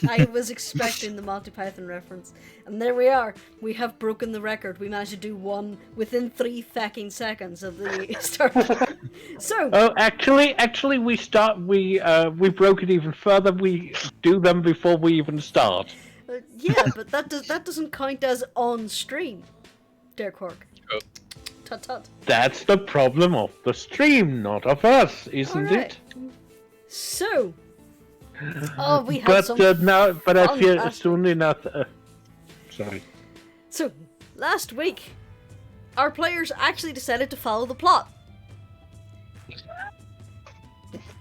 I was expecting the Monty Python reference. And there we are. We have broken the record. We managed to do one within 3 fucking seconds of the start. So. Oh, actually, we broke it even further. We do them before we even start. Yeah, but that doesn't count as on stream, Dear Quark. Oh. Tut tut. That's the problem of the stream, not of us, isn't it? So. Oh, we had some. But I feel last soon enough. Sorry. So, last week, our players actually decided to follow the plot.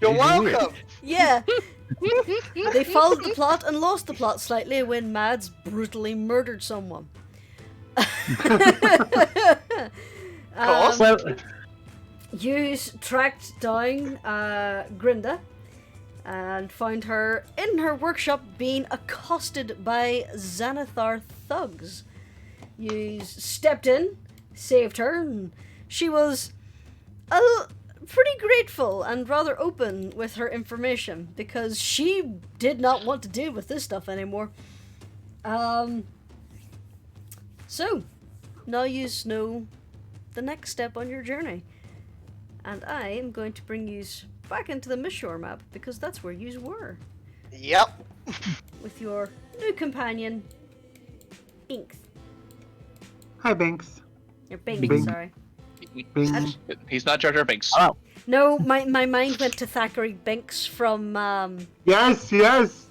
You're welcome! Yeah. They followed the plot and lost the plot slightly when Mads brutally murdered someone. Well, You tracked down Grinda and found her in her workshop being accosted by Xanathar thugs. You stepped in, saved her, and she was pretty grateful and rather open with her information because she did not want to deal with this stuff anymore. So, now you know the next step on your journey. And I am going to bring you back into the Mishore map because that's where you were. Yep. With your new companion, Binks. Hi, Binks. Or Binks, Binks. sorry. Binks. He's not Jar Jar Binks. Oh. No, my mind went to Thackeray Binks from, Yes. Hocus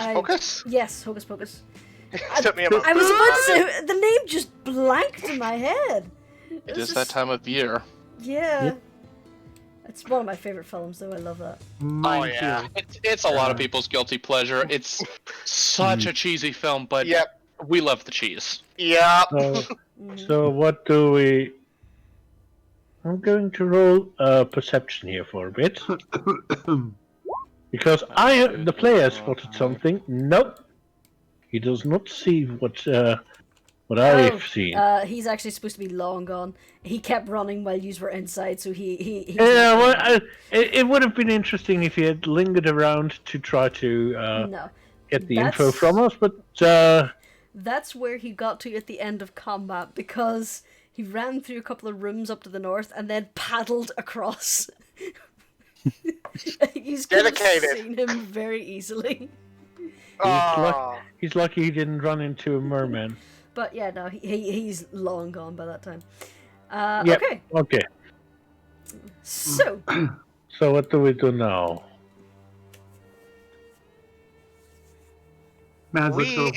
I- Pocus? yes, Hocus Pocus. Took me a moment. I was about to say, the name just blanked in my head. It is that time of year. Yeah. Yep. It's one of my favorite films, though. I love that. Mine yeah. too. It's a lot of people's guilty pleasure. It's such a cheesy film, but Yep. we love the cheese. Yep. So what do we? I'm going to roll perception here for a bit because the player spotted something. Nope, he does not see what I've seen. He's actually supposed to be long gone. He kept running while you were inside, so he's Yeah, not well, it would have been interesting if he had lingered around to try to no. get the That's- info from us, but That's where he got to at the end of combat because he ran through a couple of rooms up to the north and then paddled across. You could have Dedicated. seen him very easily. Aw. he's lucky he didn't run into a merman. But yeah, no, he's long gone by that time. Yep. Okay, Okay, so so what do we do now? Mads looks We over in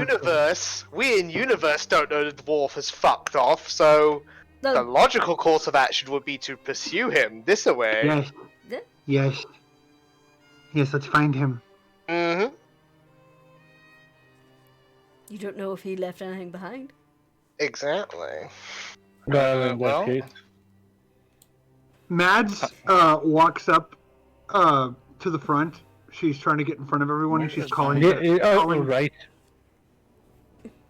at Rascal. universe don't know the dwarf has fucked off, so the no, logical course of action would be to pursue him this away. Yes. Yeah. Yes. Yes, let's find him. Mm-hmm. you don't know if he left anything behind. Exactly. Well, in that well- case, Mads walks up to the front. She's trying to get in front of everyone, and she's calling. oh, right.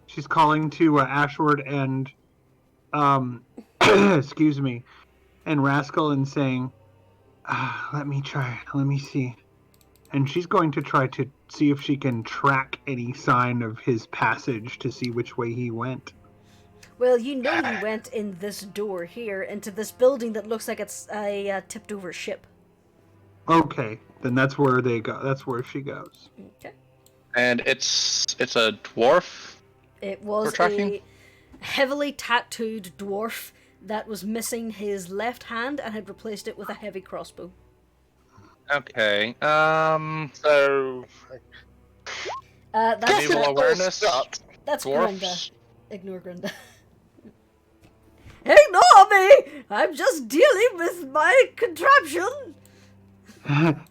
She's calling to Ashward and excuse me, and Rascal, and saying, "Let me try. Let me see." And she's going to try to see if she can track any sign of his passage to see which way he went. Well, you know he went in this door here into this building that looks like it's a tipped over ship. Okay, then that's where they go. That's where she goes. Okay. And it's a dwarf. It was We're tracking? a heavily tattooed dwarf that was missing his left hand and had replaced it with a heavy crossbow. Okay. So That's guessing Naval it all awareness. sucked. that's Grinda. Dwarfs. Ignore Grinda. Ignore me! I'm just dealing with my contraption!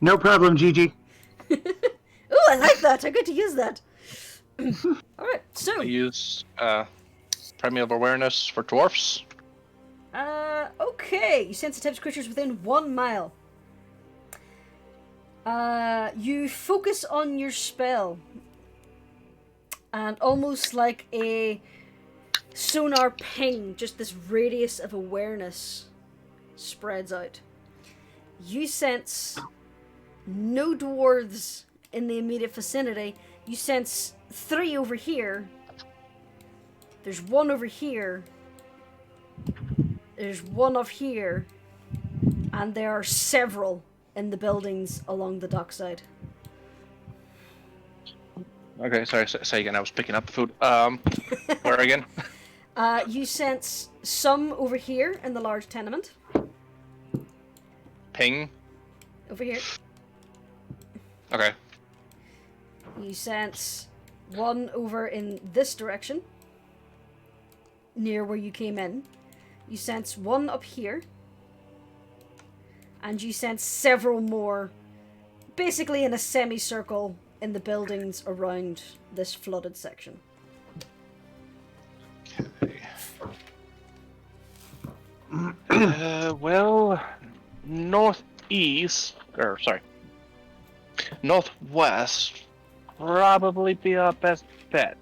No problem, Gigi. Oh, I like that. I'm going to use that. Alright, so. I use primeval awareness for dwarfs. Okay. You sensitize creatures within 1 mile. You focus on your spell. And almost like a sonar ping, just this radius of awareness spreads out. You sense no dwarves in the immediate vicinity. You sense 3 over here. There's 1 over here. There's 1 up here. And there are several in the buildings along the dockside. Okay, sorry, say again. I was picking up the food. Where again? You sense some over here in the large tenement. Ping. Over here. Okay. You sense 1 over in this direction. Near where you came in. You sense 1 up here. And you sense several more, basically in a semicircle in the buildings around this flooded section. Okay. Well, northwest, probably be our best bet.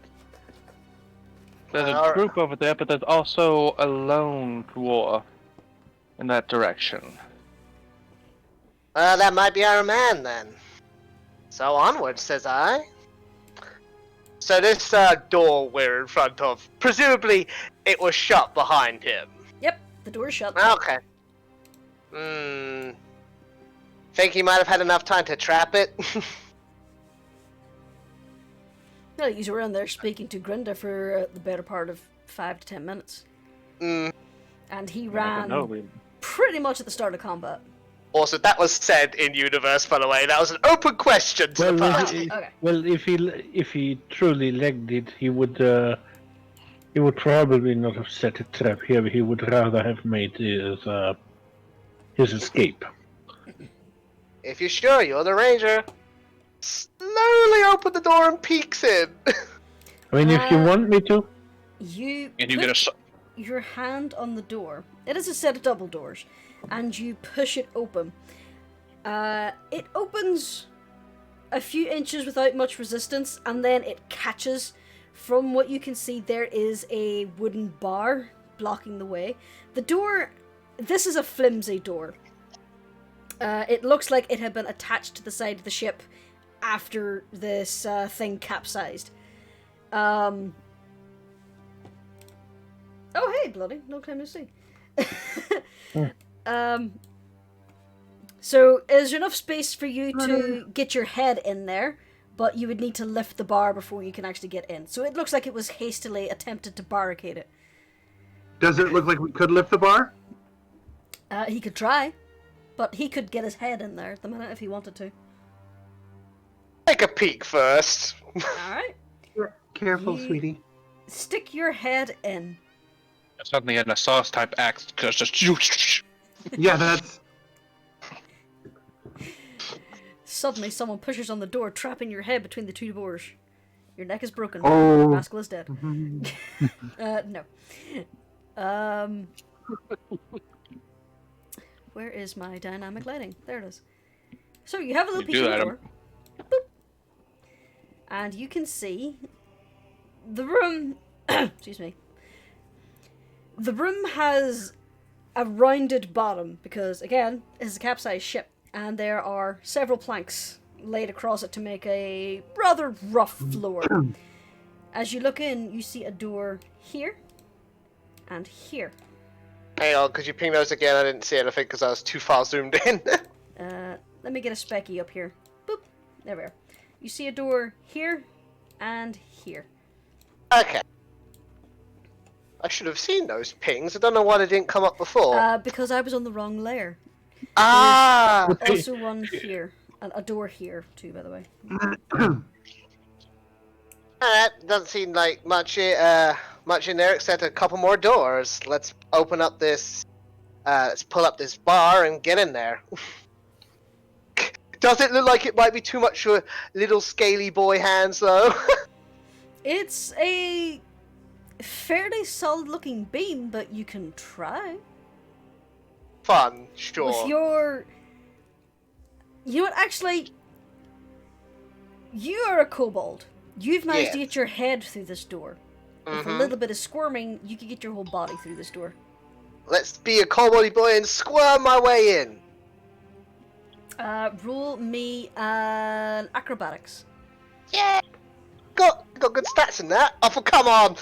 There's a group over there, but there's also a lone dwarf in that direction. That might be our man then. So onward, says I. So this door we're in front of, presumably it was shut behind him. Yep, the door's shut. Okay. Think he might have had enough time to trap it? No, you were in there speaking to Grinda for the better part of 5 to 10 minutes. And he ran pretty much at the start of combat. Also, that was said in universe, by the way. That was an open question to the party. Okay. Well, if he truly legged it, he would probably not have set a trap here. He would rather have made his escape. If you're sure, you're the ranger. Slowly open the door and peeks in. I mean, if you want me to. You And you put get your hand on the door. It is a set of double doors. And you push it open. It opens a few inches without much resistance, and then it catches. From what you can see, there is a wooden bar blocking the way. The door, this is a flimsy door. It looks like it had been attached to the side of the ship after this thing capsized. Oh hey, bloody, no time to see. So there's enough space for you to get your head in there, but you would need to lift the bar before you can actually get in. So it looks like it was hastily attempted to barricade it. Does it look like we could lift the bar? He could try, but he could get his head in there at the minute if he wanted to. Take a peek first. Alright. Careful, You- sweetie. Stick your head in. Suddenly an assault type axe because just Yeah, that's... Suddenly someone pushes on the door, trapping your head between the 2 doors. Your neck is broken. Oh. Rascal is dead. No. Where is my dynamic lighting? There it is. So you have a little You peek do in the that, door. Boop. And you can see the room. Excuse me. The room has a rounded bottom because, again, it's a capsized ship, and there are several planks laid across it to make a rather rough floor. As you look in, you see a door here and here. Hang on, could you ping those again? I didn't see anything because I was too far zoomed in. Let me get a specky up here. Boop. There we are. You see a door here and here. Okay. I should have seen those pings. I don't know why they didn't come up before. Because I was on the wrong layer. Ah! Also one here. And a door here, too, by the way. Alright, doesn't seem like much in there except a couple more doors. Let's open up this... let's pull up this bar and get in there. Does it look like it might be too much for little scaly boy hands, though? It's a fairly solid-looking beam, but you can try. Fun, sure. With your... You know what, actually... You are a kobold. You've managed to Yes. get your head through this door. With a little bit of squirming, you can get your whole body through this door. Let's be a koboldy boy and squirm my way in. Roll me an acrobatics. Yeah! Got good stats in that. Oh, come on!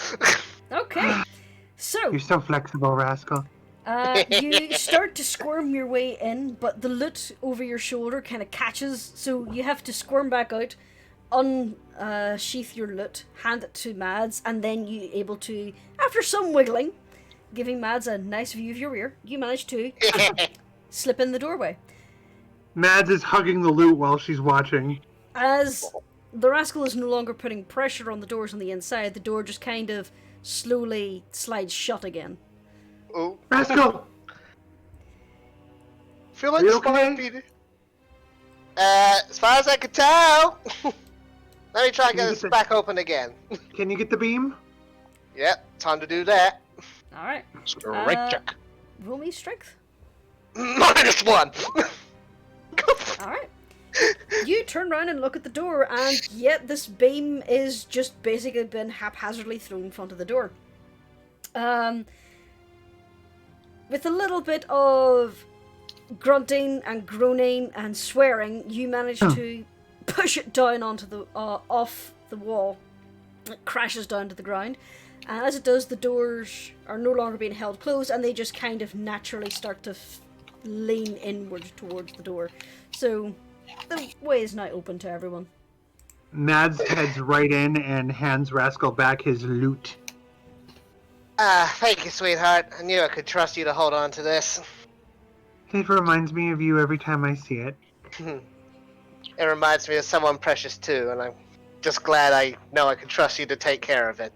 Okay. So, You're so flexible, Rascal. you start to squirm your way in, but the loot over your shoulder kind of catches, so you have to squirm back out, unsheath your loot, hand it to Mads, and then you able to, after some wiggling, giving Mads a nice view of your rear, you manage to slip in the doorway. Mads is hugging the loot while she's watching. As the Rascal is no longer putting pressure on the doors on the inside, the door just kind of slowly slides shut again. Oh. Rascal! Feel like Are you this might okay? be... as far as I can tell. Let me try and Can get you this get the- back open again. Can you get the beam? Yep, time to do that. Alright. Strength check. Roll me strength. -1! Alright. You turn around and look at the door, and yet this beam is just basically been haphazardly thrown in front of the door. With a little bit of grunting and groaning and swearing, you manage to push it down onto the off the wall. It crashes down to the ground, and as it does, the doors are no longer being held closed, and they just kind of naturally start to lean inward towards the door. So the way is now open to everyone. Mads heads right in and hands Rascal back his loot. Thank you, sweetheart. I knew I could trust you to hold on to this. It reminds me of you every time I see it. It reminds me of someone precious too, and I'm just glad I know I can trust you to take care of it.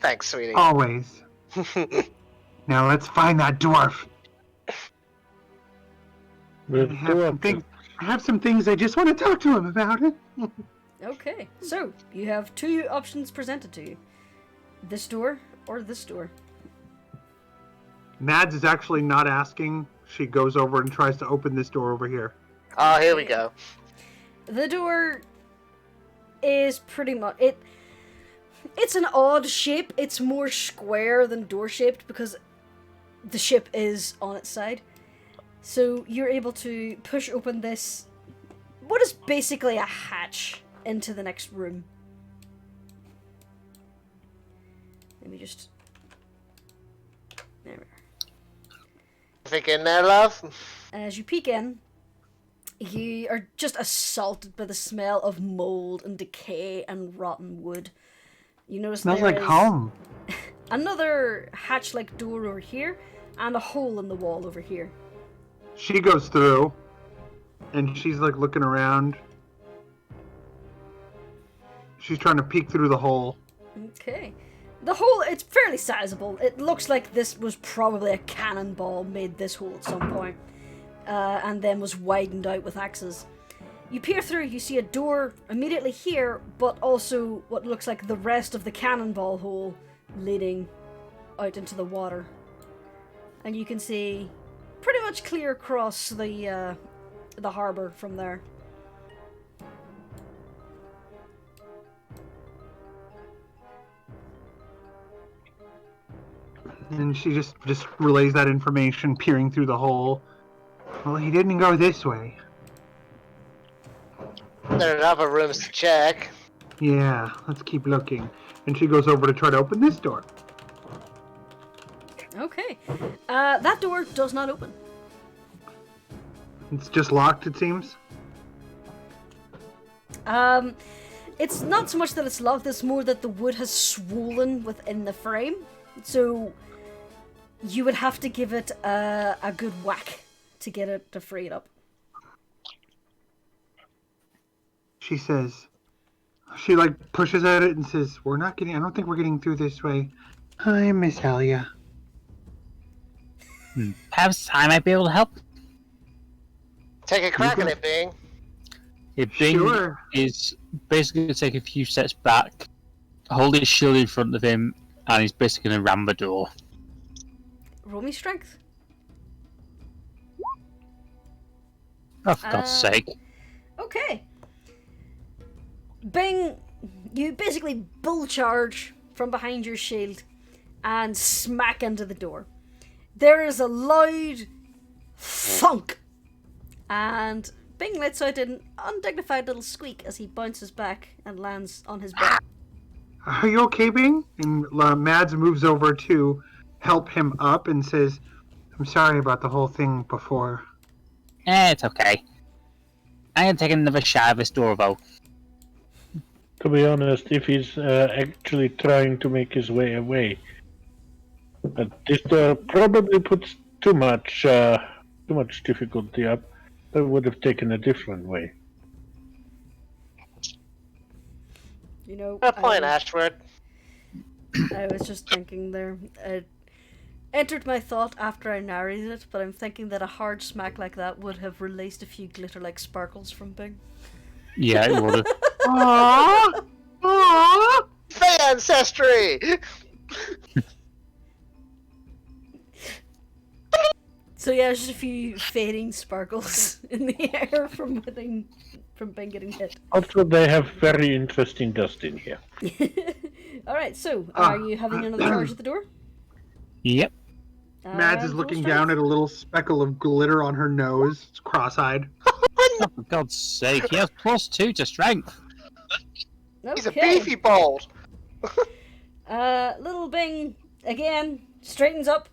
Thanks, sweetie. Always. Now let's find that dwarf. We'll I have go some up things. I have some things I just want to talk to him about. Okay, so you have two options presented to you. This door or this door. Mads is actually not asking. She goes over and tries to open this door over here. Oh, here we go. The door is pretty much it's an odd shape. It's more square than door shaped because the ship is on its side. So you're able to push open this, what is basically a hatch into the next room. Let me just... There we are. Think in there, love? As you peek in, you are just assaulted by the smell of mold and decay and rotten wood. You notice Smells there like is home. another hatch-like door over here and a hole in the wall over here. She goes through, and she's like looking around. She's trying to peek through the hole. Okay. The hole, it's fairly sizable. It looks like this was probably a cannonball made this hole at some point, and then was widened out with axes. You peer through, you see a door immediately here, but also what looks like the rest of the cannonball hole leading out into the water. And you can see pretty much clear across the harbour from there. And she just relays that information, peering through the hole. Well, he didn't go this way. There are other rooms to check. Yeah, let's keep looking. And she goes over to try to open this door. Okay. That door does not open. It's just locked, it seems. It's not so much that it's locked, it's more that the wood has swollen within the frame. So you would have to give it a good whack to get it to free it up. She says, she like pushes at it and says, I don't think we're getting through this way. Hi, Miss Alia. Perhaps I might be able to help. Take a crack at it, Bing. Yeah, Bing Sure. is basically going to take a few steps back, hold his shield in front of him, and he's basically going to ram the door. Roll me strength. Oh, for God's sake. Okay. Bing, you basically bull charge from behind your shield and smack into the door. There is a loud thunk, and Bing lets out an undignified little squeak as he bounces back and lands on his back. Are you okay, Bing? And Mads moves over to help him up and says, I'm sorry about the whole thing before. It's okay. I am taking another shot of this door, though. To be honest, if he's actually trying to make his way away, this probably puts too much difficulty up. I would have taken a different way. You know, Fair point, Ashford. I was just thinking there. It entered my thought after I narrated it, but I'm thinking that a hard smack like that would have released a few glitter-like sparkles from Bing. Yeah, it would have. Aww! Aww! Fey ancestry! So yeah, just a few fading sparkles in the air from Bing getting hit. Also, they have very interesting dust in here. Alright, so, are you having another charge at the door? Yep. Mads is Roll looking strength. down at a little speckle of glitter on her nose. It's cross-eyed. Oh, for God's sake, he has +2 to strength. He's a Okay. beefy bald. Little Bing, again, straightens up,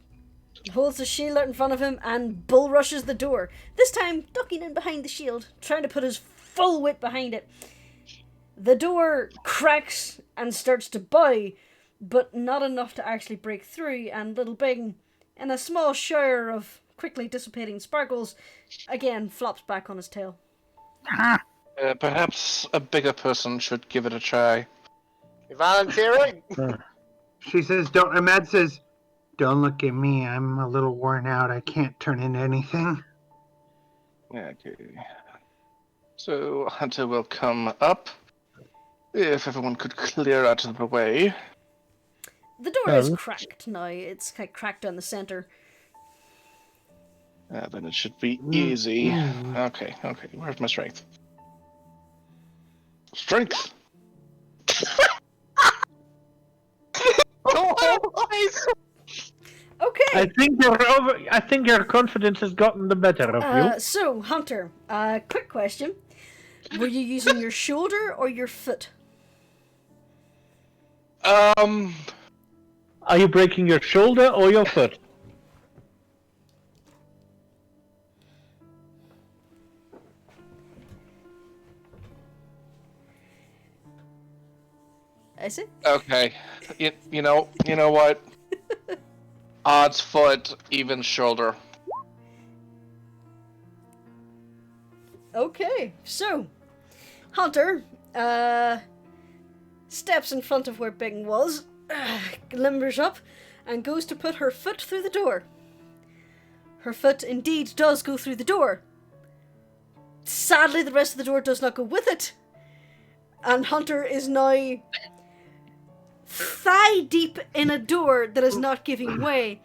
holds the shield out in front of him, and bull rushes the door. This time, ducking in behind the shield, trying to put his full weight behind it. The door cracks and starts to bow, but not enough to actually break through, and Little Bing, in a small shower of quickly dissipating sparkles, again flops back on his tail. Ah, Perhaps a bigger person should give it a try. You volunteering? She says, "Don't." And Mads says, "Don't look at me. I'm a little worn out. I can't turn into anything." Okay. So Hunter will come up. If everyone could clear out of the way. The door is cracked now. It's kind of cracked down the center. Then it should be easy. Okay. Where's my strength? Strength! Okay. I think your confidence has gotten the better of you. So, Hunter, quick question. Were you using your shoulder or your foot? Are you breaking your shoulder or your foot? I see. Okay. You know what? Odds foot, even shoulder. Okay, so Hunter steps in front of where Bing was, limbers up, and goes to put her foot through the door. Her foot indeed does go through the door. Sadly, the rest of the door does not go with it, and Hunter is now thigh deep in a door that is not giving way,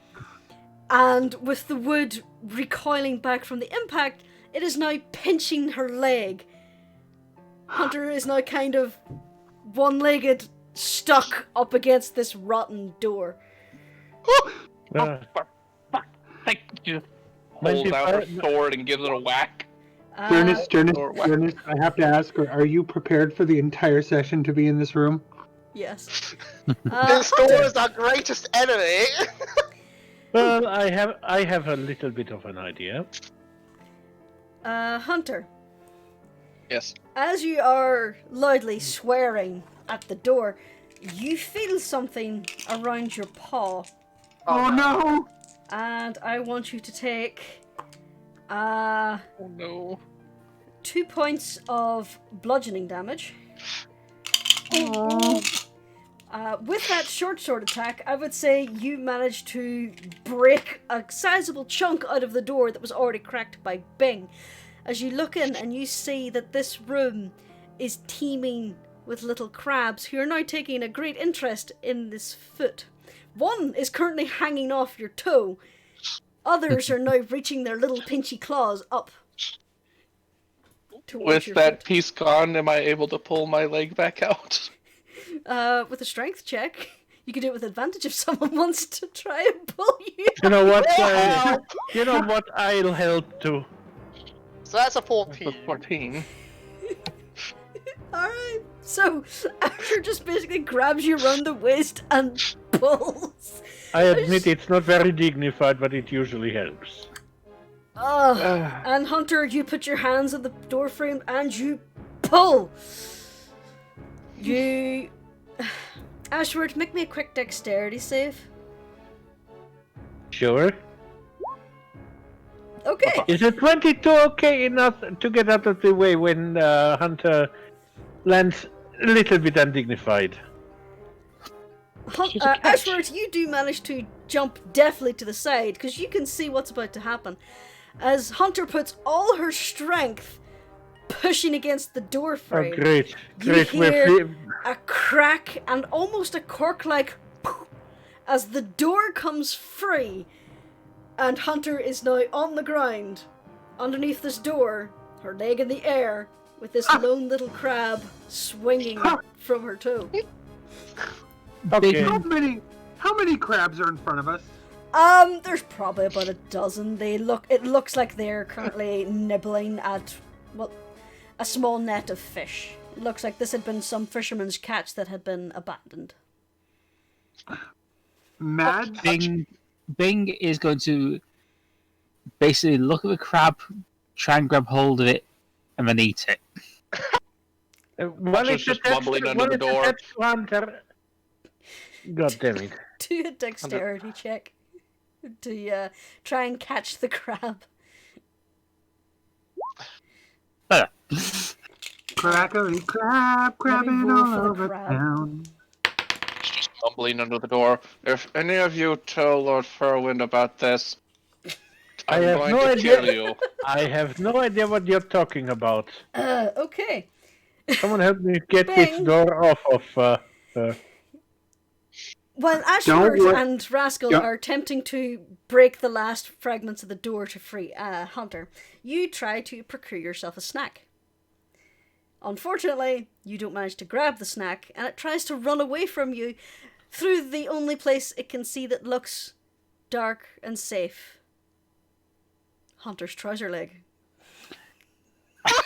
and with the wood recoiling back from the impact, it is now pinching her leg. Hunter is now kind of one-legged, stuck up against this rotten door. Thank you. Holds out her sword and gives it a whack. Jurnis, I have to ask, are you prepared for the entire session to be in this room? Yes. This door is our greatest enemy. Well, I have a little bit of an idea. Hunter, Yes. as you are loudly swearing at the door, you feel something around your paw, Oh no! and I want you to take Oh no. 2 points of bludgeoning damage. With that short sword attack, I would say you managed to break a sizable chunk out of the door that was already cracked by Bing. As you look in and you see that this room is teeming with little crabs who are now taking a great interest in this foot. One is currently hanging off your toe. Others are now reaching their little pinchy claws up towards With your that foot. piece gone, am I able to pull my leg back out? With a strength check. You can do it with advantage if someone wants to try and pull you. You know what? You know what? I'll help too. So that's a That's 14. 14. Alright, so Asher just basically grabs you around the waist and pulls. I admit it's not very dignified, but it usually helps. And Hunter, you put your hands on the door frame and you pull. You... Ashford, make me a quick dexterity save. Sure. Okay. Is a 22 okay enough to get out of the way when Hunter lands a little bit undignified? Ashford, you do manage to jump definitely to the side because you can see what's about to happen. As Hunter puts all her strength pushing against the door Oh, frame. great. You Great. hear a crack and almost a cork-like as the door comes free and Hunter is now on the ground underneath this door, her leg in the air, with this lone little crab swinging from her toe. Okay. How many crabs are in front of us? There's probably about a dozen. It looks like they're currently nibbling at, well, a small net of fish. It looks like this had been some fisherman's catch that had been abandoned. Mad? Bing is going to basically look at the crab, try and grab hold of it, and then eat it. Hunter's it's just attached bumbling to- under well, the it's door. attached to Hunter. God damn it. Do a dexterity check to try and catch the crab. Crackly crab, crabbing roll all for the over crab. town. It's just bumbling under the door. If any of you tell Lord Fairwind about this, I I'm have going no to idea. kill you. I have no idea what you're talking about. Okay. Someone help me get this Bing. door off of... While Ashford worry. and Rascal Yeah. are attempting to break the last fragments of the door to free Hunter, you try to procure yourself a snack. Unfortunately, you don't manage to grab the snack, and it tries to run away from you through the only place it can see that looks dark and safe. Hunter's trouser leg.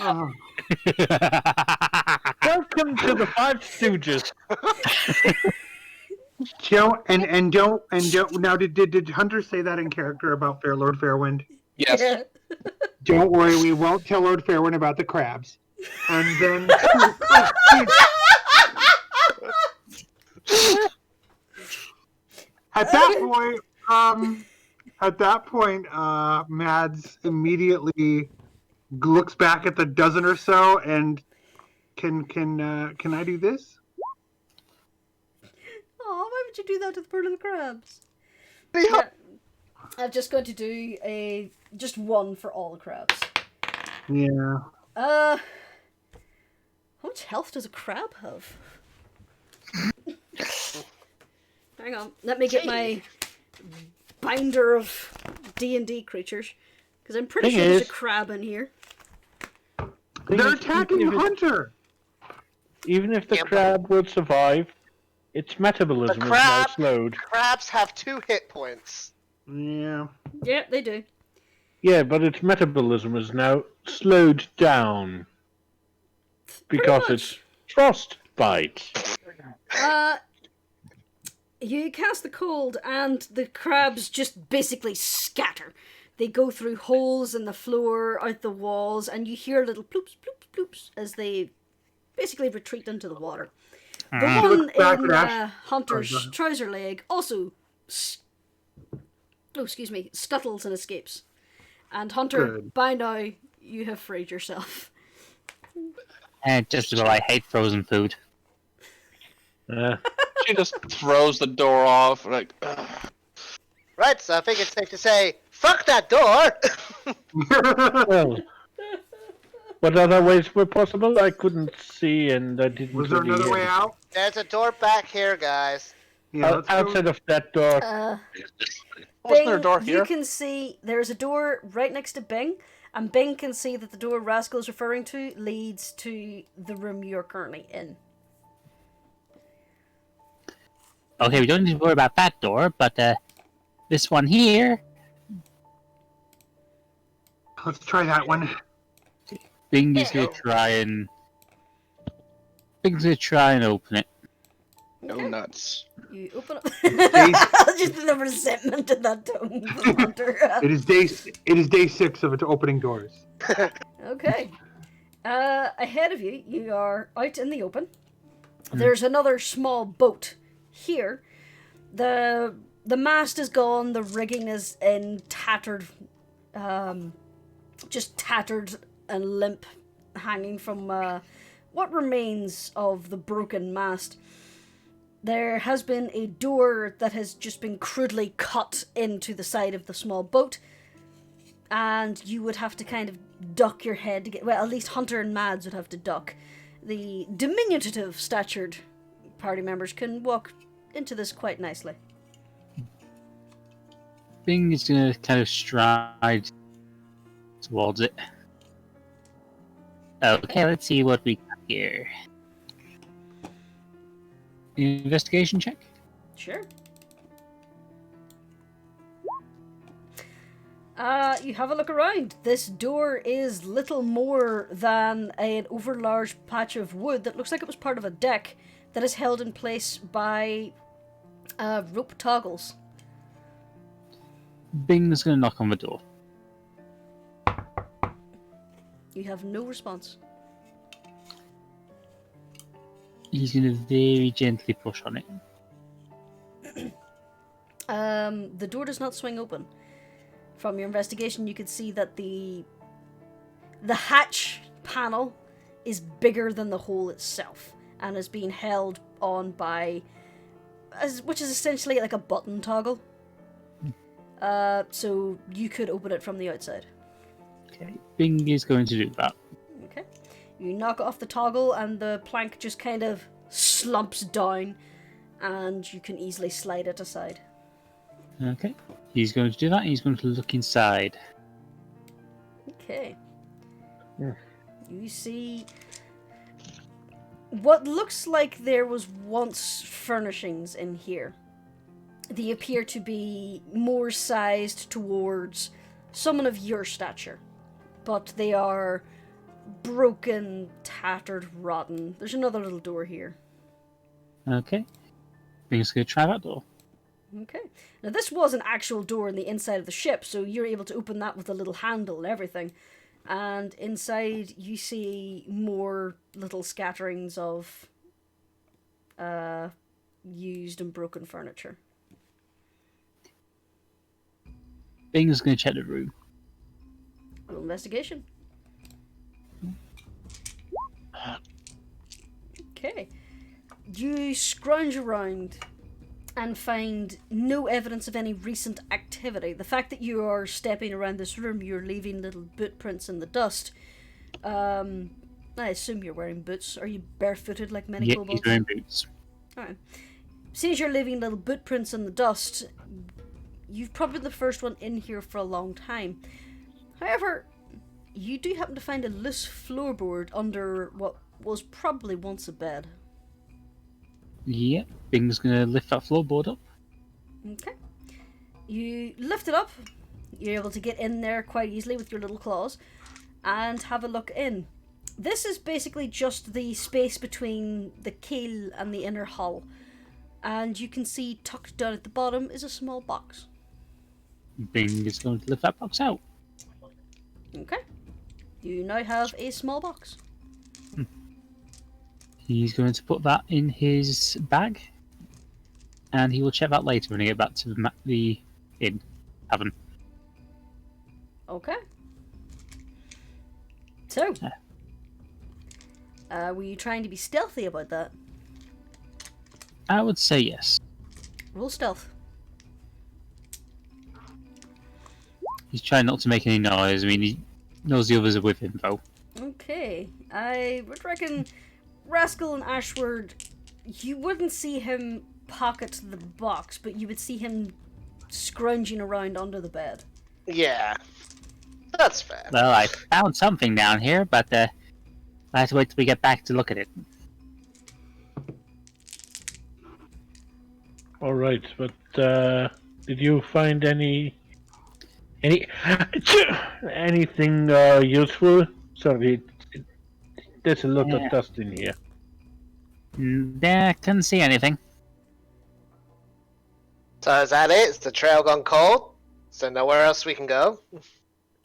Oh. Welcome to the Five Stooges. Don't. Now, did Hunter say that in character about Lord Fairwind? Yes. Yeah. Don't worry, we won't tell Lord Fairwind about the crabs. And then at that point, Mads immediately looks back at the dozen or so and can I do this? Oh, why would you do that to the poor little crabs? Yeah. I'm just going to do just one for all the crabs. Yeah. How much health does a crab have? Hang on, let me get my binder of D&D creatures, because I'm pretty Thing sure there's a is- crab in here. They're attacking Hunter. Even if the Yeah, but- crab will survive, its metabolism The is now crab- slowed. Crabs have 2 hit points. Yeah. Yeah, they do. Yeah, but its metabolism is now slowed down. Because much. it's frostbite. You cast the cold, and the crabs just basically scatter. They go through holes in the floor, out the walls, and you hear little ploops, ploops, ploops as they basically retreat into the water. The one Look back in at Ash. Hunter's Oh, go ahead. trouser leg also scuttles and escapes. And Hunter, Good. by now, you have freed yourself. Just as well, I hate frozen food. She just throws the door off, like, ugh. Right, so I think it's safe to say, fuck that door! Well, what other ways were possible? I couldn't see and I didn't Was there really another way hear. out? There's a door back here, guys. Yeah. Let's Outside go. of that door. Wasn't there a Bing, door you here? can see there's a door right next to Bing, and Bing can see that the door Rascal's referring to leads to the room you're currently in. Okay, we don't need to worry about that door, but this one here. Let's try that one. Bing is gonna try and open it. No Okay. nuts. You open up. Days- Just the resentment in that tone from Hunter. It is day 6 of it opening doors. Okay. Ahead of you, you are out in the open. There's another small boat here. The mast is gone. The rigging is in tattered, just tattered and limp, hanging from what remains of the broken mast. There has been a door that has just been crudely cut into the side of the small boat, and you would have to kind of duck your head to get... Well, at least Hunter and Mads would have to duck. The diminutive statured party members can walk into this quite nicely. Bing is gonna kind of stride towards it. Okay, let's see what we got here. Investigation check. Sure. You have a look around. This door is little more than an overlarge patch of wood that looks like it was part of a deck that is held in place by rope toggles. Bing is gonna knock on the door. You have no response. He's gonna very gently push on it. The door does not swing open. From your investigation, you could see that the hatch panel is bigger than the hole itself and is being held on by, which is essentially like a button toggle. So you could open it from the outside. Okay, Bing is going to do that. Okay. You knock off the toggle and the plank just kind of slumps down and you can easily slide it aside. Okay, he's going to do that. He's going to look inside. Okay. Yeah. You see what looks like there was once furnishings in here. They appear to be more sized towards someone of your stature, but they are broken, tattered, rotten. There's another little door here. Okay, Bing's going to try that door. Okay. Now this was an actual door in the inside of the ship, so you're able to open that with a little handle and everything. And inside you see more little scatterings of used and broken furniture. Bing's going to check the room. Roll investigation. Okay. You scrounge around and find no evidence of any recent activity. The fact that you are stepping around this room, you're leaving little boot prints in the dust. I assume you're wearing boots. Are you barefooted like many kobolds? Yeah, he's wearing boots. Alright. Since you're leaving little boot prints in the dust, you've probably been the first one in here for a long time. However, you do happen to find a loose floorboard under what was probably once a bed. Yeah, Bing's going to lift that floorboard up. Okay. You lift it up. You're able to get in there quite easily with your little claws and have a look in. This is basically just the space between the keel and the inner hull. And you can see tucked down at the bottom is a small box. Bing is going to lift that box out. Okay. You now have a small box. He's going to put that in his bag, and he will check that later when he get back to the inn tavern. Okay. So, were you trying to be stealthy about that? I would say yes. Roll stealth. He's trying not to make any noise. I mean, he knows the others are with him, though. Okay. I would reckon Rascal and Ashward, you wouldn't see him pocket the box, but you would see him scrounging around under the bed. Yeah. That's fair. Well, I found something down here, but I have to wait till we get back to look at it. All right, but did you find anything useful? Sorry, There's a lot Yeah. of dust in here. Yeah, couldn't see anything. So is that it? Is the trail gone cold? So nowhere else we can go?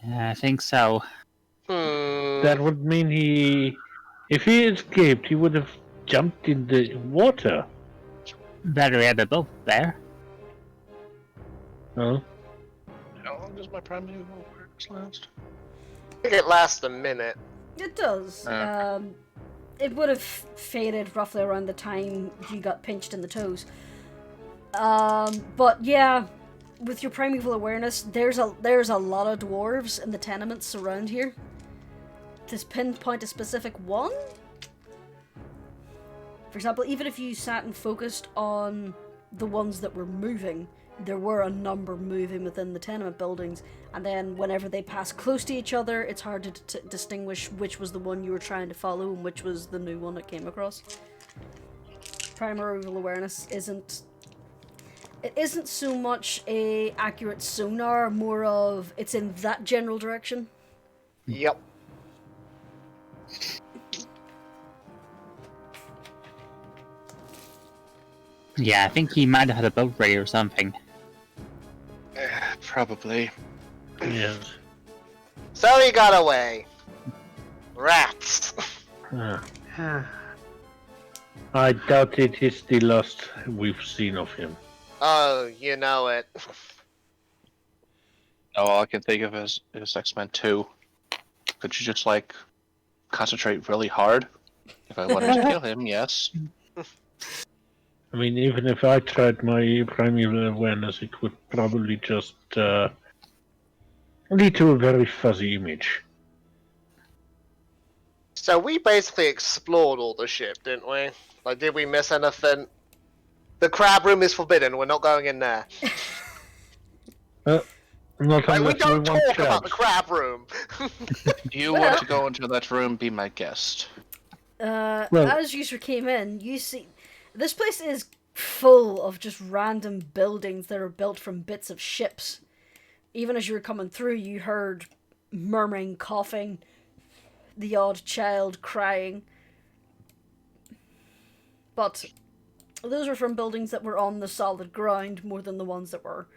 I think so. That would mean if he escaped, he would have jumped in the water. Better had a boat there. No? How long does my primeval awareness last? I think it lasts a minute. It does. It would have faded roughly around the time you got pinched in the toes. But yeah, with your primeval awareness, there's a lot of dwarves in the tenements around here. To pinpoint a specific one, for example, even if you sat and focused on the ones that were moving, there were a number moving within the tenement buildings, and then whenever they pass close to each other, it's hard to distinguish which was the one you were trying to follow and which was the new one that came across. Primeval awareness isn't so much a accurate sonar, more of it's in that general direction. Yep. Yeah, I think he might have had a boat ready or something. Probably. Yes. So he got away. Rats. I doubt it is the last we've seen of him. Oh, you know it. All I can think of is X-Men 2. Could you just, like, concentrate really hard? If I wanted to kill him, yes. I mean, even if I tried my primeval awareness, it would probably just lead to a very fuzzy image. So we basically explored all the ship, didn't we? Like, did we miss anything? The crab room is forbidden. We're not going in there. Not Like, we unless don't want talk about the crabs. crab room. If you want to go into that room, be my guest. As you came in, you see this place is full of just random buildings that are built from bits of ships. Even as you were coming through, you heard murmuring, coughing, the odd child crying. But those were from buildings that were on the solid ground more than the ones that were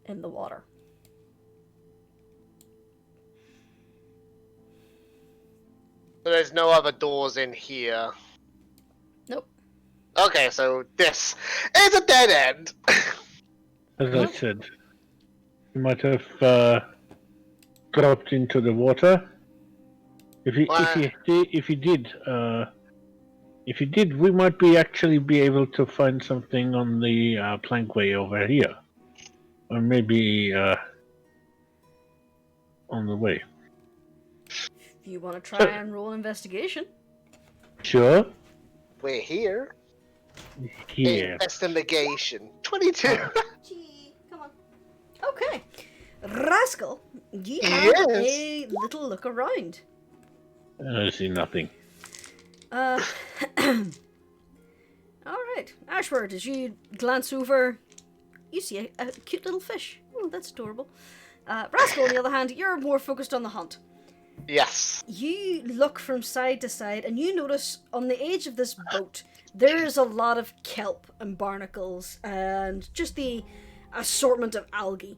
in the water. So there's no other doors in here. Nope. Okay, so this is a dead end. As I said, he might have dropped into the water. If he did, we might actually be able to find something on the plankway over here, or maybe on the way. If you want to try and roll an investigation. Sure. We're here. Here. Investigation. 22. Gee, come on. Okay. Rascal, you have Yes. a little look around. I see nothing. Alright. Ashford, as you glance over, you see a cute little fish. Oh, that's adorable. Rascal, on the other hand, you're more focused on the hunt. Yes. You look from side to side and you notice on the edge of this boat there's a lot of kelp and barnacles and just the assortment of algae.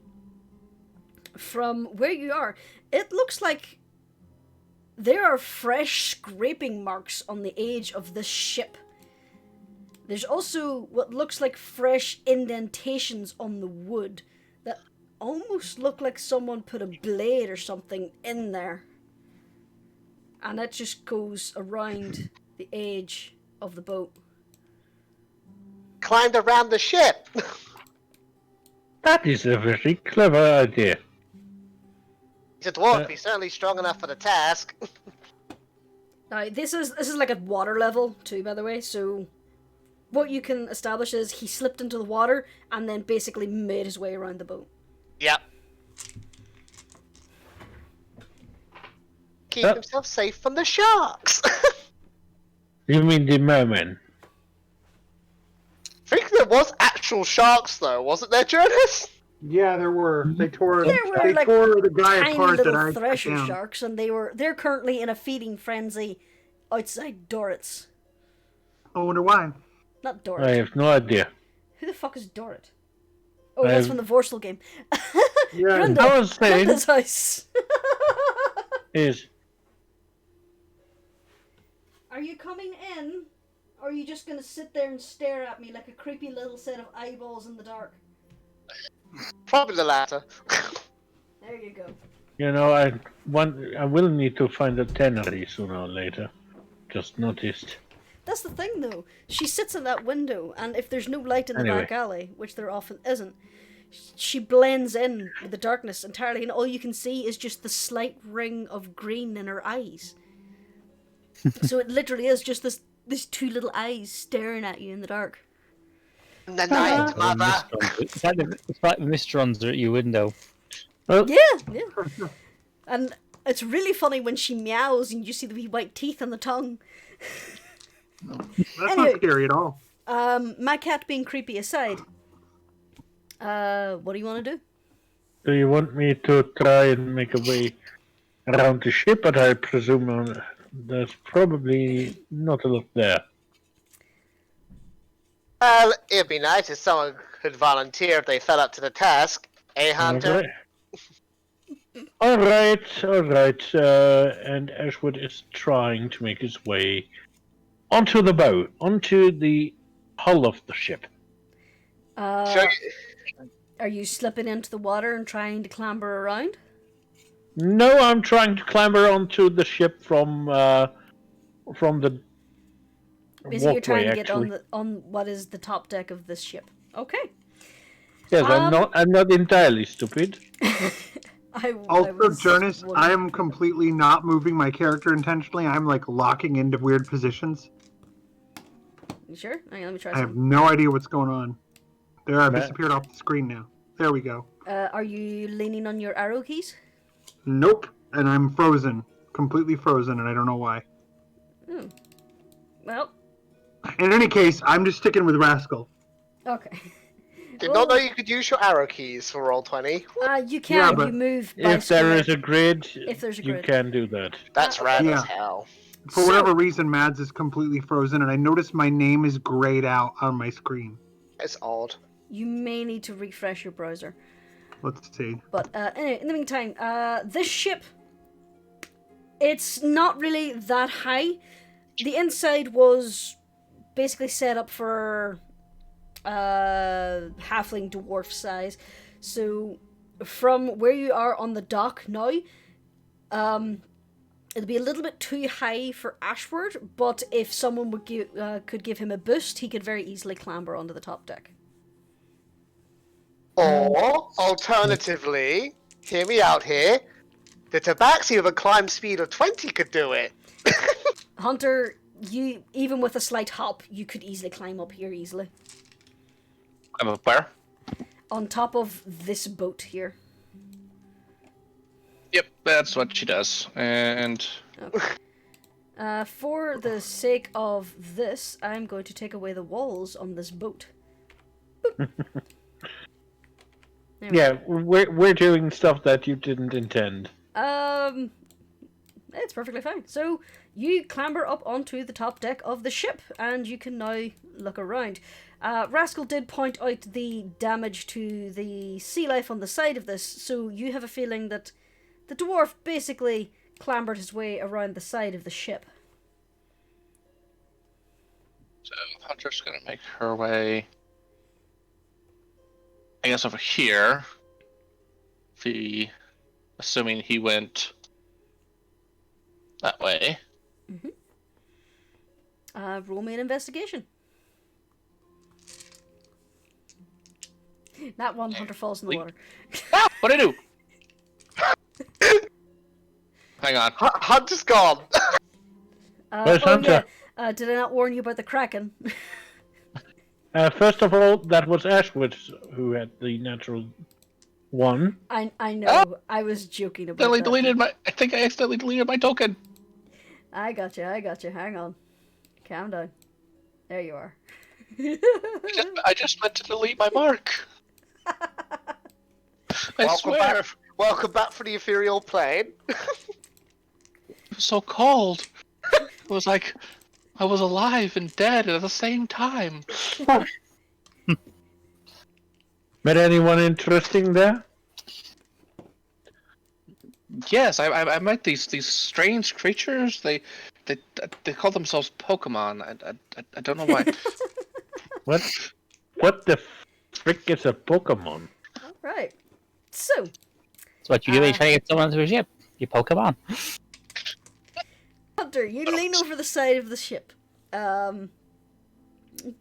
From where you are, it looks like there are fresh scraping marks on the edge of this ship. There's also what looks like fresh indentations on the wood that almost look like someone put a blade or something in there. And it just goes around the edge of the boat. Climbed around the ship. That is a very clever idea. He's a dwarf. He's certainly strong enough for the task. Now, this is like at water level too, by the way, so what you can establish is he slipped into the water and then basically made his way around the boat. Yep. Keep himself safe from the sharks. You mean the merman? I think there was actual sharks though, wasn't there, Jurnis? Yeah, there were. They tore. There were, They like, tore the guy tiny apart that little I took thresher down. sharks, and they're currently in a feeding frenzy outside Dorrit's. I wonder why. Not I Dorrit. have no idea. Who the fuck is Dorrit? Oh, I that's have- from the Vorstal game. Yeah. Grinda. I was saying Grinda's house. is Are you coming in? Or are you just gonna sit there and stare at me like a creepy little set of eyeballs in the dark? Probably the latter. There you go. I will need to find a tannery sooner or later. Just noticed. That's the thing, though. She sits in that window, and if there's no light in the Anyway. back alley, which there often isn't, she blends in with the darkness entirely, and all you can see is just the slight ring of green in her eyes. So it literally is just these two little eyes staring at you in the dark. The night, mother. It's like the Mistrons are at your window. Well, Yeah. And it's really funny when she meows and you see the wee white teeth on the tongue. That's Anyway. not scary at all. My cat being creepy aside, what do you want to do? do you want me to try and make a way around the ship? But I presume there's probably not a lot there. Well, it'd be nice if someone could volunteer if they fell up to the task. Eh, Hunter? All right. And Ashwood is trying to make his way onto the boat, onto the hull of the ship. Sure. Are you slipping into the water and trying to clamber around? No, I'm trying to clamber onto the ship from the Basically, you're trying walkway. to get Actually, on what is the top deck of this ship. Okay. yes, I'm not entirely stupid. I Also, was Jurnis, wondering. I am completely not moving my character intentionally. I'm like locking into weird positions. You sure? Hang on, let me try I have something. no idea what's going on. There, I've Matt? disappeared off the screen now. There we go. Are you leaning on your arrow keys? Nope. And I'm frozen. Completely frozen, and I don't know why. Well, In any case, I'm just sticking with Rascal. okay. Did not know you could use your arrow keys for Roll20. You can. Yeah, but you move by If there square. is a grid, If there's a you grid. can do that. That's rad Yeah. as hell. For whatever reason, Mads is completely frozen, and I notice my name is grayed out on my screen. It's odd. You may need to refresh your browser. Let's see. But anyway, in the meantime, this ship, it's not really that high. The inside was basically set up for halfling dwarf size. So from where you are on the dock now, it'll be a little bit too high for Ashford, but if someone would could give him a boost, he could very easily clamber onto the top deck. Or, alternatively, hear me out here, the tabaxi with a climb speed of 20 could do it. Hunter, you even with a slight hop, you could easily climb up here easily. I'm up where? On top of this boat here. Yep, that's what she does. And For the sake of this, I'm going to take away the walls on this boat. Boop. There we Yeah, we're doing stuff that you didn't intend. It's perfectly fine. So you clamber up onto the top deck of the ship, and you can now look around. Rascal did point out the damage to the sea life on the side of this, so you have a feeling that the dwarf basically clambered his way around the side of the ship. so Hunter's gonna make her way, I guess, over here. Assuming he went that way. Roll me an investigation. That one, Hunter falls in the water. Ah, what'd I do? Hang on. Hunter's gone. Where's Hunter? Yeah. Did I not warn you about the Kraken? First of all, that was Ashwood who had the natural one. I know. I was joking about that. I think I accidentally deleted my token. I got you. Hang on. Calm down. There you are. I just meant to delete my mark. I swear. Welcome back from the ethereal plane. It was so cold. It was like I was alive and dead at the same time. Met anyone interesting there? Yes, I met these strange creatures. They call themselves Pokemon. I don't know why. What the frick is a Pokemon? Right. So, That's what you do when you try to get someone onto a ship. You Pokemon. Hunter, you lean over the side of the ship,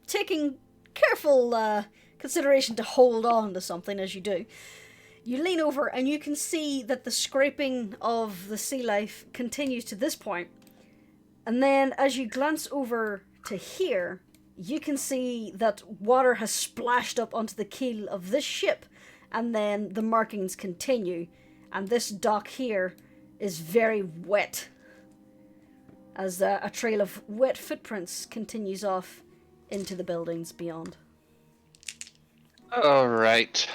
taking careful consideration to hold on to something as you do. You lean over and you can see that the scraping of the sea life continues to this point. And then as you glance over to here, you can see that water has splashed up onto the keel of this ship, and then the markings continue. And this dock here is very wet, as a trail of wet footprints continues off into the buildings beyond. Alright.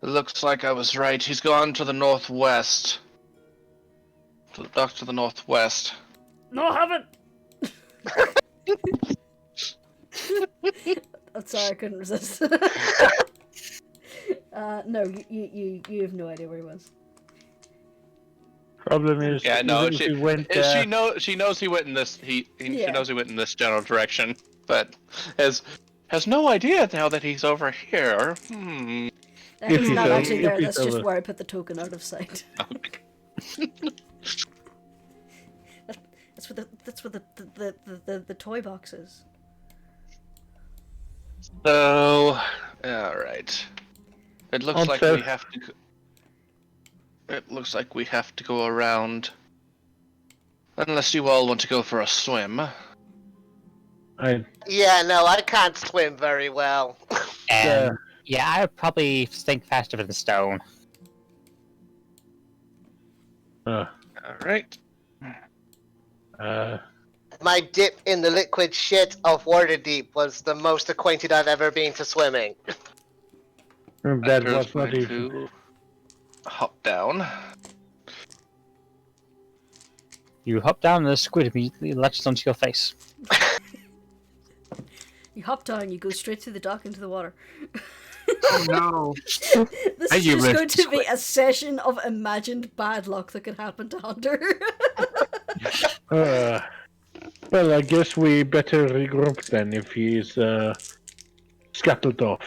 It looks like I was right. He's gone to the northwest. To the dock to the northwest. No, I haven't! I'm sorry, I couldn't resist. No, you have no idea where he was. Problem is, Yeah, no, even if he went there, she knows he went in this. She Yeah. knows he went in this general direction, but has no idea now that he's over here. If He's he's not over- actually if there, he's that's just over. where I put the token out of sight. That's where the toy box is. So, all right. It looks like Also- we have to. It looks like we have to go around. Unless you all want to go for a swim. Yeah, no, I can't swim very well. And yeah, I would probably sink faster than stone. All right. My dip in the liquid shit of Waterdeep was the most acquainted I've ever been to swimming. that Hunter's was not going even. to hop down. You hop down and the squid immediately latches onto your face. You hop down, you go straight through the dock into the water. Oh no. This And is you just missed going to be squid. a session of imagined bad luck that could happen to Hunter. Well, I guess we better regroup then if he's scuttled off.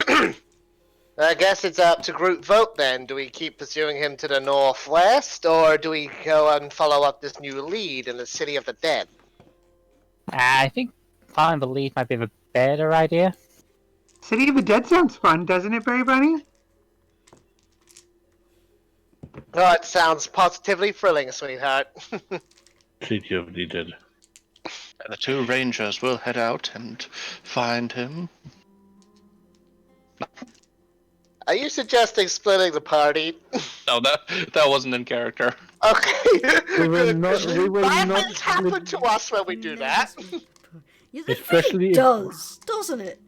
I guess it's up to group vote then. Do we keep pursuing him to the northwest, or do we go and follow up this new lead in the City of the Dead? I think following the lead might be a better idea. City of the Dead sounds fun, doesn't it, Berry Bunny? Oh, it sounds positively thrilling, sweetheart. City of the Dead. The two rangers will head out and find him. Are you suggesting splitting the party? No, that wasn't in character. Okay. We will not. We will Bad not. things happen to us when we do that. It Especially really if- does, doesn't it?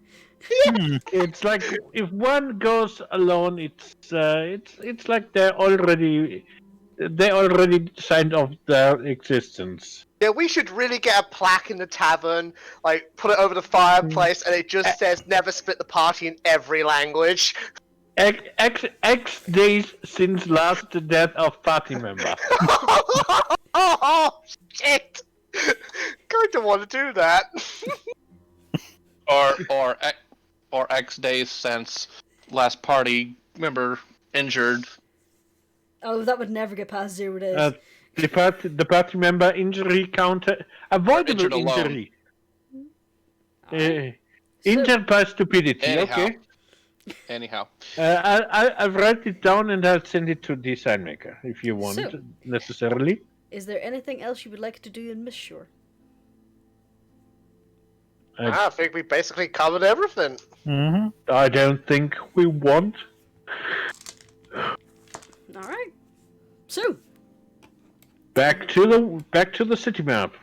It's like if one goes alone, it's like they already signed off their existence. Yeah, we should really get a plaque in the tavern, like put it over the fireplace, and it just says "Never split the party" in every language. X days since last death of party member. Oh shit! Going to want to do that. Or X days since last party member injured. Oh, that would never get past 0 days. The party member injury counter avoidable Injured alone. injury. Injured by stupidity. Anyhow. Okay. Anyhow. I've write it down and I'll send it to Design Maker if you want So- necessarily. Is there anything else you would like to do in Miss Shore? I think we basically covered everything. Mm-hmm. I don't think we want. Alright. So, Back to the city map.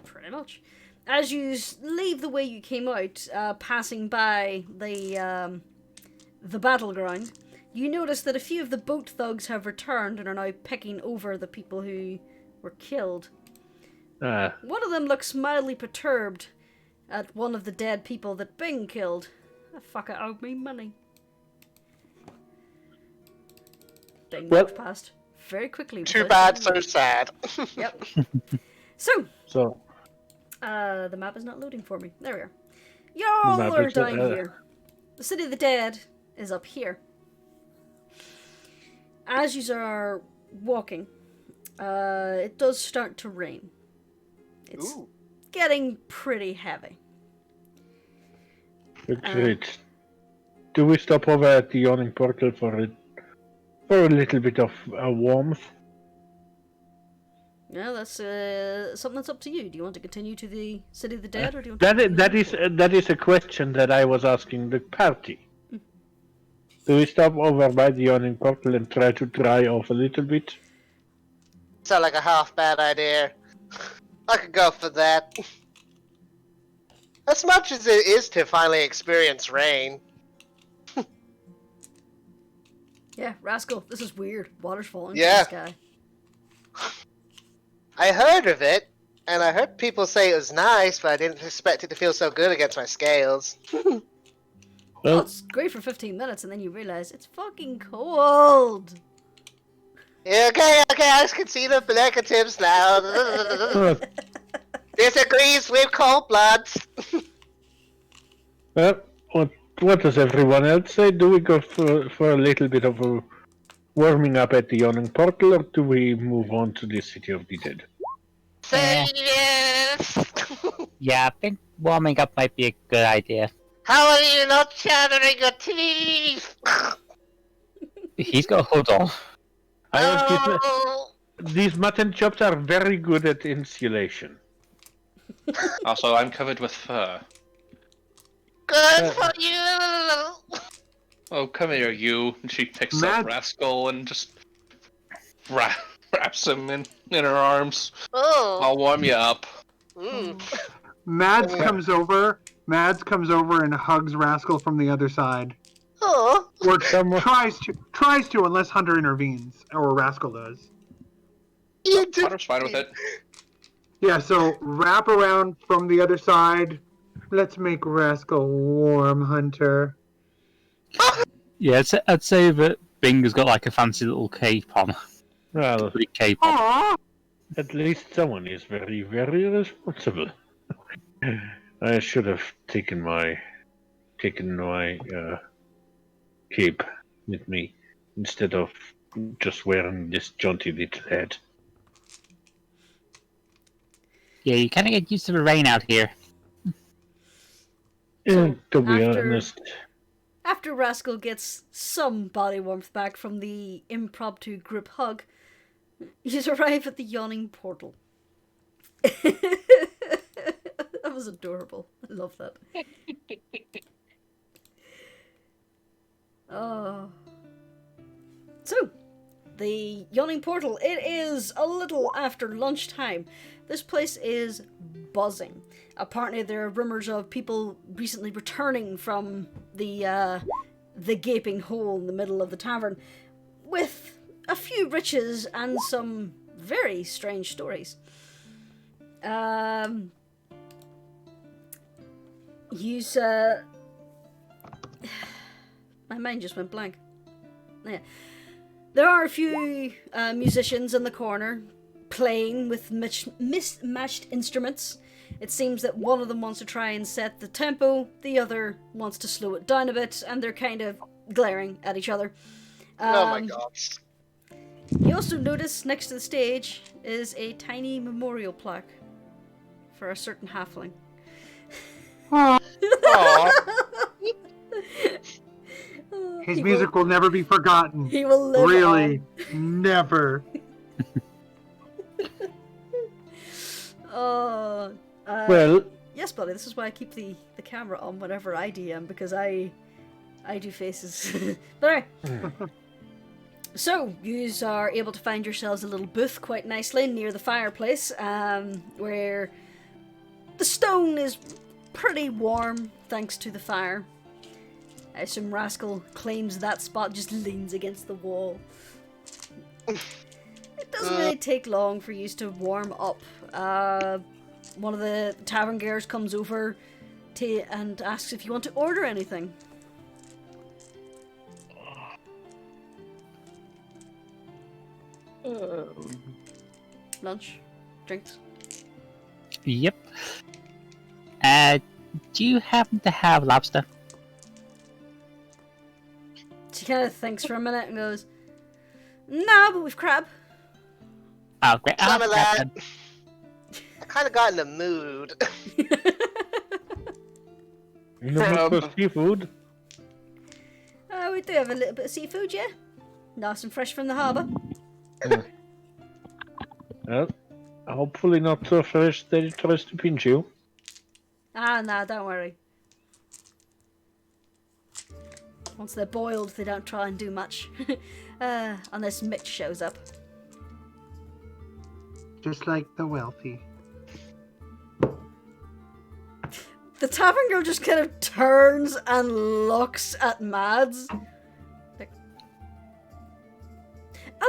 pretty much. As you leave the way you came out, passing by the the battleground, you notice that a few of the boat thugs have returned and are now picking over the people who were killed. One of them looks mildly perturbed at one of the dead people that Bing killed. That fucker owed me money. Bing walked past very quickly. Too bad, so sad. Yep. So, So, the map is not loading for me. There we are. Y'all are down here. The City of the Dead is up here. As you are walking, it does start to rain. It's getting pretty heavy. great. Do we stop over at the yawning portal for a little bit of warmth? Yeah, that's something that's up to you. Do you want to continue to the City of the Dead, or do you want That is a question that I was asking the party. Do we stop over by the yawning portal and try to dry off a little bit? Sound like a half bad idea. I could go for that. As much as it is to finally experience rain. Yeah, Rascal, this is weird. Water's falling from Yeah. the sky. I heard of it, and I heard people say it was nice, but I didn't expect it to feel so good against my scales. Well, it's great for 15 minutes, and then you realize it's fucking cold. Yeah, okay, I can see the negatives now. Disagrees with cold bloods. Well, what does everyone else say? Do we go for a little bit of a warming up at the yawning portal, or do we move on to the City of the Dead? Say yes. Yeah, I think warming up might be a good idea. How are you not chattering your teeth? He's got a hood on. These mutton chops are very good at insulation. Also, I'm covered with fur. Good for you. Oh, come here, you. And she picks Mad- up Rascal and just wraps him in her arms. Oh. I'll warm you up. Mm. Mads comes over and hugs Rascal from the other side. Oh. Or tries to unless Hunter intervenes, or Rascal does. You did. Potter's fine with it. Yeah, so wrap around from the other side. Let's make Rascal warm, Hunter. Yeah, I'd say that Bing has got like a fancy little cape on. Well, Big cape on. Aww. at least someone is very, very responsible. I should have taken my cape with me instead of just wearing this jaunty little hat. Yeah, you kind of get used to the rain out here. To be after- honest, After Rascal gets some body warmth back from the impromptu group hug, you arrive at the yawning portal. That was adorable. I love that. Oh. So, the yawning portal. It is a little after lunchtime. This place is buzzing. Apparently there are rumours of people recently returning from the gaping hole in the middle of the tavern with a few riches and some very strange stories. My mind just went blank. Yeah. There are a few musicians in the corner playing with mismatched instruments. It seems that one of them wants to try and set the tempo, the other wants to slow it down a bit, and they're kind of glaring at each other. Oh my gosh. You also notice next to the stage is a tiny memorial plaque for a certain halfling. Aww. His music will never be forgotten. He will live Really, on. never. well, Yes, buddy, this is why I keep the camera on whenever I DM, because I do faces. But anyway. So, you are able to find yourselves a little booth quite nicely near the fireplace, where the stone is pretty warm thanks to the fire. I assume Rascal claims that spot, just leans against the wall. It doesn't really take long for you to warm up. One of the tavern gears comes over and asks if you want to order anything. Lunch? Drinks? Yep. Do you happen to have lobster? She kind of thinks for a minute and goes, "No, but we've crab." Oh, great. Some of that. I kind of got in the mood. In the mood for seafood? We do have a little bit of seafood, yeah. Nice and fresh from the harbour. Well, hopefully not so fresh that it tries to pinch you. No, don't worry. Once they're boiled, they don't try and do much. Unless Mitch shows up. Just like the wealthy. The tavern girl just kind of turns and looks at Mads. Like,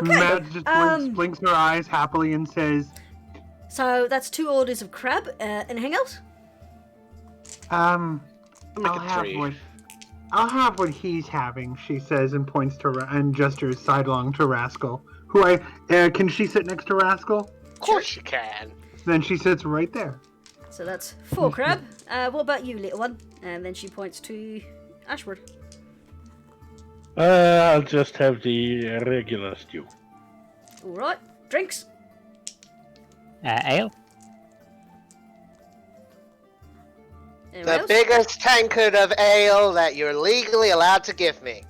okay. Mads just blinks her eyes happily and says, So that's 2 orders of crab. Anything else? I'll Make it have 3. I'll have what he's having, she says, and points to and gestures sidelong to Rascal. Who can she sit next to Rascal? Of course you can. Then she sits right there. So that's 4 crab. What about you, little one? And then she points to Ashward. I'll just have the regular stew. Alright. Drinks? Ale? Anyone The else? biggest tankard of ale that you're legally allowed to give me.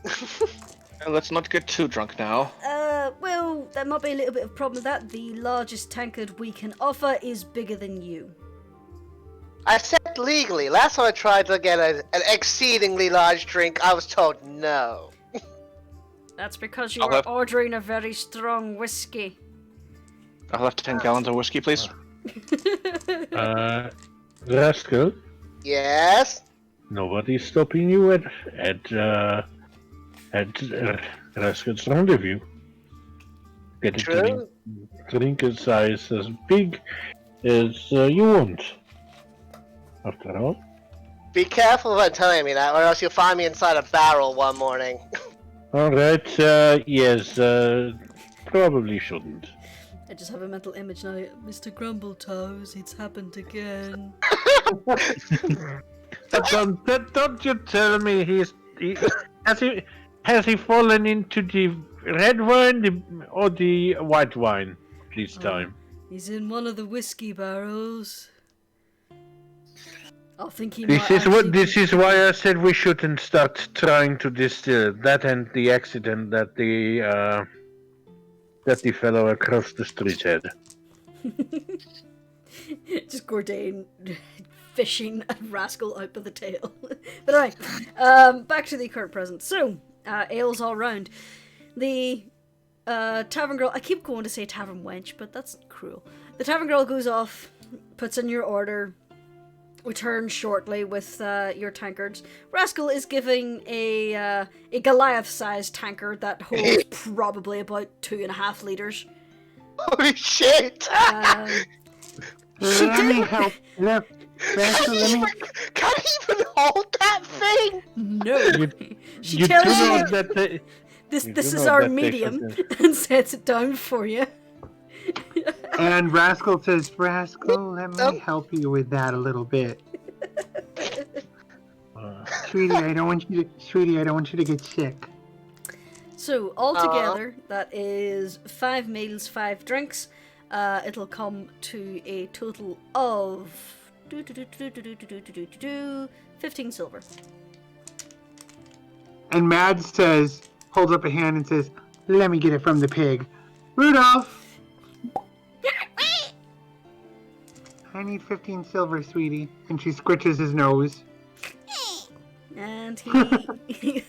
Let's not get too drunk now. Well, there might be a little bit of a problem with that. The largest tankard we can offer is bigger than you. I said legally. Last time I tried to get an exceedingly large drink, I was told no. That's because I'll you're have- ordering a very strong whiskey. I'll have 10 gallons of whiskey, please. Rascal, Yes? nobody's stopping you at Rascal's rendezvous. Get a True. drink a size as big as you want. After all, Be careful about telling me that, or else you'll find me inside a barrel one morning. alright, yes, probably shouldn't. I just have a mental image now. Mr. Grumbletoes, it's happened again. Don't you tell me has he fallen into the red wine or the white wine this time? He's in one of the whiskey barrels. I think he This is why I said we shouldn't start trying to distill. That and the accident that the fellow across the street had. Just Gordain fishing a Rascal out by the tail. But anyway, back to the current present. So, ales all round. The tavern girl, I keep going to say tavern wench, but that's cruel. The tavern girl goes off, puts in your order, returns shortly with your tankards. Rascal is giving a Goliath-sized tankard that holds probably about 2.5 litres. Holy shit! She Let me did. help. Rascal, let me. Can he even hold that thing? No. She You do tells know you that this you this do is know our that they medium should- and sets it down for you. And Rascal says, Rascal, let me help you with that a little bit. Sweetie, I don't want you to get sick. So altogether, that is 5 meals, 5 drinks. It'll come to a total of 15 silver. And Mads holds up a hand and says, let me get it from the pig. Rudolph! I need 15 silver, sweetie. And she scritches his nose. And he...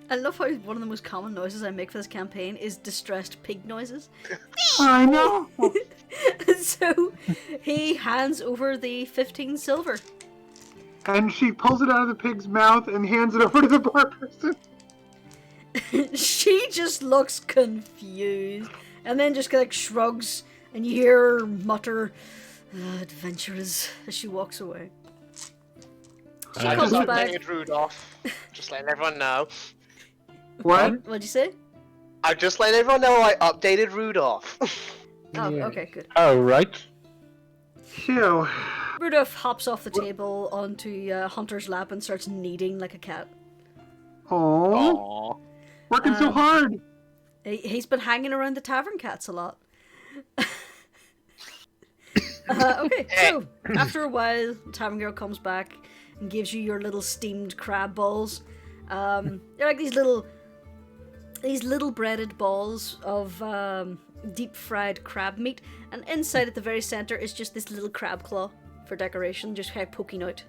I love how one of the most common noises I make for this campaign is distressed pig noises. I know! So he hands over the 15 silver. And she pulls it out of the pig's mouth and hands it over to the bar person. She just looks confused, and then just like shrugs, and you hear her mutter, "Adventurers," as she walks away. She I comes just back. updated Rudolph. Just letting everyone know. What? What'd you say? I just letting everyone know I updated Rudolph. Oh, okay, good. Alright. Phew. Rudolph hops off the table onto Hunter's lap and starts kneading like a cat. Oh, Aww. working so hard. He's been hanging around the tavern cats a lot. Okay, so after a while, Tavern Girl comes back and gives you your little steamed crab balls. They're like these little breaded balls of deep fried crab meat, and inside at the very center is just this little crab claw for decoration, just kind of poking out.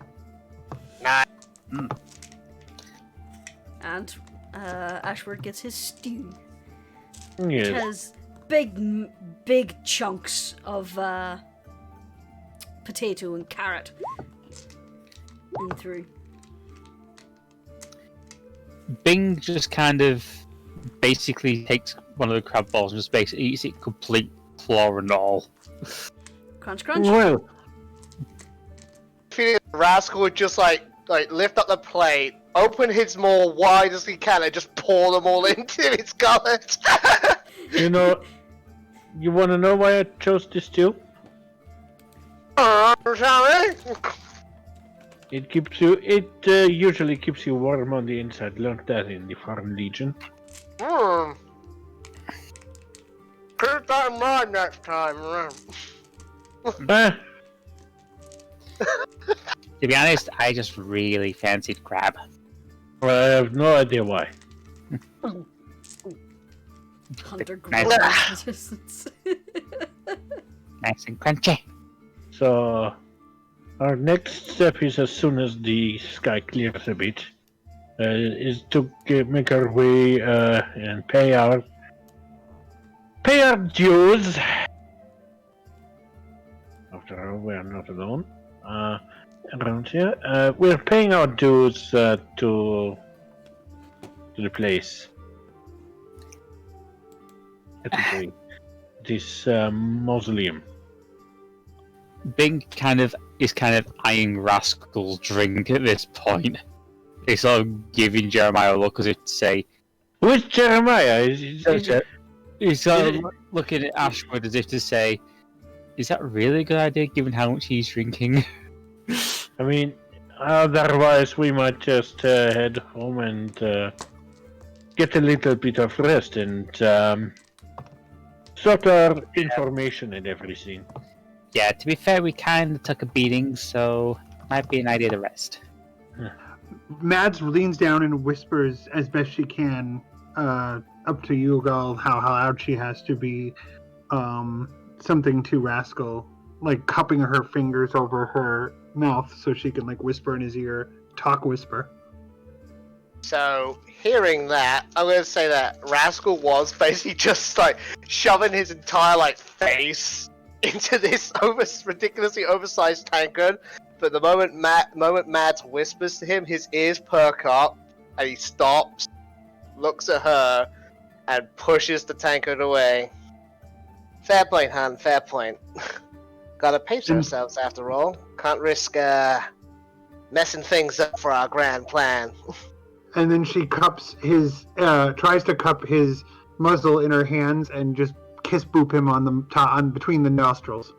Nah. And Ashford gets his stew. It Yes. has big chunks of potato and carrot in through. Bing just kind of basically takes one of the crab balls and just basically eats it complete, claw and all. Crunch, crunch. Well, Feeling Rascal would just like lift up the plate, open his maw wide as he can, and just pour them all into his gullet. you know, you want to know why I chose this too? Shall we? It usually keeps you warm on the inside. Learned that in the Foreign Legion. Keep that in mind next time. Ah, To be honest, I just really fancied crab. well, I have no idea why. Hunter Nice. growls. Nice and crunchy. So, our next step is, as soon as the sky clears a bit, is to make our way and pay our dues. After all, we are not alone. Around here, we're paying our dues to the place. This mausoleum. Bing is kind of eyeing Rascal's drink at this point. He's sort of giving Jeremiah a look as if to say, Who is Jeremiah? he's sort of looking at Ashwood as if to say, is that really a good idea given how much he's drinking? I mean, otherwise we might just head home and get a little bit of rest and sort our information and everything. Yeah, to be fair, we kind of took a beating, so might be an idea to rest. Mads leans down and whispers as best she can up to Yugal how loud she has to be, something to Rascal, like cupping her fingers over her mouth so she can like whisper in his ear, talk whisper. So, hearing that, I'm gonna say that Rascal was basically just like shoving his entire like face into this ridiculously oversized tankard. But the moment Mads whispers to him, his ears perk up, and he stops, looks at her, and pushes the tankard away. Fair point, Han. Fair point. Gotta pace ourselves after all. Can't risk messing things up for our grand plan. And then she cups his, tries to cup his muzzle in her hands and just kiss boop him on the between the nostrils.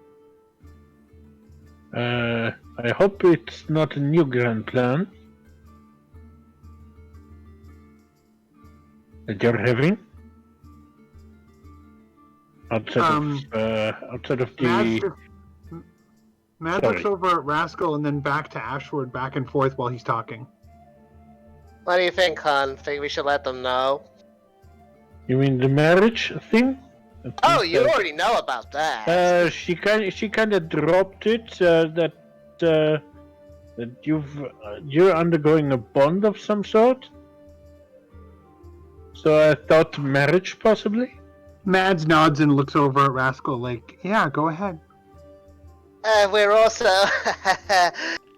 I hope it's not a new grand plan that you're having. Outside of the... Mads looks over at Rascal and then back to Ashward, back and forth while he's talking. What do you think, Han? Think we should let them know? You mean the marriage thing? Oh, you already know about that. She kind of dropped it that you're undergoing a bond of some sort. So I thought marriage possibly. Mads nods and looks over at Rascal like, yeah, go ahead. We're also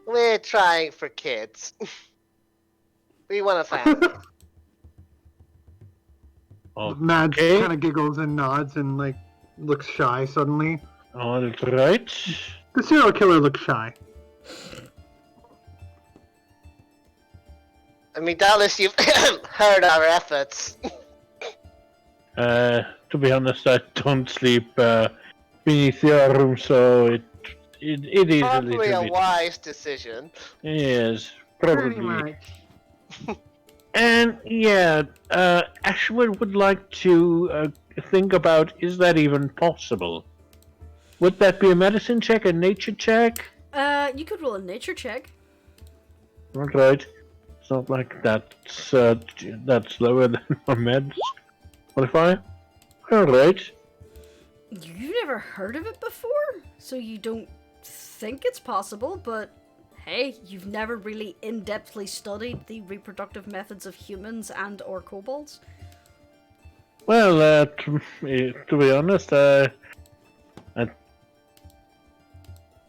We're trying for kids. We want a family. Mads Okay. kind of giggles and nods and like looks shy suddenly. All right. The serial killer looks shy. I mean, doubtless you've heard our efforts. To be honest, I don't sleep beneath your room, so it is a Probably little a bit. wise decision. Yes, Pretty probably. much. And yeah, Ashwood would like to think about, is that even possible? Would that be a medicine check, a nature check? You could roll a nature check. All right. It's not like that's lower than our meds. Modify. All right. You've never heard of it before, so you don't think it's possible, but hey, you've never really in-depthly studied the reproductive methods of humans and or kobolds. Well, to be honest, I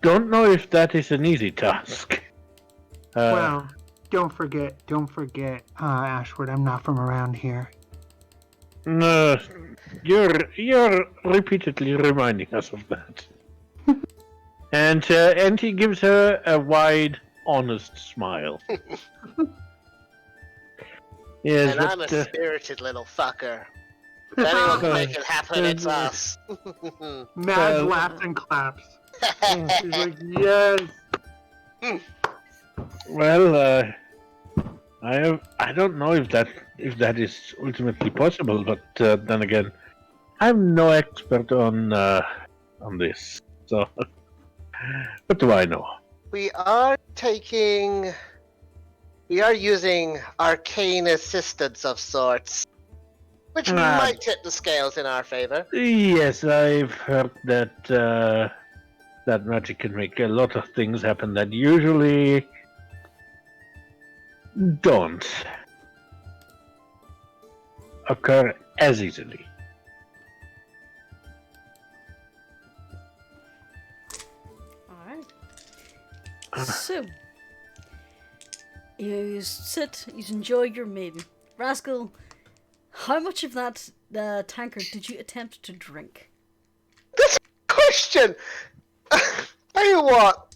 don't know if that is an easy task. Well, don't forget, Ashford, I'm not from around here. No, you're repeatedly reminding us of that. And he gives her a wide, honest smile. Yes, And I'm a but, spirited little fucker. If anyone can make it happen, it's us. Mads Well- laughs and claps. She's like, yes. well, I don't know if that is ultimately possible, but then again, I'm no expert on this, so what do I know? We are using arcane assistance of sorts, which might tip the scales in our favor. Yes, I've heard that that magic can make a lot of things happen that usually don't occur as easily. Alright. So, you sit, you enjoy your meal. Rascal, how much of that tankard did you attempt to drink? This question! Tell you what,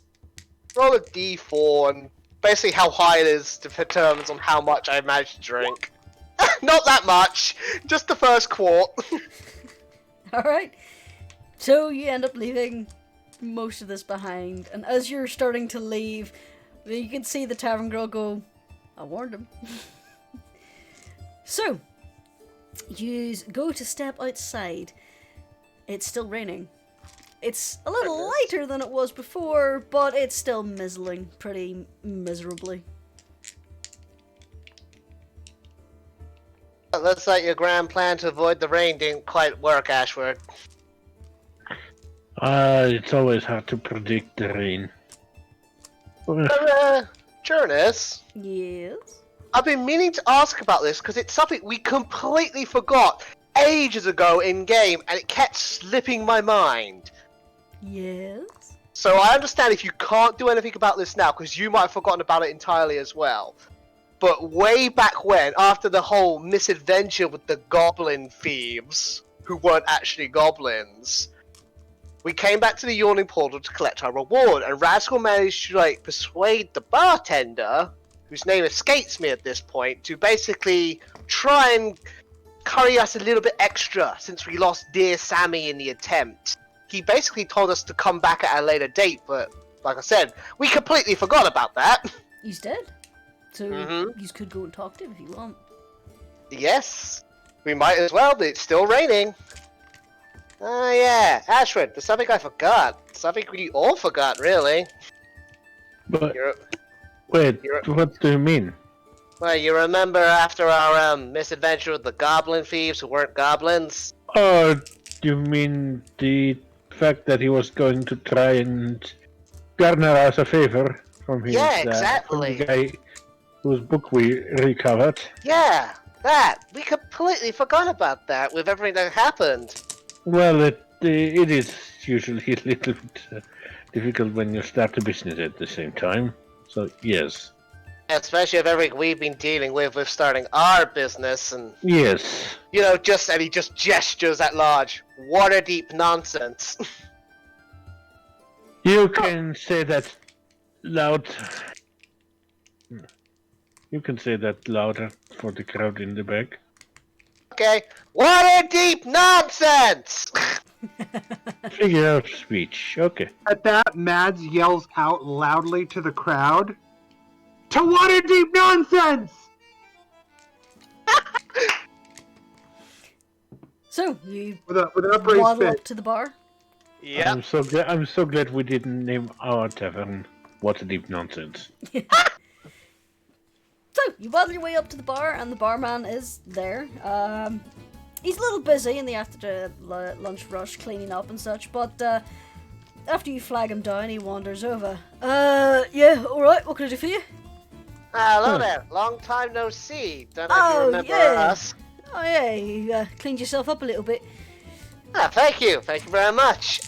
roll a d4 and basically how high it is determines on how much I managed to drink. Not that much, just the first quart. Alright. So you end up leaving most of this behind, and as you're starting to leave, you can see the tavern girl go, I warned him. So, you go to step outside. It's still raining. It's a little lighter than it was before, but it's still mizzling pretty miserably. Looks like your grand plan to avoid the rain didn't quite work, Ashford. It's always hard to predict the rain. Jurnis, Yes? I've been meaning to ask about this because it's something we completely forgot ages ago in game and it kept slipping my mind. Yes? So I understand if you can't do anything about this now because you might have forgotten about it entirely as well. But way back when, after the whole misadventure with the goblin thieves, who weren't actually goblins, we came back to the Yawning Portal to collect our reward, and Rascal managed to persuade the bartender, whose name escapes me at this point, to basically try and curry us a little bit extra since we lost dear Sammy in the attempt. He basically told us to come back at a later date, but like I said, we completely forgot about that. He's dead. So Mhm. you could go and talk to him if you want. Yes, we might as well, but it's still raining. Oh yeah, Ashford, there's something I forgot. Something we all forgot, really. But You're, wait, you're- what do you mean? well, you remember after our misadventure with the goblin thieves who weren't goblins? Oh, you mean the fact that he was going to try and garner us a favor from his Yeah, from exactly. the guy whose book we recovered? Yeah, that. We completely forgot about that with everything that happened. Well, it is usually a little bit difficult when you start a business at the same time. So yes. Especially if everything we've been dealing with starting our business and, Yes. and he just gestures at large. Waterdeep nonsense. You can say that loud. You can say that louder for the crowd in the back. Okay, Waterdeep nonsense! Figure of speech. Okay. At that, Mads yells out loudly to the crowd, "To Waterdeep nonsense!" So, you With an upraised waddle fist. up to the bar. Yeah. I'm so glad we didn't name our tavern Waterdeep Nonsense. So, you waddle your way up to the bar, and the barman is there. He's a little busy in the after lunch rush, cleaning up and such, but after you flag him down, he wanders over. Yeah, alright, what can I do for you? Hello there. Long time no see. Don't know if you remember us. Oh yeah, you cleaned yourself up a little bit. Thank you. Thank you very much.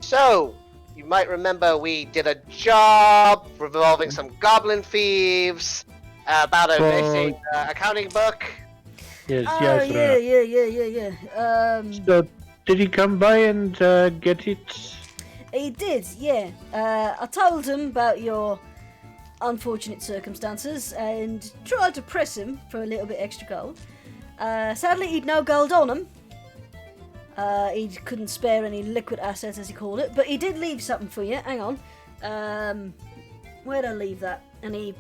So, you might remember we did a job revolving some goblin thieves about a missing accounting book. Yes, Oh, yes. yeah. So, did he come by and get it? He did, yeah. I told him about your unfortunate circumstances and tried to press him for a little bit extra gold. Sadly, he'd no gold on him. He couldn't spare any liquid assets, as he called it, but he did leave something for you. Hang on. Where'd I leave that? And he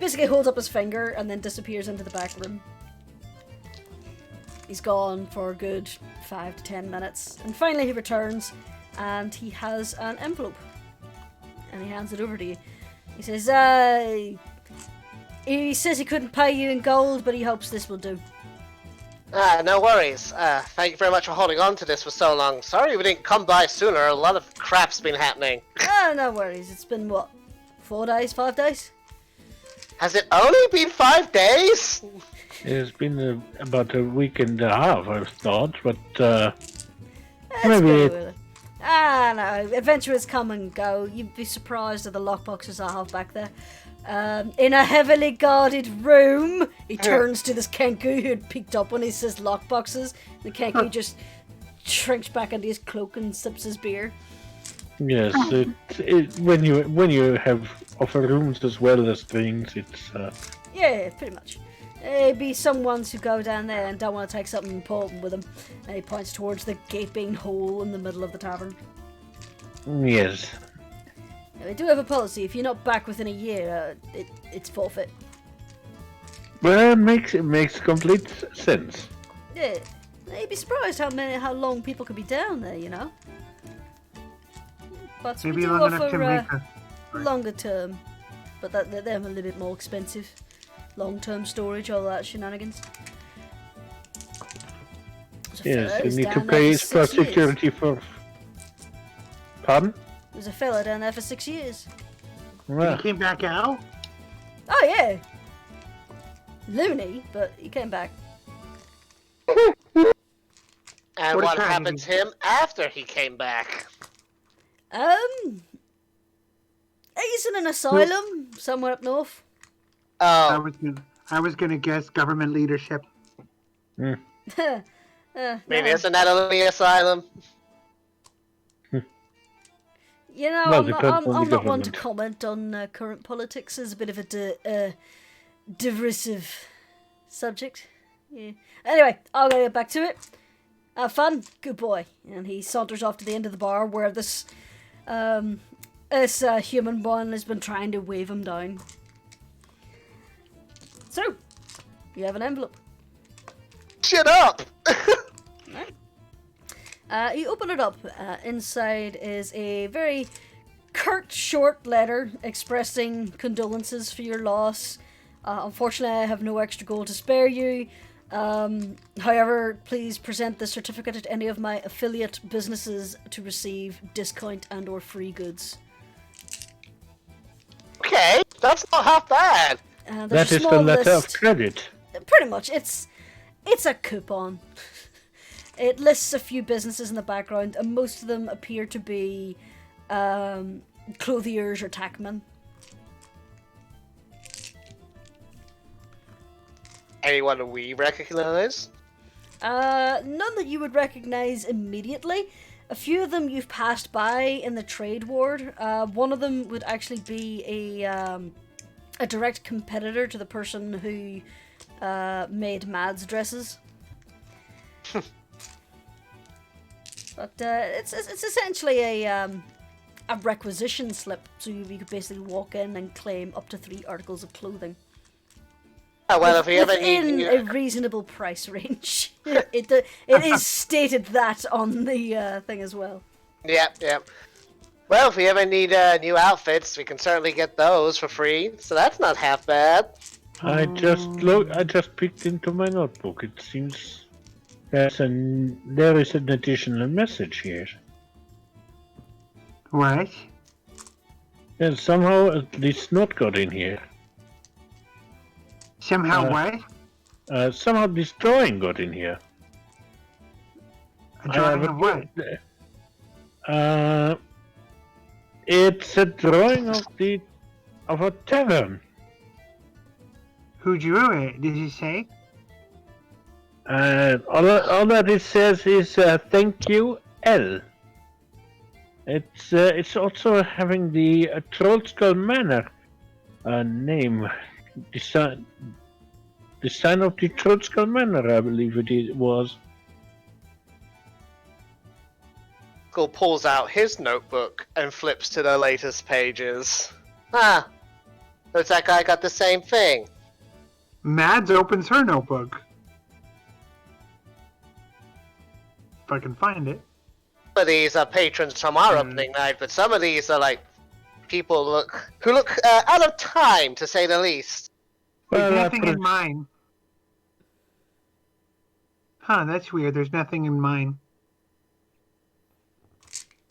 basically holds up his finger and then disappears into the back room. He's gone for a good 5 to 10 minutes, and finally he returns, and he has an envelope, and he hands it over to you. He says, he says he couldn't pay you in gold, but he hopes this will do. No worries. Thank you very much for holding on to this for so long. Sorry we didn't come by sooner. A lot of crap's been happening. No worries. It's been, what, 4 days, 5 days? Has it only been 5 days? It's been about a week and a half, I thought, but It's maybe been a it- while. No. Adventurers come and go. You'd be surprised at the lockboxes I have back there. In a heavily guarded room, he turns to this Kenku who had picked up when he says lockboxes. The Kenku just shrinks back into his cloak and sips his beer. yes, when you have offer rooms as well as things, it's Yeah, pretty much. There'd be some ones who go down there and don't want to take something important with them. And he points towards the gaping hole in the middle of the tavern. yes. Now, we do have a policy. If you're not back within a year, it's forfeit. Well, it makes complete sense. Yeah, you'd be surprised how long people could be down there, you know. But we Maybe do long enough offer to make a... longer term, but they're a little bit more expensive. Long-term storage, all that shenanigans. There's a Yes, fella you who's need to down there pay for for 6 years. security for. Pardon? There's a fella down there for 6 years. Well, He came back out? Oh yeah, loony, but he came back. And What what kind? happened to him after he came back? He's in an asylum somewhere up north. Oh, I was gonna guess government leadership. maybe No. isn't that a lonely asylum? You know, Well, I'm depends on the not one to government. comment on current politics. It's a bit of a derisive subject. Yeah. Anyway, I'll get back to it. Have fun, good boy. And he saunters off to the end of the bar where this human one has been trying to wave him down. So, you have an envelope. Shut up! You open it up. Inside is a very curt, short letter expressing condolences for your loss. Unfortunately, I have no extra gold to spare you. However, please present the certificate at any of my affiliate businesses to receive discount and or free goods. Okay, that's not half bad. There's that a is the small letter of list. credit. Pretty much, it's a coupon. It lists a few businesses in the background, and most of them appear to be clothiers or tackmen. Anyone we recognize? None that you would recognize immediately. A few of them you've passed by in the trade ward. One of them would actually be a direct competitor to the person who made Mad's dresses. But it's essentially a requisition slip, so you could basically walk in and claim up to 3 articles of clothing. Oh, well, if we ever Within need... a reasonable price range. It is stated that on the thing as well. Yep. Well, if we ever need new outfits, we can certainly get those for free, so that's not half bad. I just peeked into my notebook. It seems there is an additional message here. What? And somehow this note got in here. Somehow what? Somehow this drawing got in here. A drawing of what? It's a drawing of a tavern. Who drew it? Did you say? All that it says is thank you, L. It's also having the Trollskull Manor name. The sign of the Trollskull Manor, I believe it was. Rascal pulls out his notebook and flips to the latest pages. Ah, looks like I got the same thing. Mads opens her notebook. If I can find it. Some of these are patrons from our opening night, but some of these are like people who look out of time, to say the least. There's nothing in mine. Huh, that's weird. There's nothing in mine.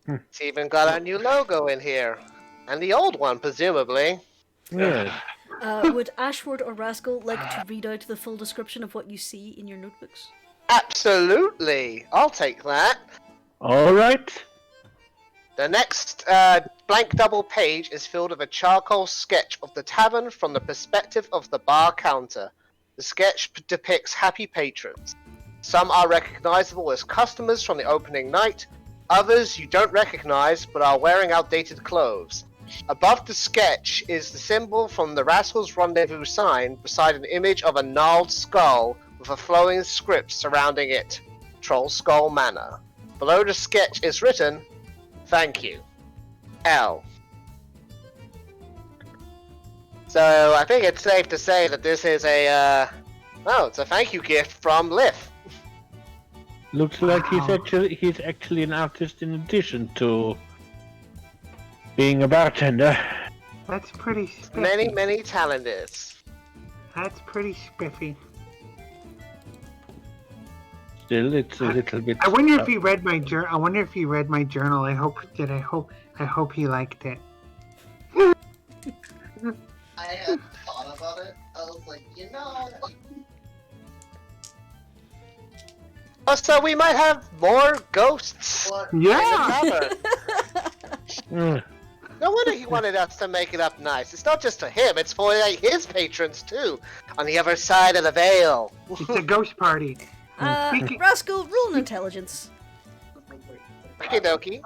It's even got our new logo in here. And the old one, presumably. Yeah. Would Ashford or Rascal like to read out the full description of what you see in your notebooks? Absolutely! I'll take that. Alright. The next blank double page is filled with a charcoal sketch of the tavern from the perspective of the bar counter. The sketch depicts happy patrons. Some are recognizable as customers from the opening night, others you don't recognize but are wearing outdated clothes. Above the sketch is the symbol from the Rascal's Rendezvous sign beside an image of a gnarled skull with a flowing script surrounding it. Trollskull Manor. Below the sketch is written, "Thank you, L." So I think it's safe to say that this is it's a thank you gift from Lif. Looks like he's actually an artist in addition to being a bartender. That's pretty spiffy. Many talented. That's pretty spiffy. Still, it's a little bit. I wonder if he read my journal. I hope he liked it. I had thought about it. I was like, Oh, so we might have more ghosts. Yeah. No wonder he wanted us to make it up nice. It's not just for him; it's for his patrons too. On the other side of the veil. It's a ghost party. Rascal, roll an intelligence. Okie dokie.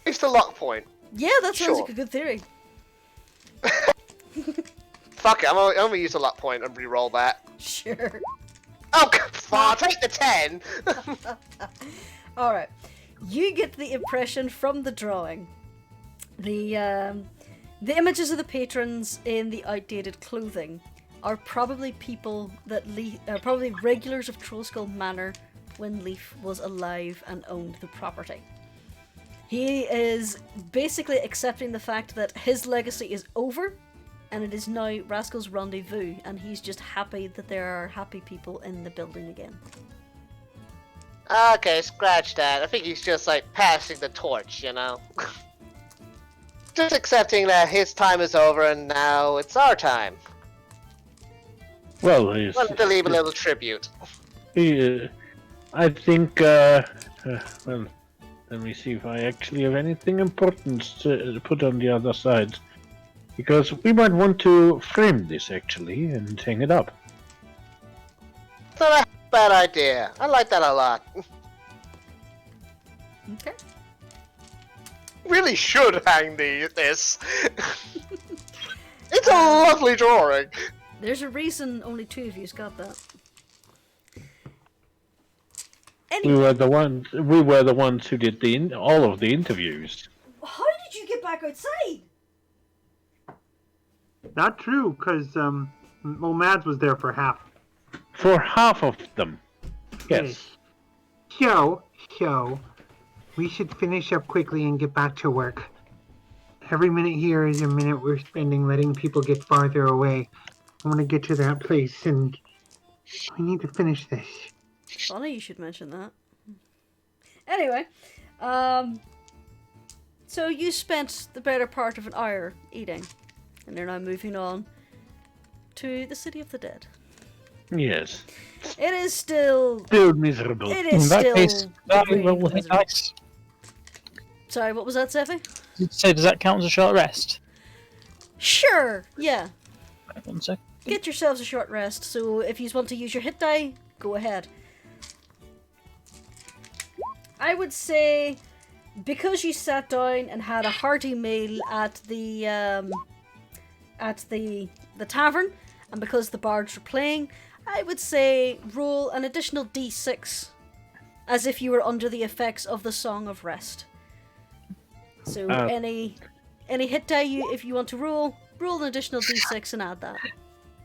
It's the lock point. Yeah, that sounds like a good theory. Fuck it, I'm gonna use the luck point and re-roll that. Sure. Oh, I'll take the 10! Alright. You get the impression from the drawing. The images of the patrons in the outdated clothing are probably people that are probably regulars of Trollskull Manor when Leaf was alive and owned the property. He is basically accepting the fact that his legacy is over, and it is now Rascal's Rendezvous, and he's just happy that there are happy people in the building again. Okay, scratch that. I think he's just like passing the torch, Just accepting that his time is over and now it's our time. Well, he's. Wanted to leave a little tribute. I think, well, let me see if I actually have anything important to put on the other side. Because we might want to frame this, actually, and hang it up. It's not a bad idea. I like that a lot. Okay. Really should hang this. It's a lovely drawing. There's a reason only 2 of you's got that. Anyway, We were the ones who did all of the interviews. how did you get back outside? Not true, because Mads was there for half. For half of them. Yes. So, we should finish up quickly and get back to work. Every minute here is a minute we're spending letting people get farther away. I want to get to that place, and we need to finish this. Funny you should mention that. Anyway, so you spent the better part of an hour eating, and you're now moving on to the City of the Dead. Yes. It is still... Still miserable. It In is that still... case, that really will hit miserable. dice. Sorry, what was that, Seffi? Did you say, does that count as a short rest? Sure, yeah. Right, 1 sec. Get yourselves a short rest, so if you want to use your hit die, go ahead. I would say, because you sat down and had a hearty meal at the tavern, and because the bards were playing, I would say roll an additional d6, as if you were under the effects of the Song of Rest. So any hit die if you want to roll an additional d6 and add that.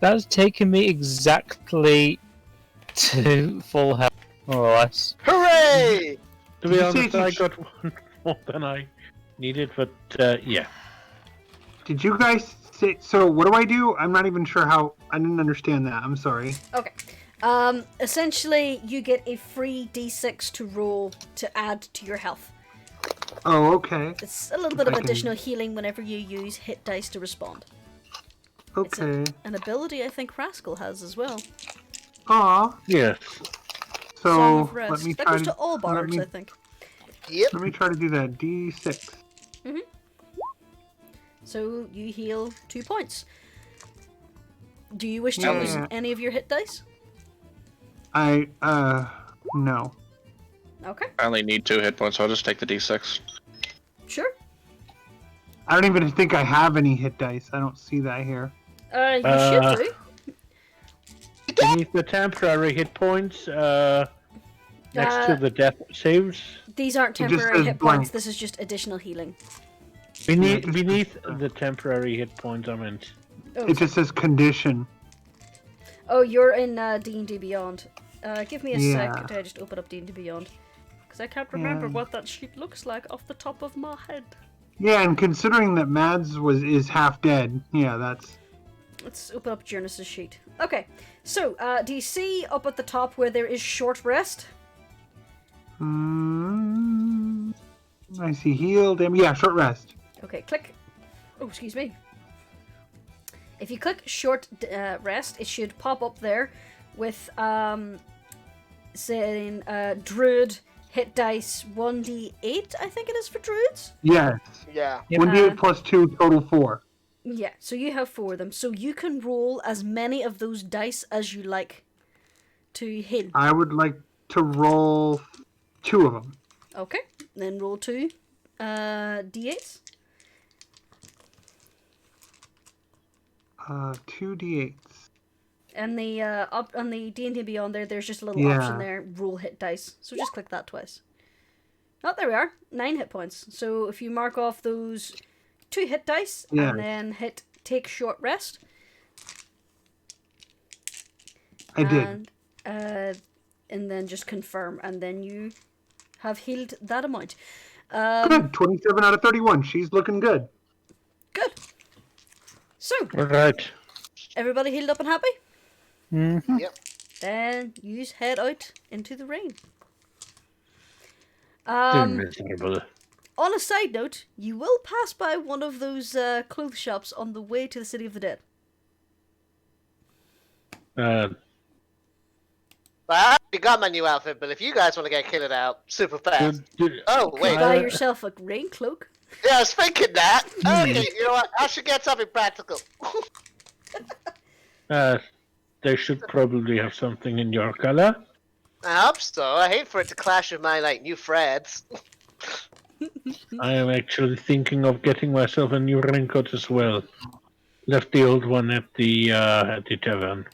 That's taken me exactly to full health, more or less. Hooray! To be Did you honest, say I you got one more than I needed, but yeah. Did you guys say... So, what do? I'm not even sure how... I didn't understand that. I'm sorry. Okay. Essentially, you get a free d6 to roll to add to your health. Oh, okay. It's a little bit of I can- additional healing whenever you use hit dice to respond. It's Okay. an ability I think Rascal has as well. Aw. Yes. Song So, of Rest. let me That try goes to all bards, me- I think. Yep. Let me try to do that. D6. So you heal 2 points. Do you wish to Yeah. use any of your hit dice? No. Okay, I only need 2 hit points, so I'll just take the d6. sure. I don't even think I have any hit dice. I don't see that here. You should do. Beneath the temporary hit points, next to the death saves. These aren't It just temporary says hit blank. points. This is just additional healing. Beneath the temporary hit points, I meant. Oh, It just says condition. oh you're in D&D Beyond. Give me a Yeah. sec to just open up D&D Beyond. Because I can't remember Yeah. what that sheet looks like off the top of my head. Yeah, and considering that Mads is half dead, yeah, that's... Let's open up Jurnis' sheet. Okay, so do you see up at the top where there is short rest? I see healed. Yeah, short rest. Okay, click. Oh, excuse me. If you click short rest, it should pop up there with saying Druid hit dice 1d8. I think it is for druids. Yes. Yeah. 1d8 plus 2, total 4. Yeah, so you have 4 of them. So you can roll as many of those dice as you like to hit. I would like to roll 2 of them. Okay, then roll 2 d8s. 2d8s. And the up on the D&D Beyond there's just a little Yeah. option there, roll hit dice. So just click that twice. Oh, there we are. 9 hit points. So if you mark off those 2 hit dice Yeah. and then hit take short rest. I did. And then just confirm, and then you have healed that amount. Good. 27 out of 31. She's looking good. Good. So Alright. everybody healed up and happy? Mm-hmm. Yep. Then you head out into the rain. Still miserable. On a side note, you will pass by one of those clothes shops on the way to the City of the Dead. But I already got my new outfit, but if you guys want to get kitted out super fast. Oh, Could wait. buy yourself a rain cloak. Yeah, I was thinking that. Okay, you know what? I should get something practical. They should probably have something in your color. I hope so. I hate for it to clash with my, like, new threads. I am actually thinking of getting myself a new raincoat as well. Left the old one at the tavern.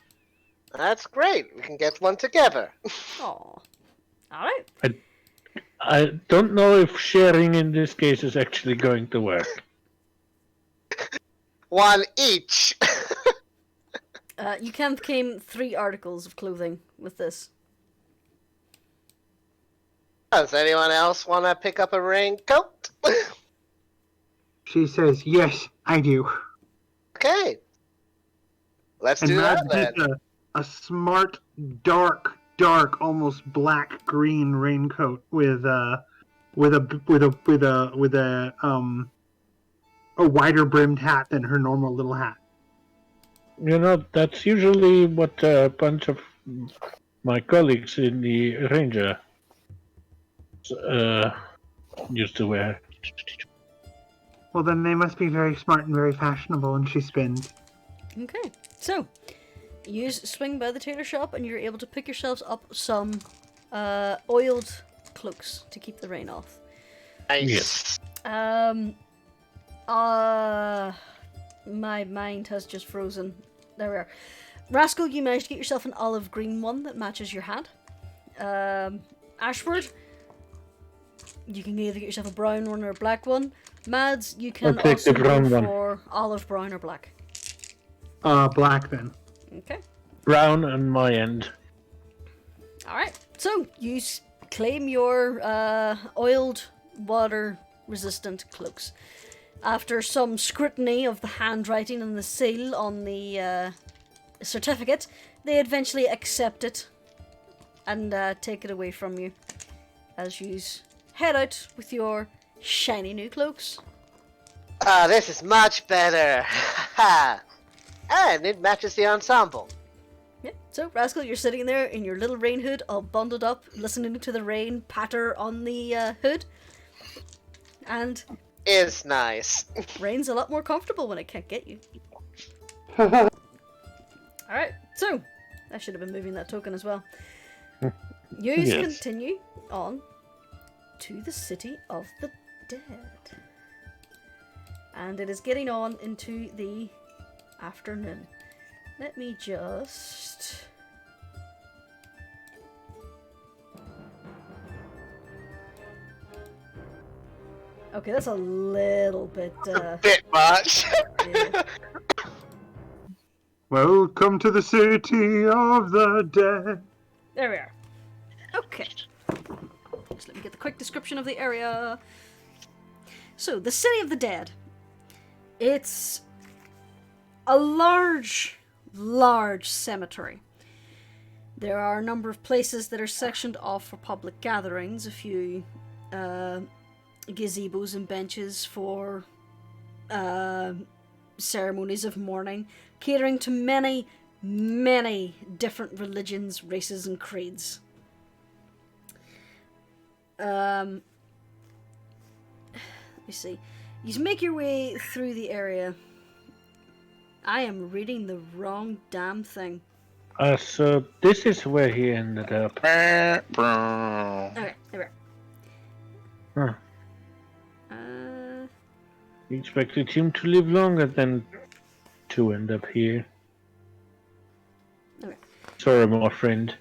That's great. We can get one together. Aw. Alright. I don't know if sharing in this case is actually going to work. One each. You can claim 3 articles of clothing with this. Does anyone else want to pick up a raincoat? She says, yes, I do. Okay. Let's And do that Mads then. gets a smart, dark, almost black-green raincoat with a wider brimmed hat than her normal little hat. You know, that's usually what a bunch of my colleagues in the Ranger used to wear. Well, then they must be very smart and very fashionable, and she spins. Okay. So, you swing by the tailor shop and you're able to pick yourselves up some oiled cloaks to keep the rain off. Nice. My mind has just frozen. There we are. Rascal, you managed to get yourself an olive green one that matches your hat. Ashford, you can either get yourself a brown one or a black one. Mads, you can I'll take also the brown go one. for olive brown or black. Black then. Okay. Brown on my end. Alright, so you claim your oiled, water-resistant cloaks. After some scrutiny of the handwriting and the seal on the certificate, they eventually accept it and take it away from you as you head out with your shiny new cloaks. Ah, this is much better. Ha! And it matches the ensemble. Yeah, so Rascal, you're sitting there in your little rain hood, all bundled up, listening to the rain patter on the hood. And Is nice. rain's a lot more comfortable when it can't get you. Alright, so I should have been moving that token as well. You Yes. continue on to the City of the Dead. And it is getting on into the afternoon. Let me just... Okay, that's a little bit, Bit much. yeah. Welcome to the city of the dead. There we are. Okay. Just let me get the quick description of the area. So, the City of the Dead. It's a large cemetery. There are a number of places that are sectioned off for public gatherings, a few gazebos and benches for ceremonies of mourning, catering to many, many different religions, races, and creeds. Let me see. You make your way through the area. I am reading the wrong damn thing. So this is where he ended up. Okay, there we are. Huh. We expected him to live longer than to end up here. Okay. Sorry, my friend.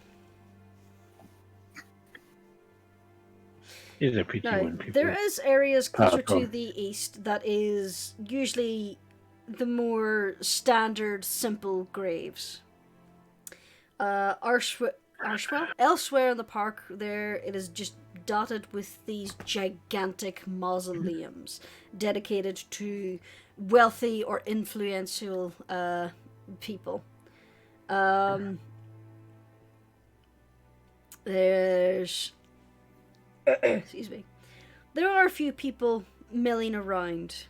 It's a pity Now, when people... there is areas closer to on. the east that is usually the more standard, simple graves. Elsewhere in the park, there it is just dotted with these gigantic mausoleums dedicated to wealthy or influential people. There's excuse me. There are a few people milling around.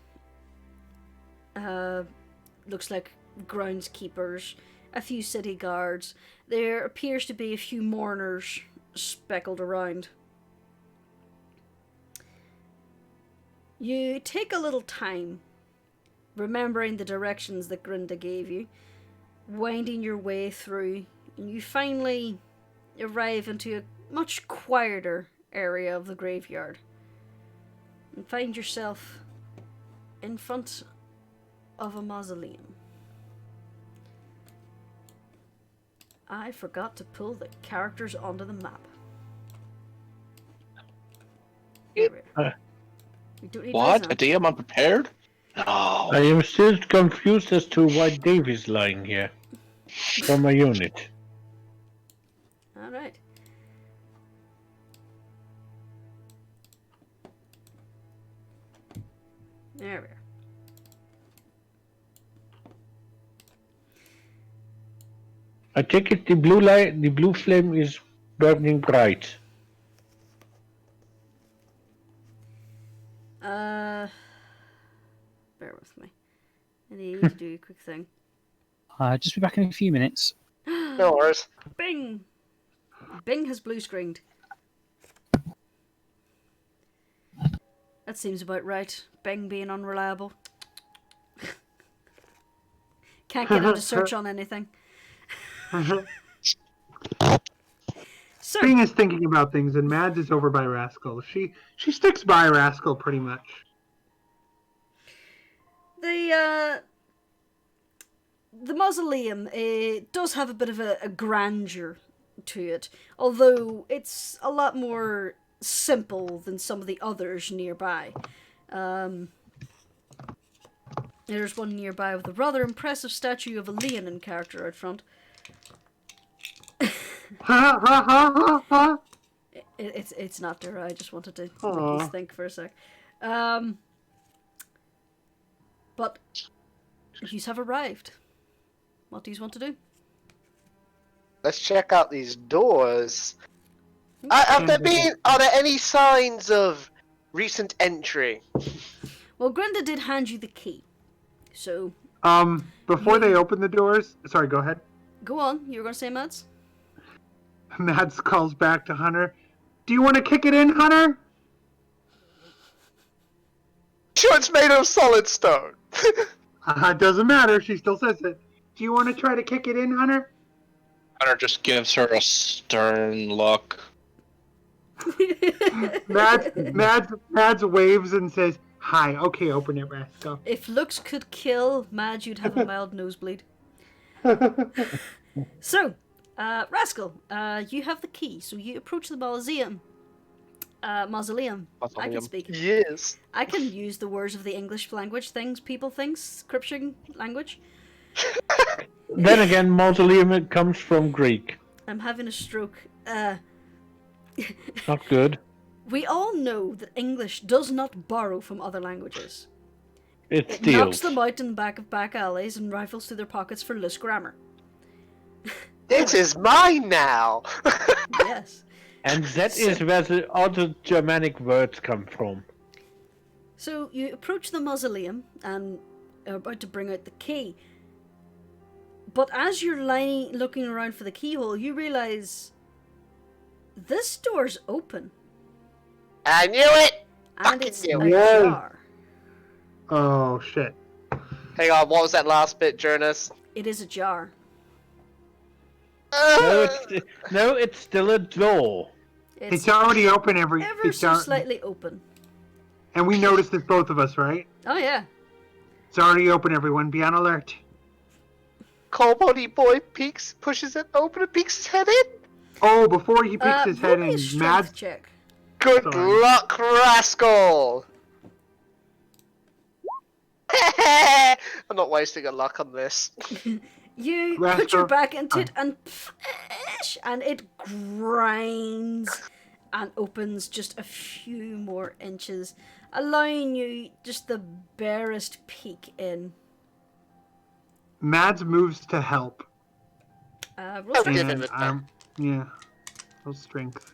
Looks like groundskeepers a few city guards. There appears to be a few mourners speckled around. You take a little time, remembering the directions that Grinda gave you, winding your way through, and you finally arrive into a much quieter area of the graveyard and find yourself in front of a mausoleum. I forgot to pull the characters onto the map. Here we are. We don't need What? those A now. DM unprepared? No. I am still confused as to why Dave is lying here from my unit. Alright. There we are. I take it the blue light, the blue flame is burning bright. Bear with me. I need to do a quick thing. Just be back in a few minutes. No worries. Bing! Bing has blue screened. That seems about right. Bing being unreliable. Can't get him to search on anything. So, Bing is thinking about things, and Mads is over by Rascal. She sticks by Rascal pretty much. the mausoleum does have a bit of a grandeur to it, although it's a lot more simple than some of the others nearby. There's one nearby with a rather impressive statue of a Leonin character out front. It's not there. I just wanted to make you think for a sec. But you have arrived. What do you want to do? Let's check out these doors. Are there any signs of recent entry? Well, Grenda did hand you the key, so. Before they open the doors, sorry, go ahead. Go on. You were going to say, Mads? Mads calls back to Hunter. Do you want to kick it in, Hunter? Sure, it's made of solid stone. It doesn't matter. She still says it. Do you want to try to kick it in, Hunter? Hunter just gives her a stern look. Mads waves and says, "Hi, okay, open it, Rascal." If looks could kill, Mads, you'd have a mild nosebleed. So, Rascal, you have the key, so you approach the mausoleum. Mausoleum. I can speak. Yes. I can use the words of the English language, things, people, things, scripture language. Then again, mausoleum comes from Greek. I'm having a stroke. Not good. We all know that English does not borrow from other languages. It It steals. knocks them out in the back of back alleys and rifles through their pockets for loose grammar. It is mine now. Yes. And that is where the other Germanic words come from. So you approach the mausoleum and are about to bring out the key. But as you're looking around for the keyhole, you realise this door's open. I knew it. And Fucking it's knew a it. jar. Oh, shit. Hang on, what was that last bit, Jurnis? It is a jar. No, it's still a door. It's already open ever so slightly open. And we noticed it, both of us, right? Oh yeah. It's already open, everyone. Be on alert. Koboldy boy pushes it open and peeks his head in. Oh, before he peeks his head roll me a in, strength Mads... check. Good Sorry. luck, Rascal. I'm not wasting a luck on this. You put Rascal. your back into it and it grinds and opens just a few more inches, allowing you just the barest peek in. Mads moves to help. Roll strength. Give him a time. Yeah. Roll strength.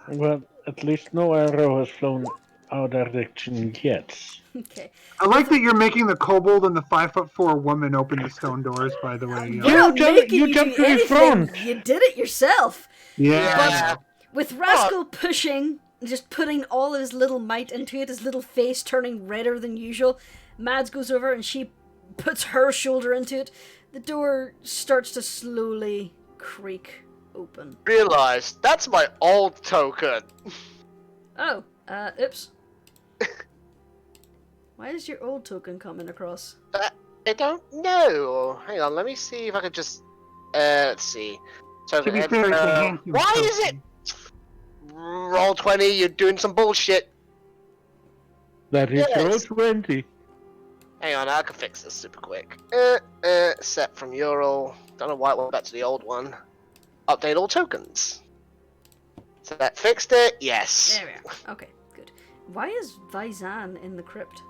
Well, at least no arrow has flown our direction yet. Okay. I like that you're making the kobold and the 5'4" woman open the stone doors. By the way, We're not making you you jumped do to the anything. front. You did it yourself. yeah. With Rascal pushing, just putting all of his little might into it, his little face turning redder than usual, Mads goes over and she puts her shoulder into it. The door starts to slowly creak open. Realize that's my old token. Oh, oops. Why is your old token coming across? I don't know. Hang on, let me see if I could just. Let's see. So, To be fair, it's a handsome why is it? token. Roll 20. You're doing some bullshit. That is Yes. roll 20. Hang on, I can fix this super quick. Set from Ural. Don't know why it went back to the old one. Update all tokens. So that fixed it. Yes. There we are. Okay, good. Why is Vizan in the crypt?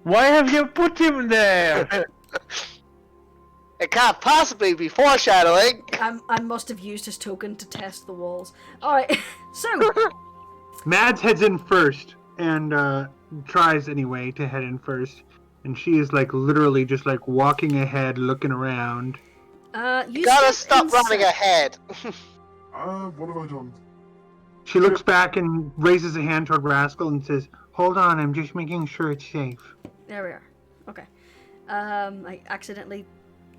Why have you put him there? It can't possibly be foreshadowing. I must have used his token to test the walls. Alright, so, Mads heads in first and tries anyway to head in first, and she is like literally just like walking ahead, looking around. you Gotta step stop inside. running ahead. What have I done? She looks back and raises a hand toward Rascal and says, "Hold on, I'm just making sure it's safe." There we are. Okay. I accidentally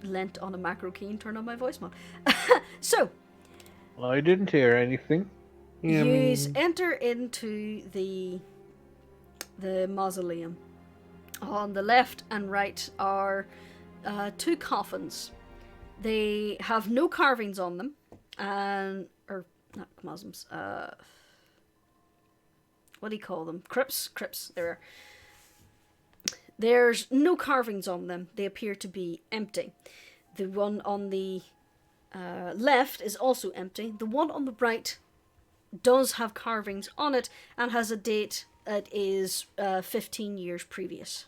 leant on a macro key and turned on my voice mod. So, I didn't hear anything. Yeah, I you mean- enter into the mausoleum. On the left and right are two coffins. They have no carvings on them, or not mausoleums. What do you call them? Crypts. There are. There's no carvings on them. They appear to be empty. The one on the left is also empty. The one on the right does have carvings on it and has a date that is 15 years previous.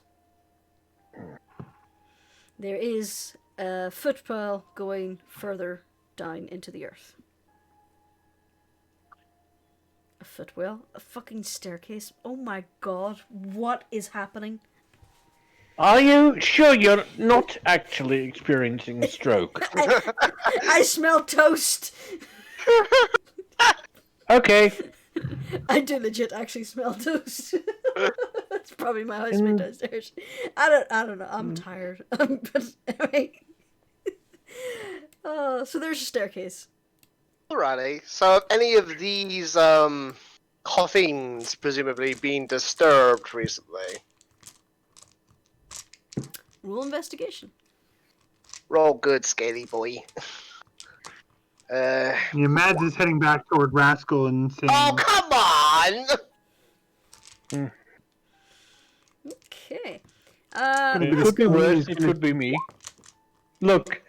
There is a footpath going further down into the earth. A footwell? A fucking staircase? Oh my god, what is happening? Are you sure you're not actually experiencing a stroke? I smell toast! Okay. I do legit actually smell toast. That's probably my husband downstairs. I don't know. I'm tired. But anyway. So there's a staircase. Alrighty. So have any of these coffins presumably been disturbed recently? Rule investigation. Roll good, scaly boy. Yeah, Mads is heading back toward Rascal and saying, Oh, come on! Okay. It could be worse, it could be me. Look,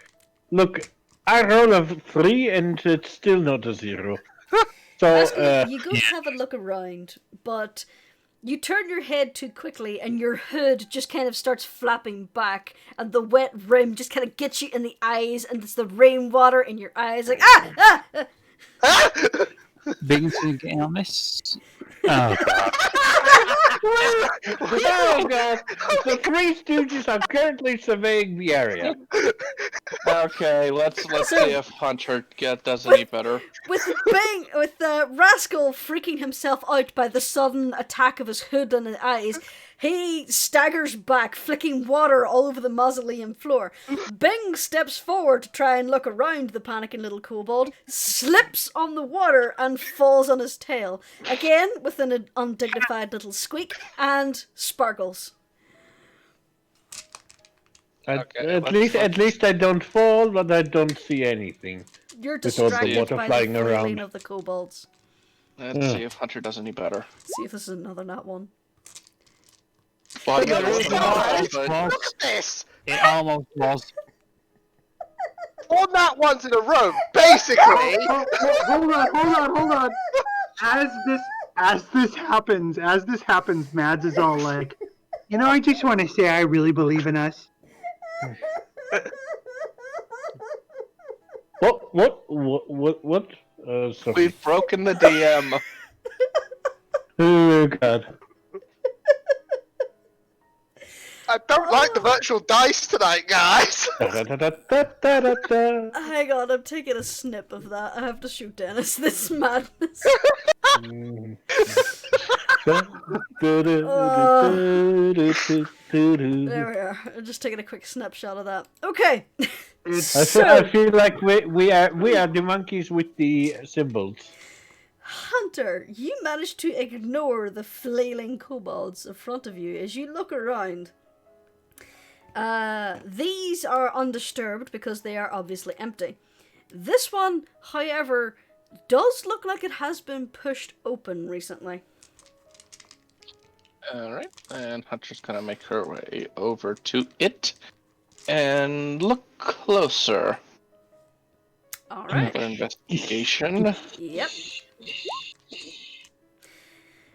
I roll a 3 and it's still not a 0. So, Rascal, you go have a look around, but you turn your head too quickly and your hood just kind of starts flapping back and the wet rim just kind of gets you in the eyes and it's the rainwater in your eyes like Bington getting on this? Oh, God. oh god, the Three Stooges are currently surveying the area. Okay, let's see if Hunter does any better. with Rascal freaking himself out by the sudden attack of his hood and his eyes. He staggers back, flicking water all over the mausoleum floor. Bing steps forward to try and look around the panicking little kobold, slips on the water and falls on his tail. Again, with an undignified little squeak, and sparkles. At least I don't fall, but I don't see anything. You're With all the distracted water by flying the flailing around. of the kobolds. Let's see if Hunter does any better. See if this is another nat one. Well, I Yeah, got it's a not. but Look at this! It almost was. All that ones in a row, basically! hold on. As this happens, Mads is all like, I just want to say I really believe in us. What? Sorry. we've broken the DM. Oh god. I don't like the virtual dice tonight, guys. Da-da-da-da-da-da-da. Hang on, I'm taking a snip of that. I have to shoot Dennis. This madness. Mm. There we are. I'm just taking a quick snapshot of that. Okay. It's I feel like we are the monkeys with the symbols. Hunter, you managed to ignore the flailing kobolds in front of you as you look around. These are undisturbed because they are obviously empty. This one, however, does look like it has been pushed open recently. Alright, and Hunter's gonna make her way over to it and look closer. Alright. For investigation. Yep.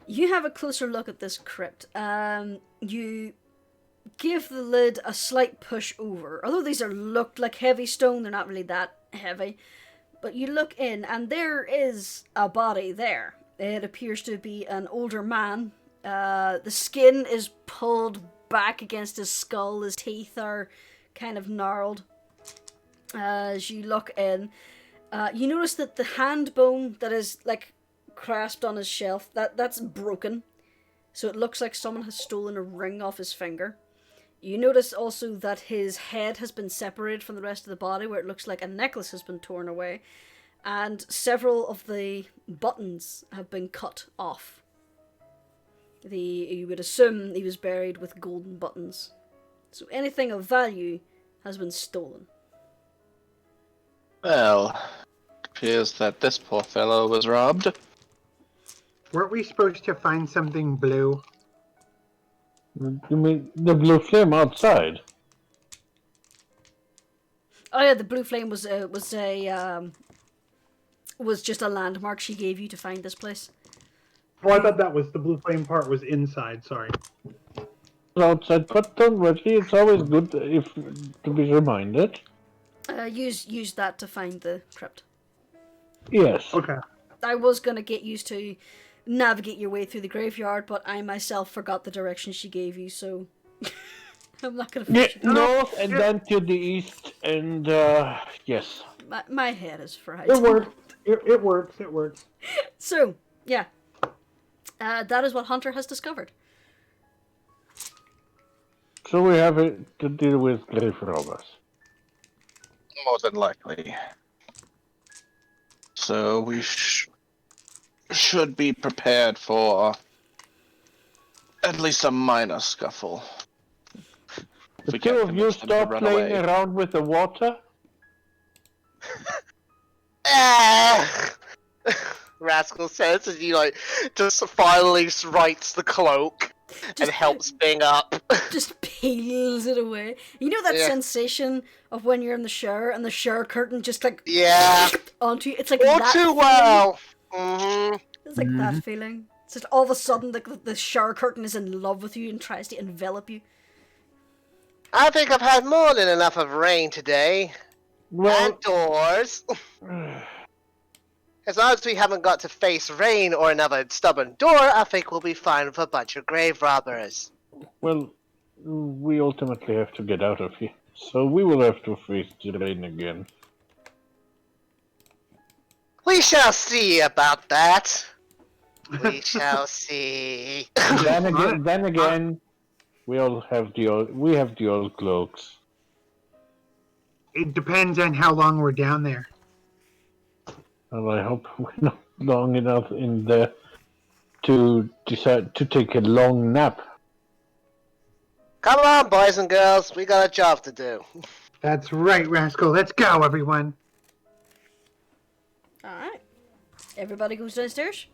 You have a closer look at this crypt. You give the lid a slight push over. Although these looked like heavy stone, they're not really that heavy. But you look in, and there is a body there. It appears to be an older man. The skin is pulled back against his skull. His teeth are kind of gnarled. As you look in, you notice that the hand bone that is like clasped on his shelf, that's broken. So it looks like someone has stolen a ring off his finger. You notice also that his head has been separated from the rest of the body, where it looks like a necklace has been torn away. And several of the buttons have been cut off. You would assume he was buried with golden buttons. So anything of value has been stolen. Well, it appears that this poor fellow was robbed. weren't we supposed to find something blue? You mean the blue flame outside? Oh yeah, the blue flame was just a landmark she gave you to find this place. Oh, I thought that was the blue flame part was inside. Sorry. Outside, but don't worry, it's always good to be reminded. Use that to find the crypt. Yes. Okay. I was gonna get used to navigate your way through the graveyard, but I myself forgot the direction she gave you, so I'm not gonna finish it. North and then to the east, and yes. My head is fried. It works. It works. It works. So, yeah. That is what Hunter has discovered. So we have to deal with grave robbers. More than likely. So we should be prepared for at least a minor scuffle. If The we two can't of you convince them to stop run playing away. around with the water. Rascal says as he just finally rights the cloak and helps Bing up. Just peels it away. You know that sensation of when you're in the shower and the shower curtain just Yeah. onto you? It's like All that too feeling. well. Mm-hmm. It's like that feeling. It's just all of a sudden the shower curtain is in love with you and tries to envelop you. I think I've had more than enough of rain today. Well, Outdoors. As long as we haven't got to face rain or another stubborn door, I think we'll be fine with a bunch of grave robbers. well, we ultimately have to get out of here, so we will have to face the rain again. We shall see about that. We shall see. Then again, we have the old cloaks. It depends on how long we're down there. Well, I hope we're not long enough in there to decide to take a long nap. Come on, boys and girls. We got a job to do. That's right, Rascal. Let's go, everyone. Alright. Everybody goes downstairs?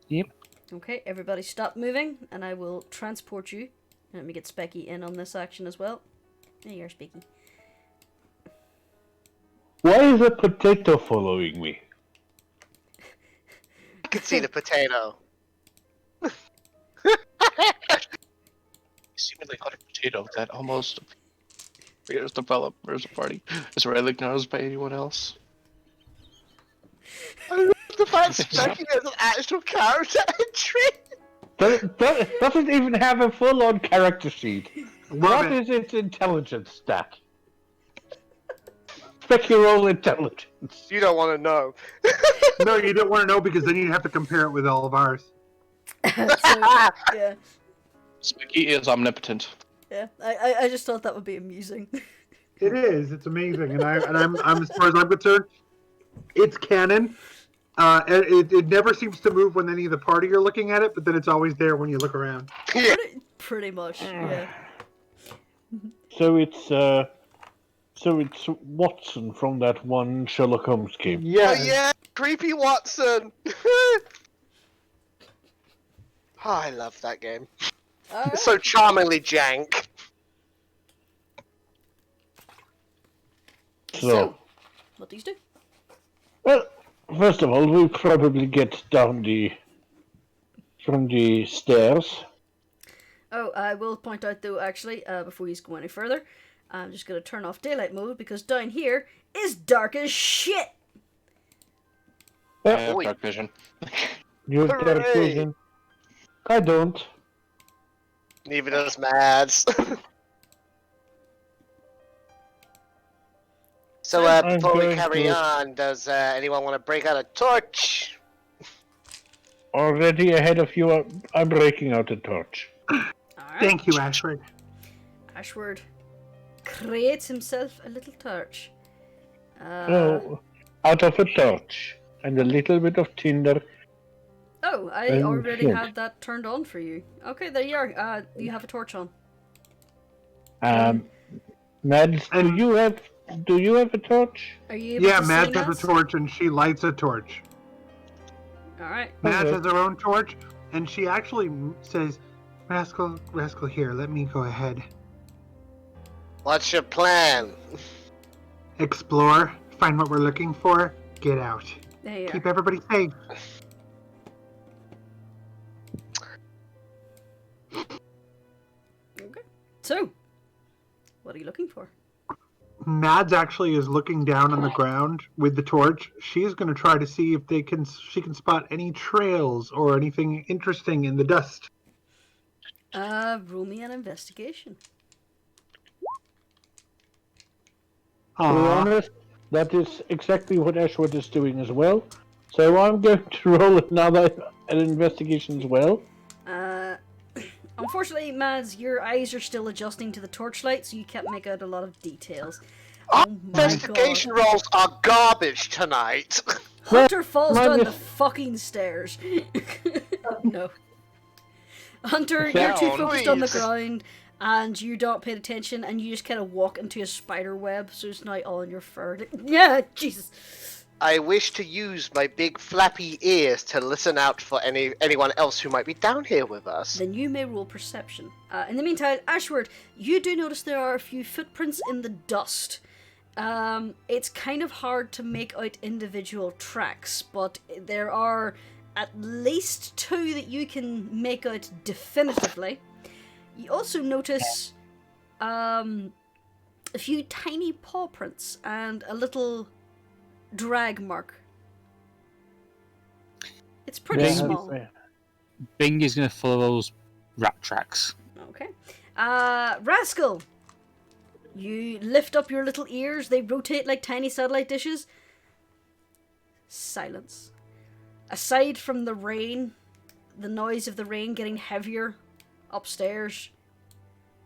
Yep. Okay, everybody stop moving, and I will transport you. Let me get Specky in on this action as well. There you are, Specky. Why is a potato following me? I can see the potato. Seemingly hot potato that almost appears to develop as a party is rarely acknowledged by anyone else. I love the That's making it an actual character entry. Doesn't even have a full-on character sheet. Love What it. is its intelligence stat? Pick your own intelligence. You don't want to know. No, you don't want to know because then you'd have to compare it with all of ours. So, yeah. Spiky is omnipotent. Yeah. I just thought that would be amusing. It is. It's amazing, and I'm as far as I'm concerned, it's canon. It never seems to move when any of the party are looking at it, but then it's always there when you look around. Yeah. Pretty much, yeah. So it's Watson from that one Sherlock Holmes game. Yeah. Oh yeah, creepy Watson. Oh, I love that game. Alright. It's so charmingly jank. So, What do you do? well, first of all, we probably get down from the stairs. Oh, I will point out though, actually, before you go any further, I'm just going to turn off daylight mode because down here is dark as shit. I Yeah, have Oi. dark vision. you have dark Hooray. vision. I don't. Neither does Mads. So, I'm before we going carry to- on, does anyone want to break out a torch? Already ahead of you, I'm breaking out a torch. Alright. Thank you, Ashford. Ashward creates himself a little torch. Oh, out of a torch and a little bit of tinder. Oh, I And already flint. had that turned on for you. Okay, there you are. You have a torch on. Mads, do you have a torch? Are you able Yeah, to Mads see has a torch and she lights a torch. Alright. Mads Okay. has her own torch, and she actually says, Rascal, here, let me go ahead. What's your plan? Explore, find what we're looking for, get out. There you Keep are. everybody safe. Okay. So, what are you looking for? Mads actually is looking down on the ground with the torch. She's going to try to see if she can spot any trails or anything interesting in the dust. Roll me an investigation. To be Aww. honest, that is exactly what Ashwood is doing as well. So I'm going to roll an investigation as well. Unfortunately, Mads, your eyes are still adjusting to the torchlight, so you can't make out a lot of details. Our Oh my investigation god. rolls are garbage tonight. Hunter falls My down mis- the fucking stairs. No. Hunter, you're too Down, focused on the please. ground, and you don't pay attention, and you just kind of walk into a spider web, so it's now all in your fur. Yeah, Jesus. I wish to use my big flappy ears to listen out for anyone else who might be down here with us. Then you may roll perception. In the meantime, Ashward, you do notice there are a few footprints in the dust. It's kind of hard to make out individual tracks, but there are at least 2 that you can make out definitively. You also notice a few tiny paw prints and a little drag mark. It's pretty Bing. small. Bing is going to follow those rat tracks. Okay. Rascal! You lift up your little ears, they rotate like tiny satellite dishes. Silence. Aside from the rain, the noise of the rain getting heavier upstairs,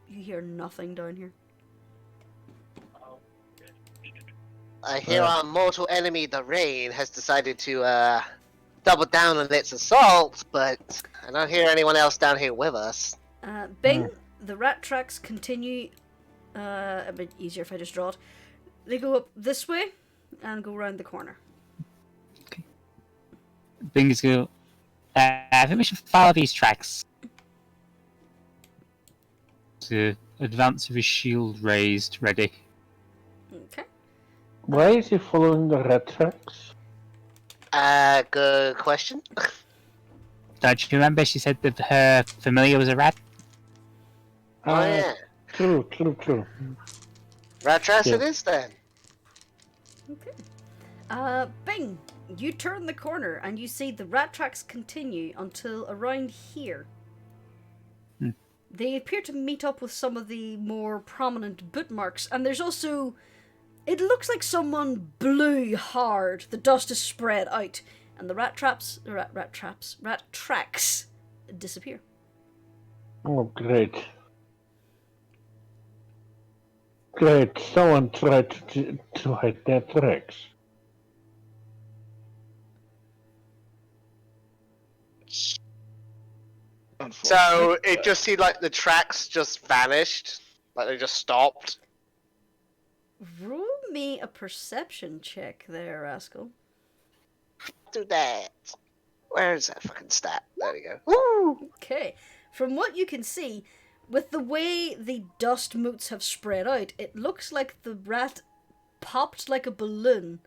you hear nothing down here. I hear our mortal enemy, the rain, has decided to double down on its assault, but I don't hear anyone else down here with us. Bing, the rat tracks continue a bit easier if I just draw it. They go up this way and go around the corner. Bing is going to... I think we should follow these tracks. To advance with his shield raised, ready. Okay. Why is he following the rat tracks? Good question. Don't you remember she said that her familiar was a rat? Oh yeah. True. Rat traps Yeah. it is then. Okay. Bing, you turn the corner and you see the rat tracks continue until around here. They appear to meet up with some of the more prominent boot marks, and there's also... It looks like someone blew hard. The dust is spread out, and the rat tracks disappear. Oh, great. Great, someone tried to hide their tracks. So it just seemed like the tracks just vanished, like they just stopped. Roll me a perception check there, Rascal. Do that. Where is that fucking stat? There we go. Woo! Okay. From what you can see, with the way the dust moots have spread out, it looks like the rat popped like a balloon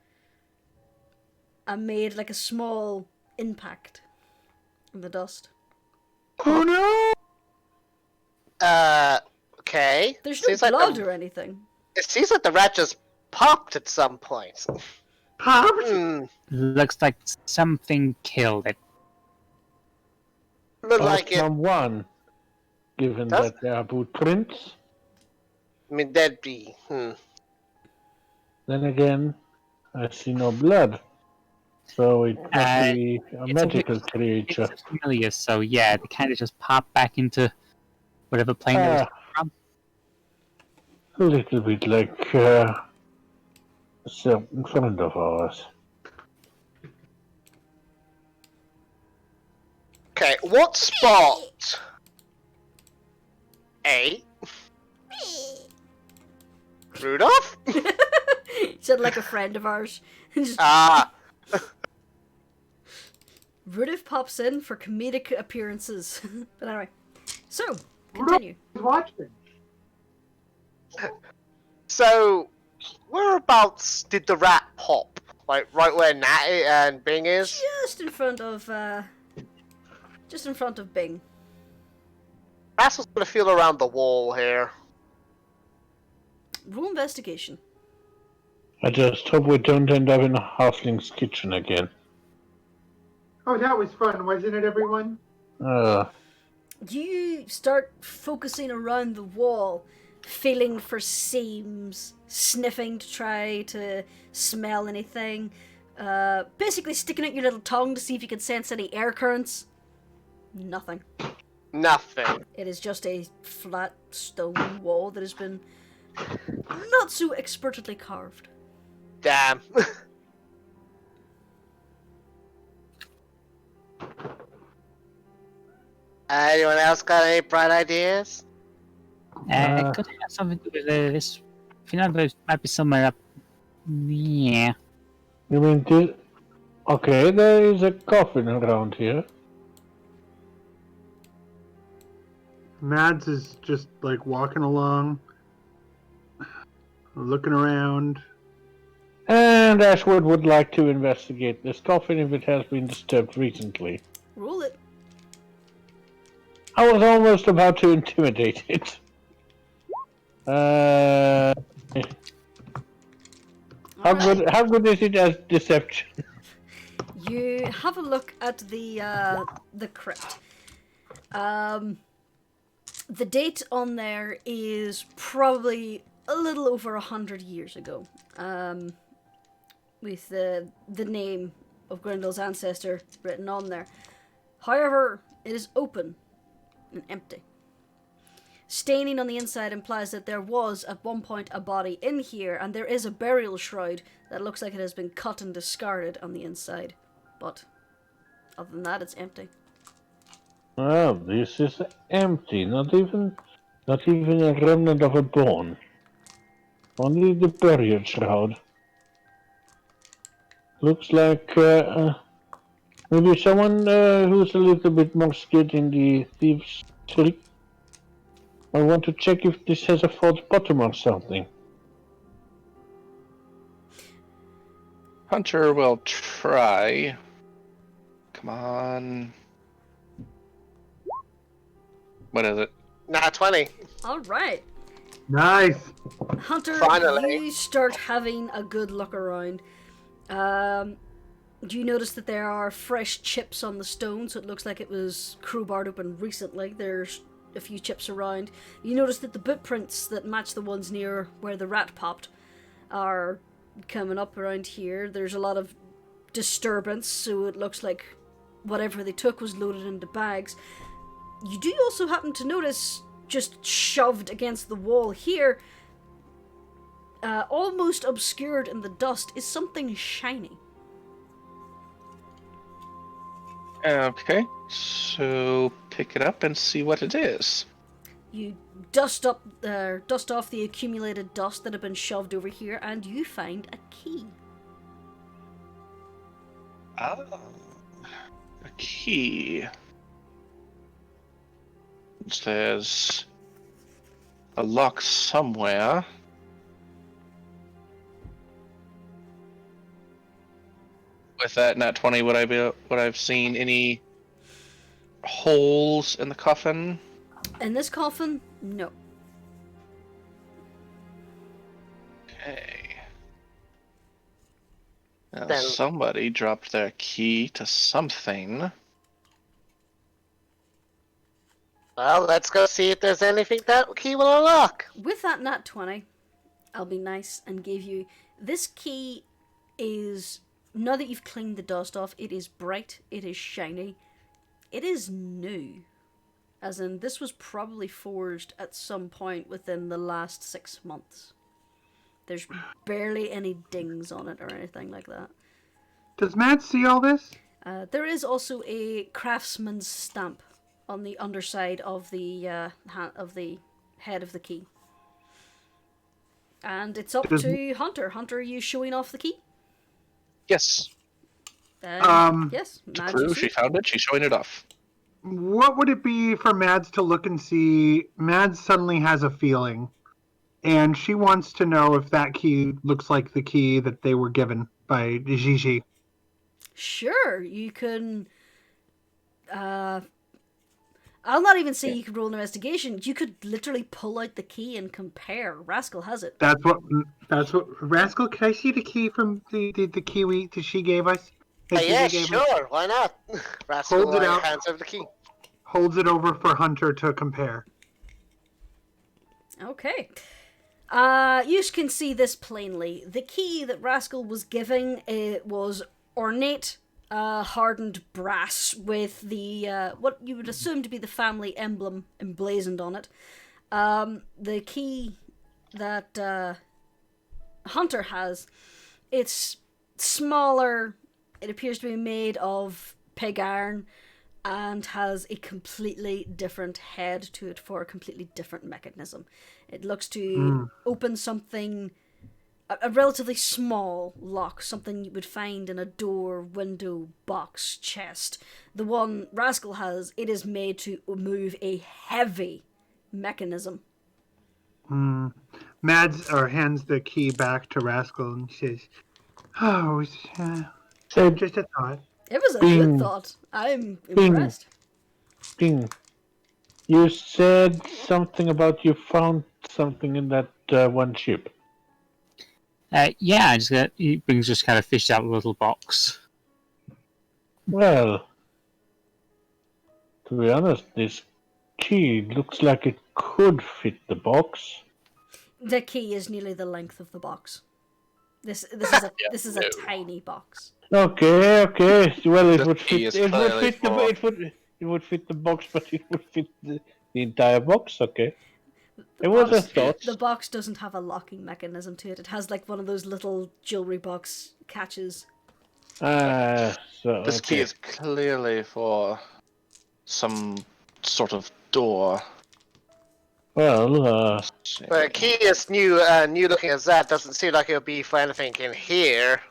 and made like a small impact in the dust. Oh no! Okay. There's no Seems like blood or anything. It seems like the rat just popped at some point. Popped? Looks like something killed it. Look Or like it. someone, given Does- that they are boot prints. I mean, that'd be. Then again, I see no blood. So it must be a it's magical It's creature. a familiar, so yeah, they kind of just pop back into whatever plane they was from. A little bit like some friend of ours. Okay, what spot? A. Rudolph? Said like a friend of ours. Just Ah, Rudolph pops in for comedic appearances. But anyway, so continue. Who's watching? so whereabouts did the rat pop? Like right where Natty and Bing is? Just in front of Bing. Rascal's gonna feel around the wall here. Roll investigation. I just hope we don't end up in a halfling's kitchen again. Oh, that was fun, wasn't it, everyone? You start focusing around the wall, feeling for seams, sniffing to try to smell anything. Basically sticking out your little tongue to see if you can sense any air currents. Nothing. Nothing. It is just a flat stone wall that has been not so expertly carved. Damn. Anyone else got any bright ideas? It could have something to do with this. If you know, there might be somewhere up. Yeah. You mean this? Okay, there is a coffin around here. Mads is just like walking along, looking around. And Ashwood would like to investigate this coffin if it has been disturbed recently. Roll it. I was almost about to intimidate it. How good is it as deception? You have a look at the crypt. The date on there is probably a little over 100 years ago. With the name of Grendel's ancestor written on there. However, it is open and empty. Staining on the inside implies that there was at one point a body in here, and there is a burial shroud that looks like it has been cut and discarded on the inside. But other than that, it's empty. Oh, this is empty. Not even a remnant of a bone. Only the burial shroud. Looks like maybe someone who's a little bit more skilled in the thieves' trick. I want to check if this has a false bottom or something. Hunter will try. Come on. What is it? Nah, 20. Alright. Nice. Hunter, Finally. you start having a good look around. Do you notice that there are fresh chips on the stone, so it looks like it was crowbarred open recently? There's a few chips around. You notice that the bootprints that match the ones near where the rat popped are coming up around here. There's a lot of disturbance, so it looks like whatever they took was loaded into bags. You do also happen to notice, just shoved against the wall here, almost obscured in the dust, is something shiny. Okay, so pick it up and see what it is. You dust off the accumulated dust that had been shoved over here, and you find a key. Oh, a key. There's a lock somewhere. With that nat 20, would I've seen any holes in the coffin? In this coffin, no. Okay. Now Then- somebody dropped their key to something. Well, let's go see if there's anything that key will unlock. With that nat 20, I'll be nice and give you... This key is... Now that you've cleaned the dust off, it is bright, it is shiny, it is new. As in, this was probably forged at some point within the last 6 months. There's barely any dings on it or anything like that. Does Matt see all this? There is also a craftsman's stamp on the underside of the head of the key. And it's up to Hunter. Hunter, are you showing off the key? Yes. Yes. To Mads, prove you she see? found it, she's showing it off. What would it be for Mads to look and see? Mads suddenly has a feeling, and she wants to know if that key looks like the key that they were given by Gigi. Sure, you can. I'll not even say you could roll an investigation. You could literally pull out the key and compare. Rascal has it. That's what Rascal. Can I see the key from the key that she gave us? That Yeah, Gigi gave us? sure, why not? Rascal Hold it out. hands over the key. Holds it over for Hunter to compare. Okay. You can see this plainly. The key that Rascal was giving was ornate, hardened brass with the what you would assume to be the family emblem emblazoned on it. The key that Hunter has, it's smaller. It appears to be made of pig iron and has a completely different head to it for a completely different mechanism. It looks to open something, a relatively small lock, something you would find in a door, window, box, chest. The one Rascal has, it is made to move a heavy mechanism. Mads hands the key back to Rascal and says, "Oh, So, just a thought." It was a Bing. good thought. I'm Bing. impressed. Ding. You said something about you found something in that one ship. Yeah, he brings just kind of fished out a little box. Well, to be honest, this key looks like it could fit the box. The key is nearly the length of the box. This is a tiny box. Okay. Well, it The would key fit. is clearly for- It would fit the box, but it would fit the entire box. Okay. It was a thought. The box doesn't have a locking mechanism to it. It has like one of those little jewelry box catches. So This key is clearly for some sort of door. Well, But a key is new looking as that doesn't seem like it would be for anything in here.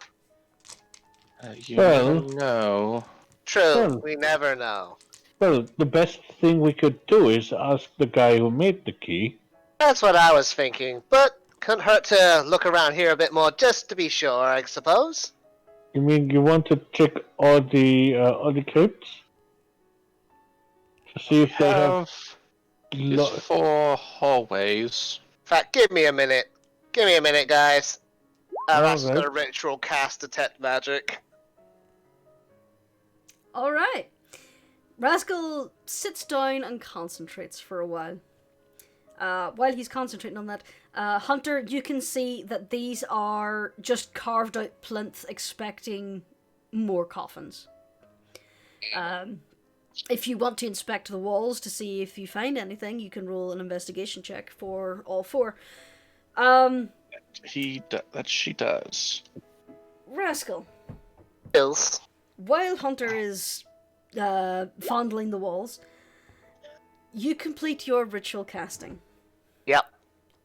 You Well- never know. True, Well- we never know. well, the best thing we could do is ask the guy who made the key. That's what I was thinking, but couldn't hurt to look around here a bit more just to be sure, I suppose. You mean you want to check all the crypts to see if they have? These Lo- 4 hallways. In fact, give me a minute. Give me a minute, guys. I've also Alright. got a ritual cast detect magic. All right. Rascal sits down and concentrates for a while. While he's concentrating on that, Hunter, you can see that these are just carved out plinths expecting more coffins. If you want to inspect the walls to see if you find anything, you can roll an investigation check for all four. She does. Rascal. Bills. While Hunter is fondling the walls, you complete your ritual casting. Yep.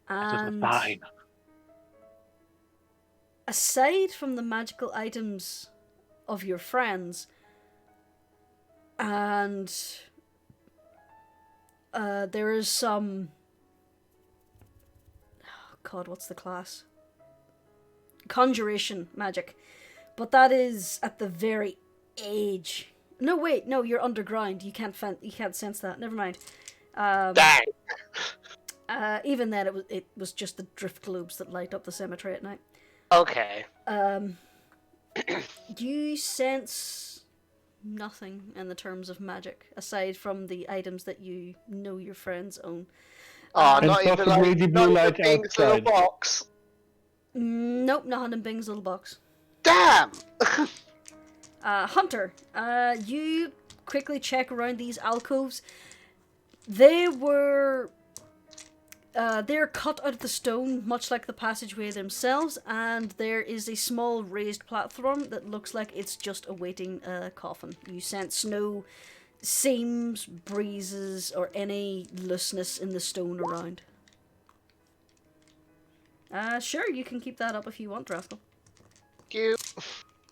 And Fine. aside from the magical items of your friends, and there is some... Oh God, what's the class? Conjuration magic. But that is at the very edge. No, wait, no, you're underground. You can't sense that. Never mind. Dang. Even then, it was just the drift globes that light up the cemetery at night. Okay. You sense nothing in the terms of magic, aside from the items that you know your friends own. Oh, And not even possibly like the blue light Bing's little outside. box. Nope, not in Bing's little box. Damn. Hunter, you quickly check around these alcoves. They're cut out of the stone, much like the passageway themselves, and there is a small raised platform that looks like it's just awaiting a coffin. You sense no seams, breezes, or any looseness in the stone around. Sure, you can keep that up if you want, Rascal. You.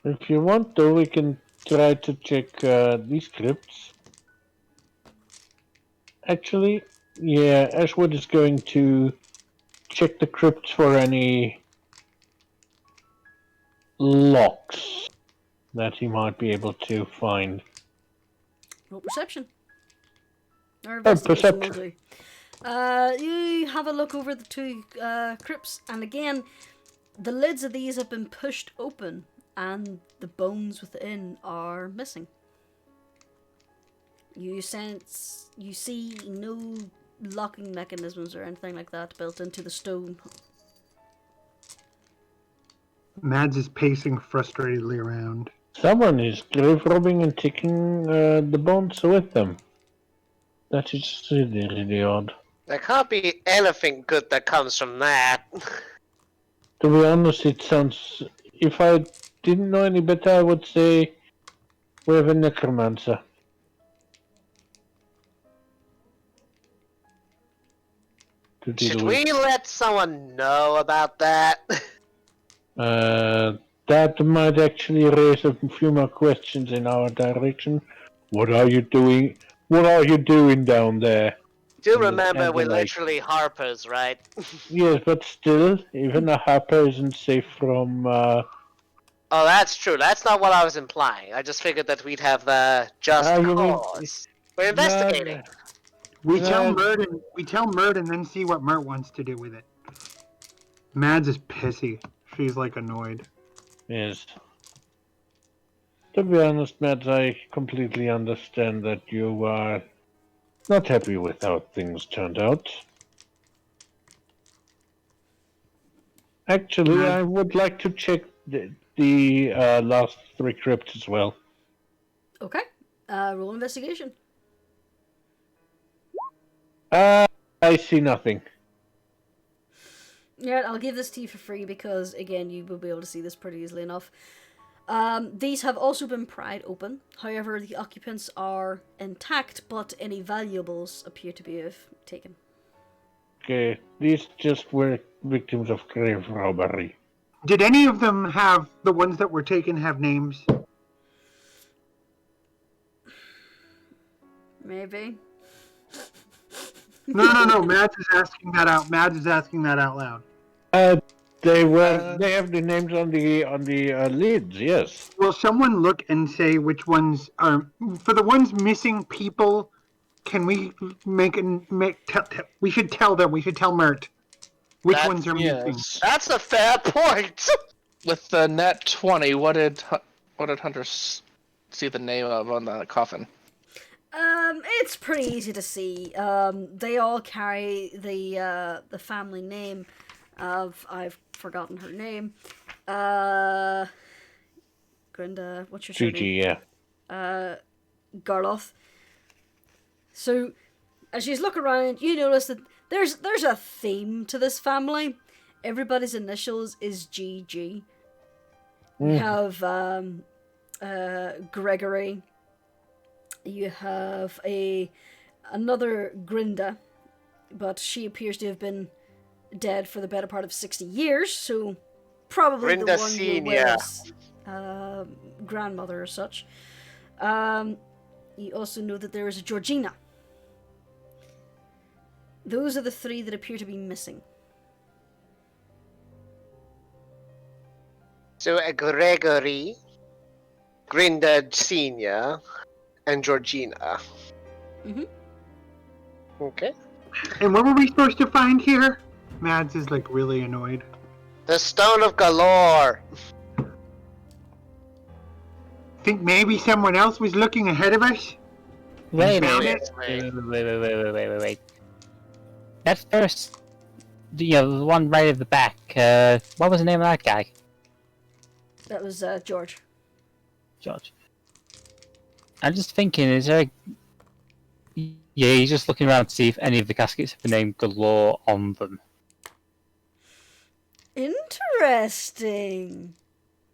If you want, though, we can try to check these crypts. Actually, yeah, Ashwood is going to check the crypts for any locks that he might be able to find. Roll perception. Or investigation will perception. do. You have a look over the two crypts, and again, the lids of these have been pushed open, and the bones within are missing. You see no locking mechanisms or anything like that built into the stone. Mads is pacing frustratedly around. Someone is grave robbing and taking the bones with them. That is really, really odd. There can't be anything good that comes from that. To be honest, it sounds... If I didn't know any better, I would say we have a necromancer. To deal Should with. we let someone know about that? That might actually raise a few more questions in our direction. What are you doing? What are you doing down there? Do remember And we're the lake. literally harpers, right? Yes, but still, even a harper isn't safe from... Oh, that's true. That's not what I was implying. I just figured that we'd have just you mean- cause. We're investigating. We tell Mads- Mert and then see what Mert wants to do with it. Mads is pissy. She's like annoyed. Yes. To be honest, Matt, I completely understand that you are not happy with how things turned out. Actually, I would like to check the last three crypts as well. Okay. Roll investigation. I see nothing. Yeah, I'll give this to you for free because, again, you will be able to see this pretty easily enough. These have also been pried open. However, the occupants are intact, but any valuables appear to be taken. Okay, these just were victims of grave robbery. Did any of them have, the ones that were taken, have names? Maybe. No. Mads is asking that out. Mads is asking that out loud. They have the names on the lids. Yes. Will someone look and say which ones are for the ones missing people? Can we we should tell them. We should tell Mert which That's- ones are missing. Yes. That's a fair point. With the net 20, what did Hunter see the name of on the coffin? It's pretty easy to see. They all carry the family name of, I've forgotten her name. Grinda, what's your surname? Gigi, yeah. Garloth. So, as you look around, you notice that there's a theme to this family. Everybody's initials is GG. You have Gregory. You have another Grinda, but she appears to have been dead for the better part of 60 years, so probably Grinda the one Senior. grandmother or such. You also know that there is a Georgina. Those are the three that appear to be missing. So Gregory, Grinda Senior, and Georgina. Mhm. Okay. And what were we supposed to find here? Mads is like really annoyed. The Stone of Galore. Think maybe someone else was looking ahead of us? Wait a Found minute. it? Wait. That first, the one right at the back. What was the name of that guy? That was George. George. I'm just thinking, is there? Yeah, he's just looking around to see if any of the caskets have the name Galore on them. Interesting.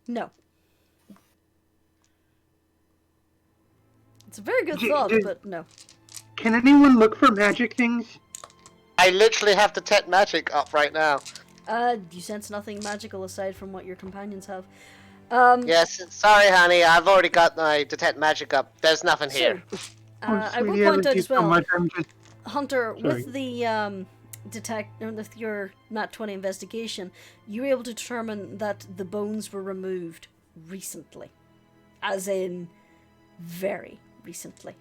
No. It's a very good thought, but no. Can anyone look for magic things? I literally have Detect Magic up right now. You sense nothing magical aside from what your companions have. Yes, sorry, honey. I've already got my Detect Magic up. There's nothing here. I will sweetie, point love out you as so well, much, I'm just... Hunter, Sorry. with the with your Nat 20 investigation, you were able to determine that the bones were removed recently, as in very recently.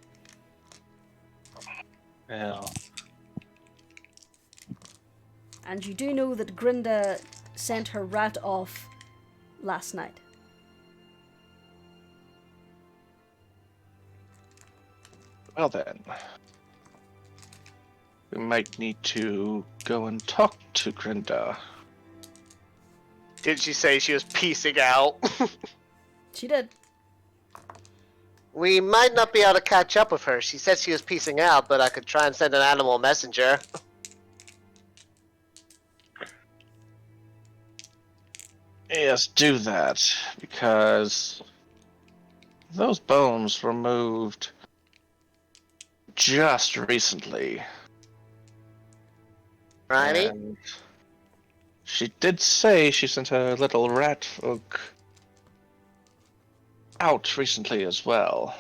Well, And you do know that Grinda sent her rat off last night. well then. We might need to go and talk to Grinda. Did she say she was piecing out? She did. We might not be able to catch up with her. She said she was piecing out, but I could try and send an animal messenger. Yes, do that, because those bones were moved just recently. Righty? And she did say she sent her little rat folk out recently as well.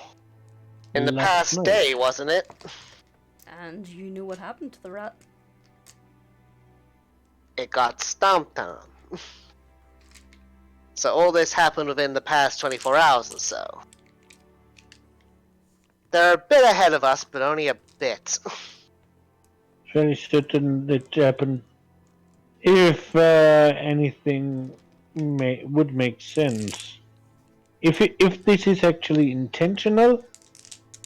In the Last past night. day, wasn't it? And you knew what happened to the rat. It got stomped on. So all this happened within the past 24 hours or so. They're a bit ahead of us, but only a bit. Very certain that happened. If anything would make sense, if this is actually intentional,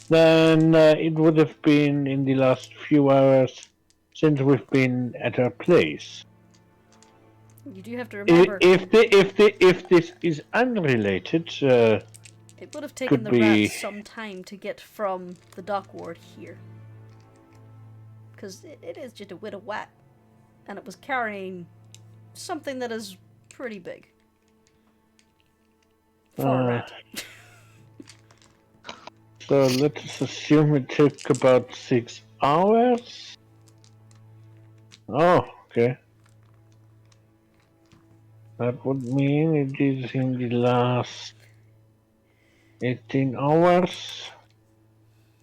then it would have been in the last few hours since we've been at our place. You do have to remember, If this is unrelated, it would have taken could the be- rat some time to get from the dock ward here. Because it is just a bit of wet. And it was carrying something that is pretty big. For a rat. so let's assume it took about 6 hours. Oh, okay. That would mean it is in the last 18 hours,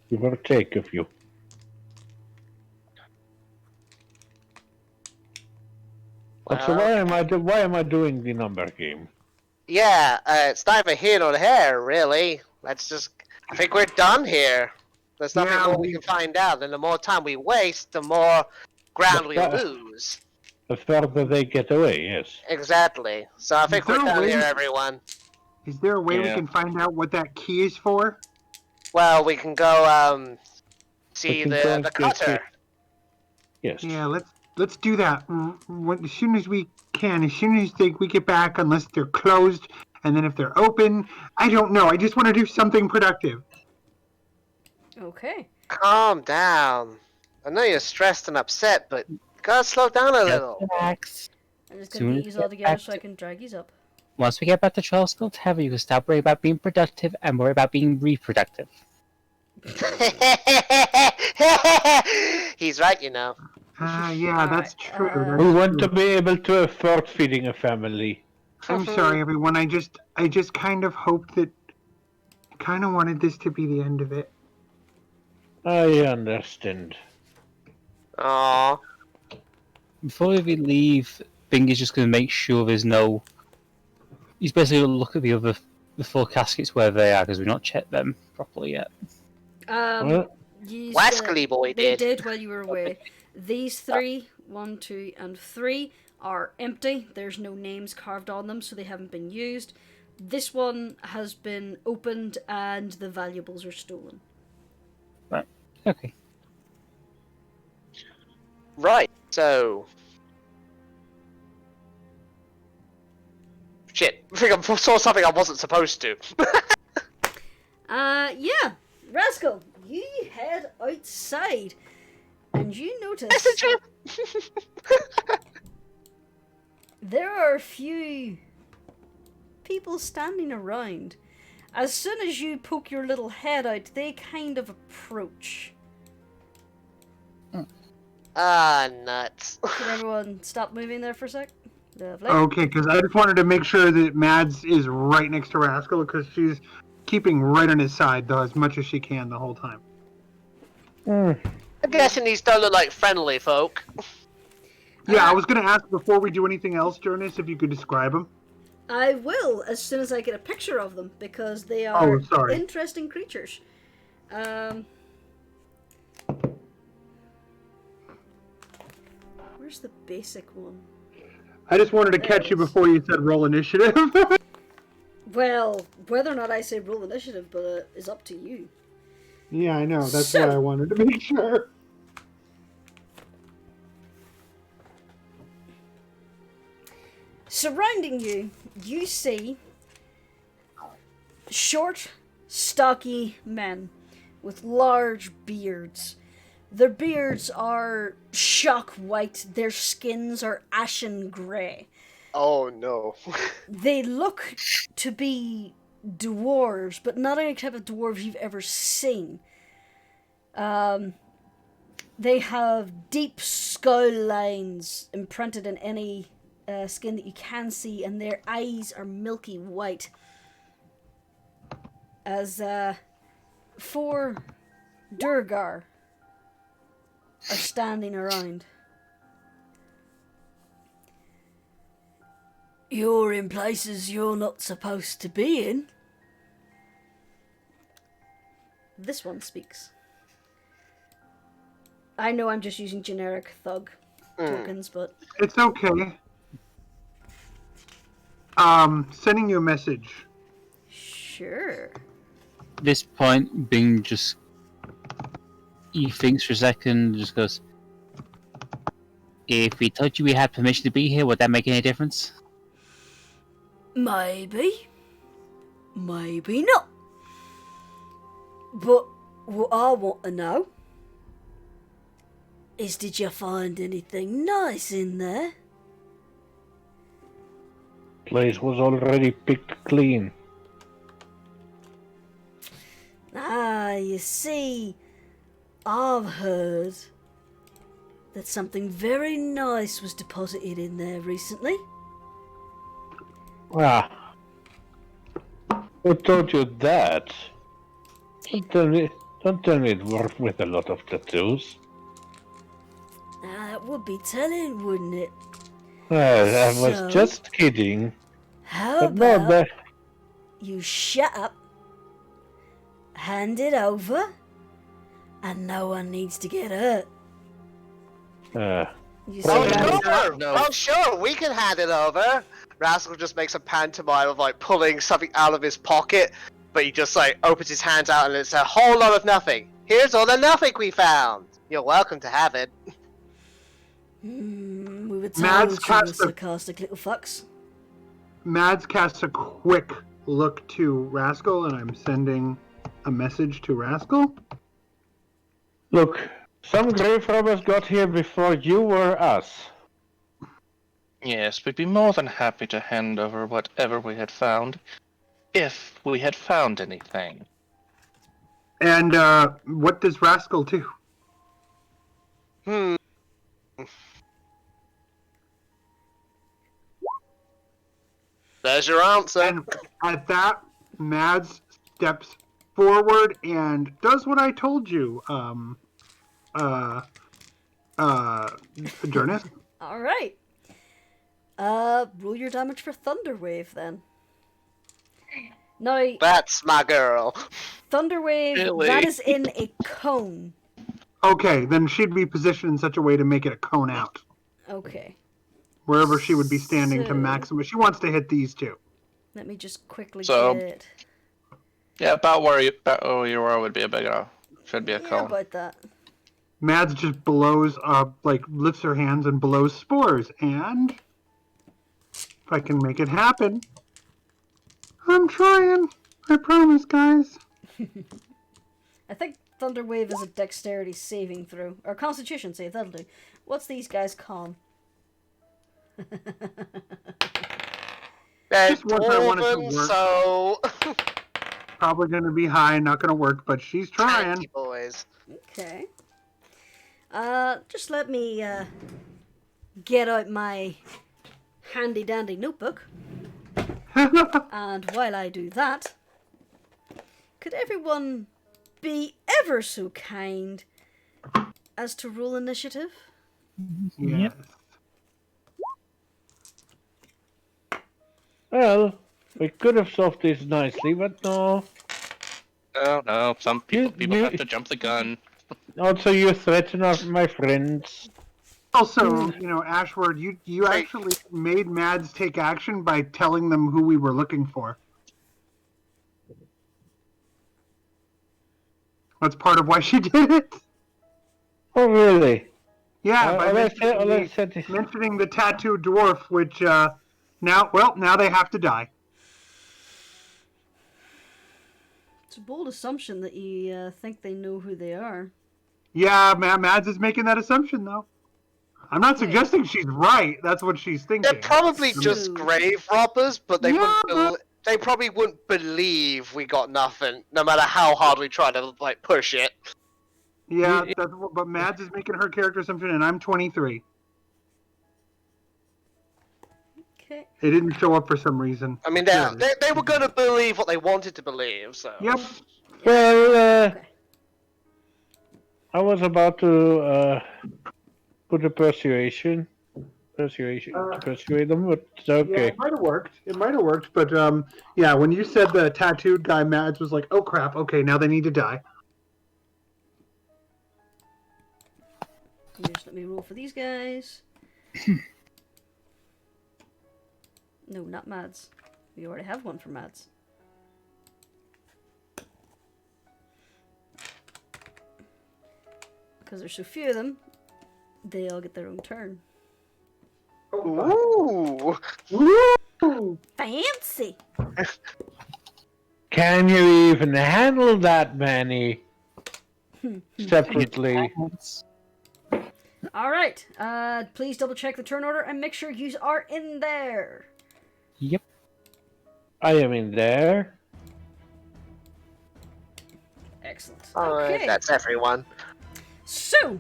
give or take a few. But so why am I doing the number game? Yeah, it's neither here nor there, really. Let's just... I think we're done here. There's nothing Yeah, more we can find out, and the more time we waste, the more ground we But- lose. The further they get away, yes. Exactly. So I think we're So done here, wait- everyone. Is there a way we Yeah. can find out what that key is for? Well, we can go see We can go the and get cutter. it. Yes. Yeah, let's do that. As soon as we can, as soon as we get back, unless they're closed, and then if they're open, I don't know. I just want to do something productive. Okay. Calm down. I know you're stressed and upset, but you gotta slow down a little. Relax. I'm just Soon gonna as get we you all get together back so I to- can drag you up. Once we get back to Trial Skill Tavern, you can stop worrying about being productive and worry about being reproductive. He's right, you know. Yeah, that's true. Alright, That's We want true. to be able to afford feeding a family. I'm sorry, everyone. I just kind of hoped that, kind of wanted this to be the end of it. I understand. Aww. Before we leave, Bing is just going to make sure there's no. He's basically going to look at the 4 caskets where they are because we've not checked them properly yet. Well, you Wascally boy they did. did while you were away. These 3, 1, 2, and 3 are empty. There's no names carved on them, so they haven't been used. This one has been opened and the valuables are stolen. Right. Okay. Right, so... Shit, I think I saw something I wasn't supposed to. Yeah. Rascal, you head outside and you notice Messenger! there are a few people standing around. As soon as you poke your little head out, they kind of approach. Ah, nuts. Can everyone stop moving there for a sec? Lovely. Okay, because I just wanted to make sure that Mads is right next to Rascal, because she's keeping right on his side, though, as much as she can the whole time. I'm guessing these don't look like friendly folk. Yeah, I was going to ask before we do anything else, Jurnis, if you could describe them. I will as soon as I get a picture of them because they are Oh, sorry. interesting creatures. Where's the basic one? I just wanted to catch you before you said roll initiative. Well, whether or not I say roll initiative, but is up to you. Yeah, I know. That's So- why I wanted to make sure. Surrounding you, you see short, stocky men with large beards. Their beards are shock white, their skins are ashen grey. Oh no. They look to be dwarves, but not any type of dwarves you've ever seen. They have deep skull lines imprinted in any skin that you can see, and their eyes are milky white. As 4 Durgar are standing around. You're in places you're not supposed to be in. This one speaks. I know I'm just using generic thug tokens, but It's okay. Sending you a message. sure. At this point, Bing just. He thinks for a second, just goes. If we told you we had permission to be here, would that make any difference? Maybe. Maybe not. But what I want to know is, did you find anything nice in there? place was already picked clean. Ah, you see, I've heard that something very nice was deposited in there recently. Ah. Who told you that? Don't tell me it worked with a lot of tattoos. That would be telling, wouldn't it? Well, I So? was just kidding. How But no, about you shut up, hand it over, and no one needs to get hurt. You see Oh, Yeah. sure. No. Oh, sure. We can hand it over. Rascal just makes a pantomime of like pulling something out of his pocket, but he just like opens his hands out and it's a whole lot of nothing. Here's all the nothing we found. You're welcome to have it. We would Mads tell you, cast a- sarcastic little fucks. Mads casts a quick look to Rascal, and I'm sending a message to Rascal. Look, some grave robbers got here before you or us. Yes, we'd be more than happy to hand over whatever we had found, if we had found anything. And what does Rascal do? There's your answer. And at that, Mads steps forward and does what I told you, Jurnis. Alright. Roll your damage for Thunderwave then. Now, That's my girl. Thunderwave, Really? that is in a cone. Okay, then she'd be positioned in such a way to make it a cone out. Okay. Wherever she would be standing to So- maximum. She wants to hit these two. Let me just quickly So- get... Yeah, about where you are would be a big should be a Yeah, cone. about that. Mads just blows up, like, lifts her hands and blows spores. And if I can make it happen, I'm trying. I promise, guys. I think Thunderwave is a dexterity saving throw. Or constitution save, that'll do. What's these guys' con? They're Just what I wanted to dwarven, work. so Probably going to be high, not going to work, but she's trying. tanky boys. Okay. Just let me, get out my handy-dandy notebook. And while I do that, could everyone be ever so kind as to roll initiative? Yes. Well, we could have solved this nicely, but no. Oh no, some people You- have to jump the gun. Also, you threaten my friends. Also, you know, Ashward, you actually made Mads take action by telling them who we were looking for. That's part of why she did it. Oh, really? Yeah, by all I mentioning, said is... mentioning the tattooed dwarf, which now they have to die. It's a bold assumption that you think they know who they are. Yeah, Mads is making that assumption, though. I'm not suggesting she's right. That's what she's thinking. They're probably just Ooh. grave robbers, but they Yeah, they probably wouldn't believe we got nothing, no matter how hard we try to like push it. Yeah, but Mads is making her character assumption, and I'm 23. Okay. It didn't show up for some reason. I mean, Yeah. they were going to believe what they wanted to believe, so. Yep. Well, Okay. I was about to put a persuasion to persuade them, but Yeah, okay. it might have worked. It might have worked, but yeah, when you said the tattooed guy, Mads was like, "Oh crap! Okay, now they need to die." Just let me roll for these guys. No, not Mads. We already have one for Mads. Because there's so few of them, they all get their own turn. Ooh. Fancy! Can you even handle that many separately? Alright, please double check the turn order and make sure you are in there. Yep. I am in there. Excellent. Alright, Okay. that's everyone. So,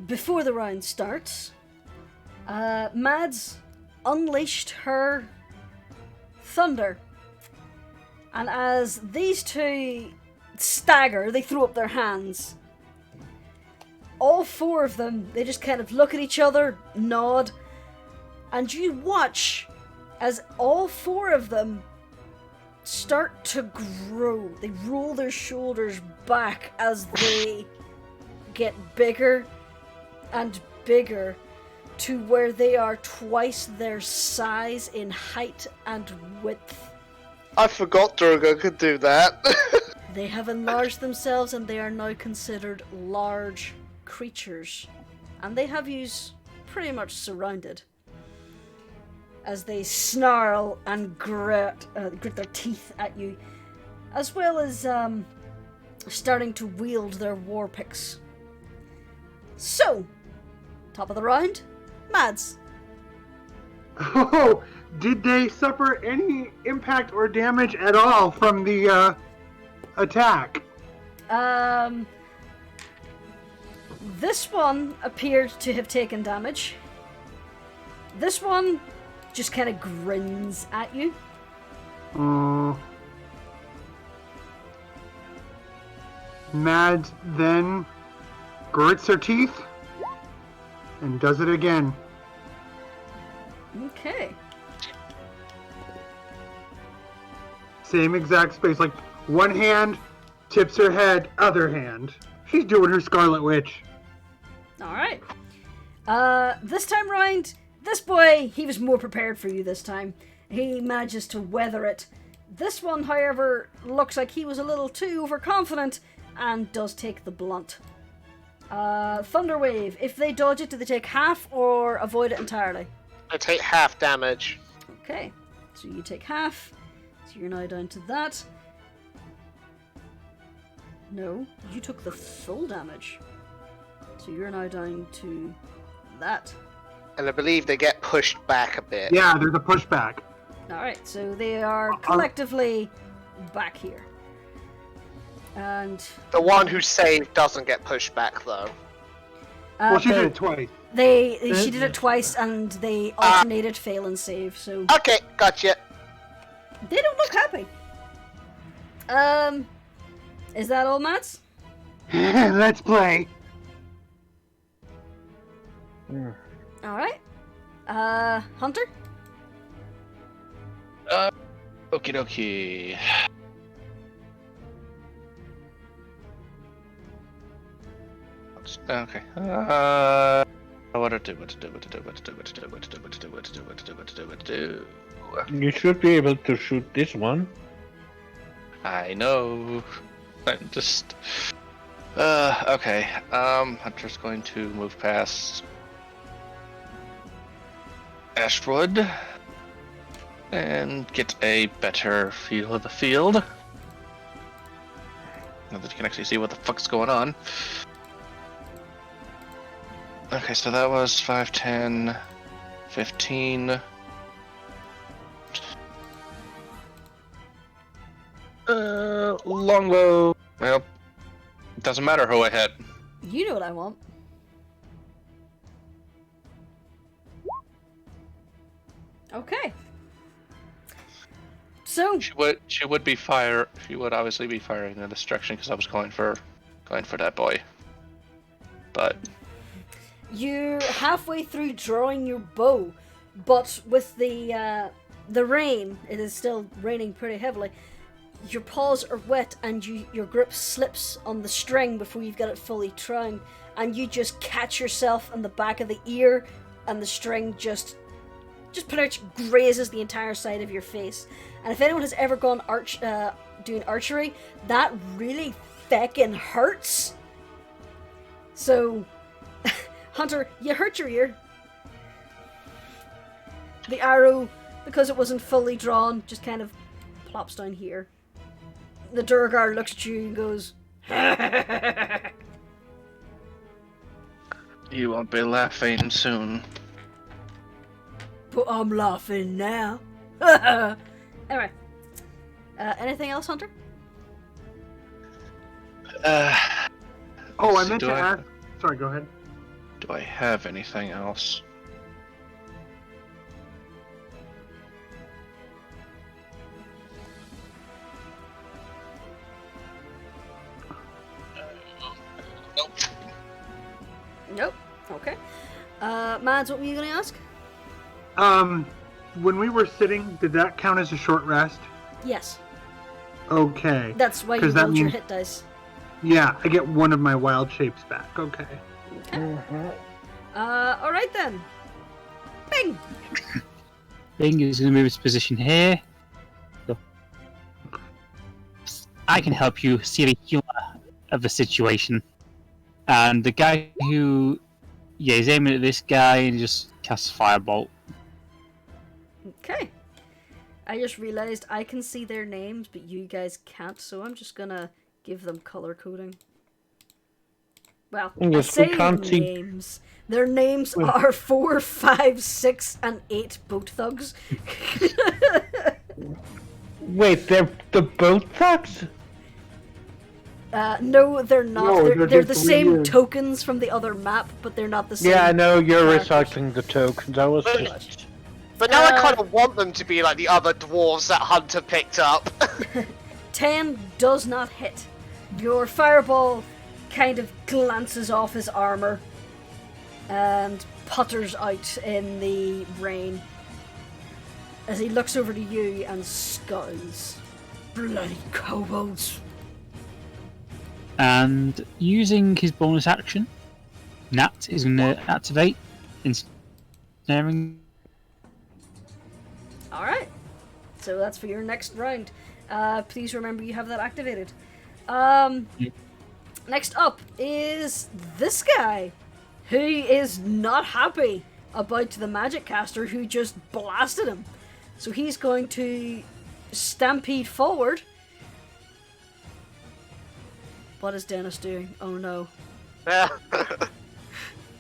before the round starts, Mads unleashed her thunder. And as these two stagger, they throw up their hands. All four of them, they just kind of look at each other, nod, and you watch as all four of them start to grow. They roll their shoulders back as they get bigger and bigger to where they are twice their size in height and width. I forgot Durga could do that. They have enlarged themselves and they are now considered large creatures. And they have you pretty much surrounded. As they snarl and grit their teeth at you. As well as starting to wield their war picks. So, top of the round, Mads. Oh, did they suffer any impact or damage at all from the attack? This one appeared to have taken damage. This one just kind of grins at you. Mads then grits her teeth and does it again. Okay. Same exact space, like one hand tips her head, other hand. She's doing her Scarlet Witch. Alright. This time round, this boy, he was more prepared for you this time. He manages to weather it. This one, however, looks like he was a little too overconfident and does take the blunt. Thunder Wave. If they dodge it, do they take half or avoid it entirely? I take half damage. Okay. So you take half. So you're now down to that. No, you took the full damage. So you're now down to that. And I believe they get pushed back a bit. Yeah, there's a pushback. Alright, so they are collectively back here. And The one who saved doesn't get pushed back, though. Well, she did it twice. She did it twice, and they alternated fail and save. So Okay, gotcha. they don't look happy. Is that all, Mads? Let's play. All right. Hunter. Okie dokie. Okay. What to do. You should be able to shoot this one. I know. I'm just. Okay. Hunter's going to move past Ashwood and get a better feel of the field. Now that you can actually see what the fuck's going on. Okay, so that was 5, 10, 15. Longbow. Well, it doesn't matter who I hit. You know what I want. Okay. So She would be She would obviously be firing in this direction because I was going for that boy. But you're halfway through drawing your bow, but with the rain, it is still raining pretty heavily. Your paws are wet and your grip slips on the string before you've got it fully turned, and you just catch yourself on the back of the ear, and the string just pretty much grazes the entire side of your face. And if anyone has ever gone doing archery, that really feckin' hurts. So, Hunter, you hurt your ear. The arrow, because it wasn't fully drawn, just kind of plops down here. The Durgar looks at you and goes, you won't be laughing soon. but I'm laughing now. Anyway, anything else, Hunter? Oh, I meant to ask. Sorry, go ahead. Do I have anything else? Nope. Nope. Okay. Mads, what were you going to ask? When we were sitting, did that count as a short rest? Yes. Okay. That's why you 'Cause that rolled your means- hit dice. Yeah, I get one of my wild shapes back. Okay. Okay. Alright then. Bing! Bing is going to move its position here. So, I can help you see the humor of the situation. And the guy who, he's aiming at this guy and just casts Firebolt. Okay. I just realized I can see their names, but you guys can't, so I'm just gonna give them color coding. Well, I Yes, say we can't see. names. Their names are 4, 5, 6, and 8 boat thugs. Wait, they're the boat thugs? No, they're not. No, they're the just same weird. tokens from the other map, but they're not the same. Yeah, I know you're characters. recycling the tokens. I was Pretty just... Much. But now I kind of want them to be like the other dwarves that Hunter picked up. 10 does not hit. Your fireball kind of glances off his armor and putters out in the rain as he looks over to you and scowls. Bloody kobolds. And using his bonus action, Nat is going to activate ensnaring. Alright. So that's for your next round. Please remember you have that activated. Next up is this guy, who is not happy about the magic caster who just blasted him. So he's going to stampede forward. What is Dennis doing? Oh no.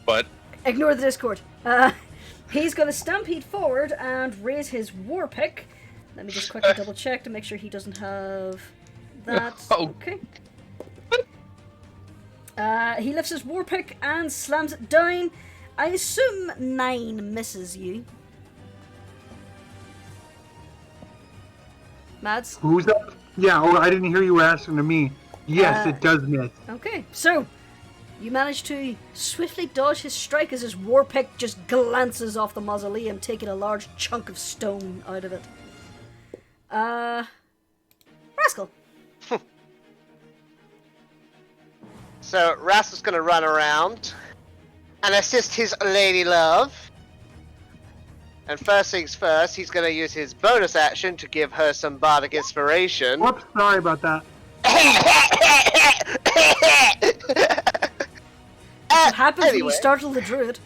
But Ignore the Discord. He's going to stampede forward and raise his war pick. Let me just quickly double check to make sure he doesn't have that. Oh. Okay. He lifts his war pick and slams it down. I assume 9 misses you. Mads? Who's that? Yeah, oh, I didn't hear you asking to me. Yes, it does miss. Okay, so you manage to swiftly dodge his strike as his war pick just glances off the mausoleum, taking a large chunk of stone out of it. Rascal. So Rascal's gonna run around and assist his lady love. And first things first, he's gonna use his bonus action to give her some bardic inspiration. Whoops, sorry about that. What happens when Anyway. you startle the druid?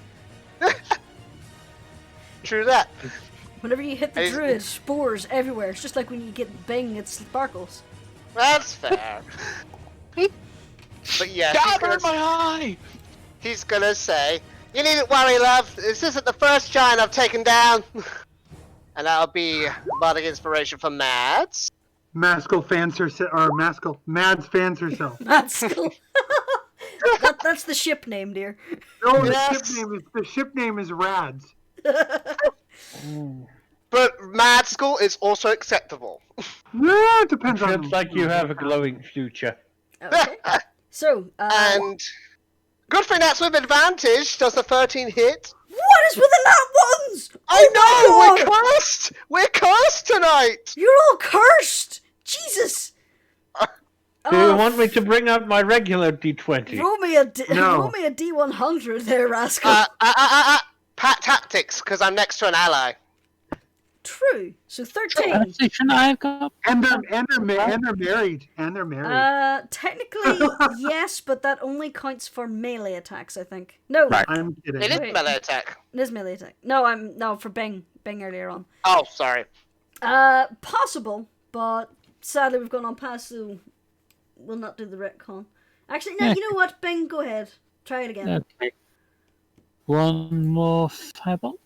True that. Whenever you hit the Hey. druid, spores everywhere. It's just like when you get Bing, it sparkles. That's fair. But yeah, God, my eye! he's gonna say, "You needn't worry, love. This isn't the first giant I've taken down." And that'll be bardic inspiration for Mads. Maskell fans herself, or Maskell, Mads fans herself. Rascal. That's the ship name, dear. No, Yes. the ship name is Rads. But Mad School is also acceptable. Yeah, it depends on. Looks like you have a glowing future. Okay. So, And good thing that's with advantage. Does the 13 hit? what is with the nat ones? I know! my We're God! cursed! We're cursed tonight! You're all cursed! Jesus! Do you want me to bring out my regular D20? Roll me a No. roll me a D100 there, Rascal. Pat tactics, because I'm next to an ally. True. So 13. Conversation I've got. And they're married. And they're married. Technically, yes, but that only counts for melee attacks, I think. No, Right. I'm kidding. It is Wait. melee attack. it is melee attack. No, for Bing earlier on. Oh, sorry. Possible, but sadly we've gone on past, so we'll not do the retcon. Actually, no, Yeah. you know what, Bing, go ahead. Try it again. Okay. One more firebolt.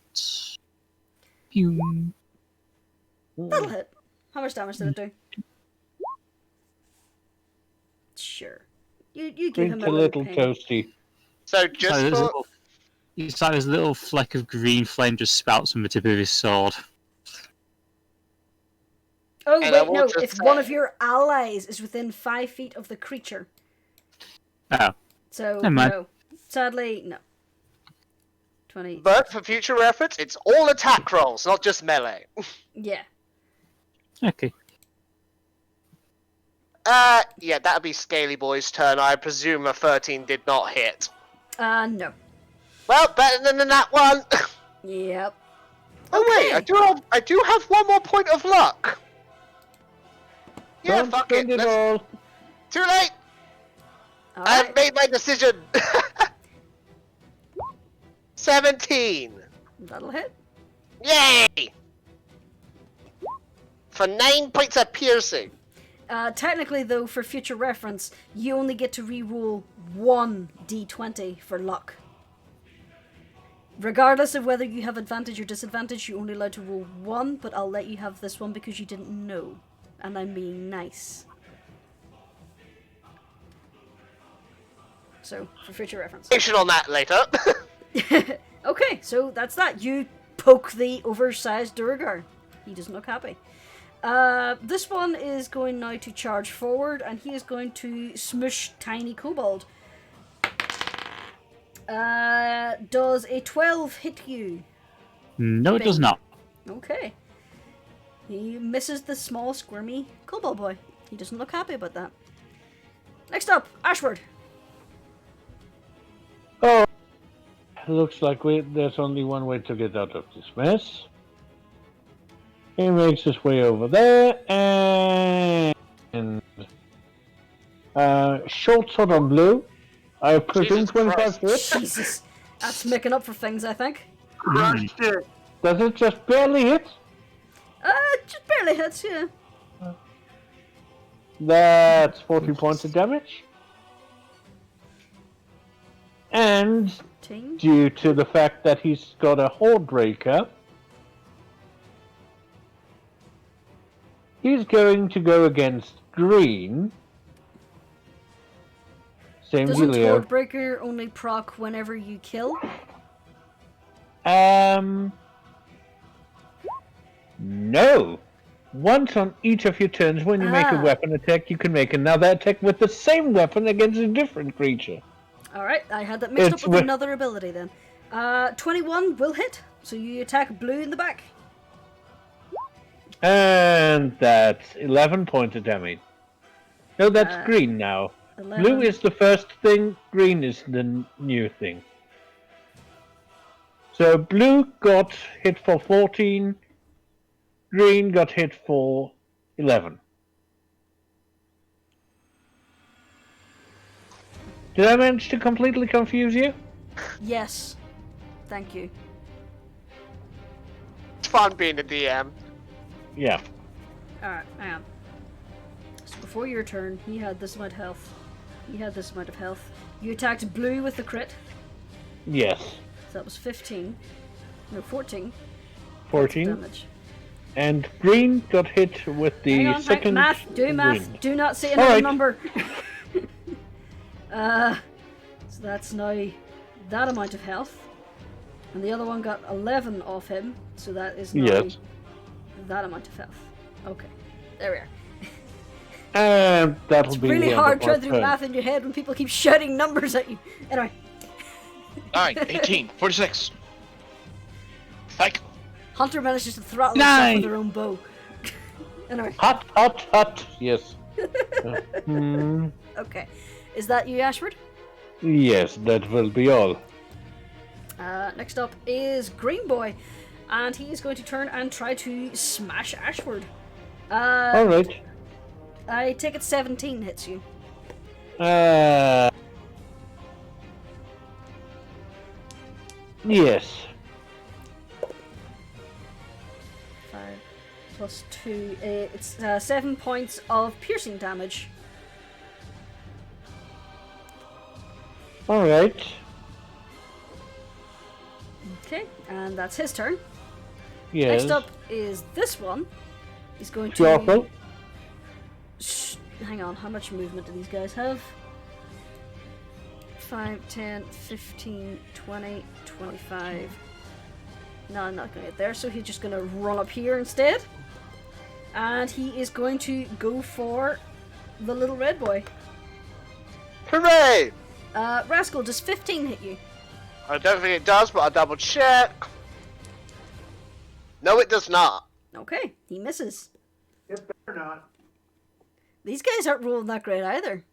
Pew. That'll hit. How much damage did it do? Sure. You give Drink him a little pain. toasty. So just for... It's like this little fleck of green flame just spouts from the tip of his sword. Oh, And I wait, will no, just if one say- of your allies is within 5 feet of the creature. Oh. So, Never mind. no. Sadly, no. 20. But for future reference, it's all attack rolls, not just melee. Yeah. Okay. Yeah, that'd be Scaly Boy's turn. I presume a 13 did not hit. No. Well, better than that one. Yep. Oh wait, Okay. I do have one more point of luck. Yeah, Don't fuck it. spend it all. Too late. All I've right. made my decision. 17. That'll hit. Yay! For 9 points of piercing. Technically, though, for future reference, you only get to re-roll 1 d20 for luck. Regardless of whether you have advantage or disadvantage, you're only allowed to roll 1, but I'll let you have this one because you didn't know. And I'm being nice. So, for future reference. Station on that later. Okay, so that's that. You poke the oversized Durgar. He doesn't look happy. This one is going now to charge forward, and he is going to smush tiny Kobold. Does a 12 hit you? No, it does not. Okay. He misses the small, squirmy Kobold boy. He doesn't look happy about that. Next up, Ashford. Oh, looks like there's only one way to get out of this mess. He makes his way over there and short sword on blue. I presume Jesus 25 Christ. hits. Jesus. That's making up for things, I think. Crushed it. Does it just barely hit? Just barely hits, yeah. That's 40 points of damage. And 10. due to the fact that he's got a Hordebreaker, he's going to go against green. Same Doesn't dealio. Swordbreaker only proc whenever you kill? No. Once on each of your turns, when you make a Ah. weapon attack, you can make another attack with the same weapon against a different creature. Alright, I had that mixed It's up with wi- another ability then. 21 will hit, so you attack blue in the back. And that's 11 points of damage. No, that's Uh, green now. 11. Blue is the first thing, green is the new thing. So blue got hit for 14, green got hit for 11. Did I manage to completely confuse you? Yes. Thank you. It's fun being a DM. Yeah. Alright, hang on. So before your turn, he had this amount of health. He had this amount of health. You attacked blue with the crit. Yes. So that was 15. No, 14. 14. Damage. And green got hit with the Hang on, second math. Do math. green. Do not say another Alright. number. So that's now that amount of health. And the other one got 11 off him. So that is now Yes. that amount of health. Okay. There we are. And that'll It's be really the end hard of trying our to do turn. math in your head when people keep shouting numbers at you. Anyway. 9, 18, 46. Like, Hunter manages to throttle himself Nine. with their own bow. Anyway. Hot, hot, hot. Yes. Okay. Is that you, Ashford? Yes, that will be all. Next up is Green Boy. And he is going to turn and try to smash Ashford. All right. I take it 17 hits you. Yes. 5 plus 2. It's 7 points of piercing damage. All right. Okay, and that's his turn. Yes. Next up is this one. He's going to... Jorfel. Hang on, how much movement do these guys have? 5, 10, 15, 20, 25. No, I'm not going to get there, so he's just going to run up here instead. And he is going to go for the little red boy. Hooray! Rascal, does 15 hit you? I don't think it does, but I'll double check. No, it does not. Okay, he misses. It better not. These guys aren't rolling that great either.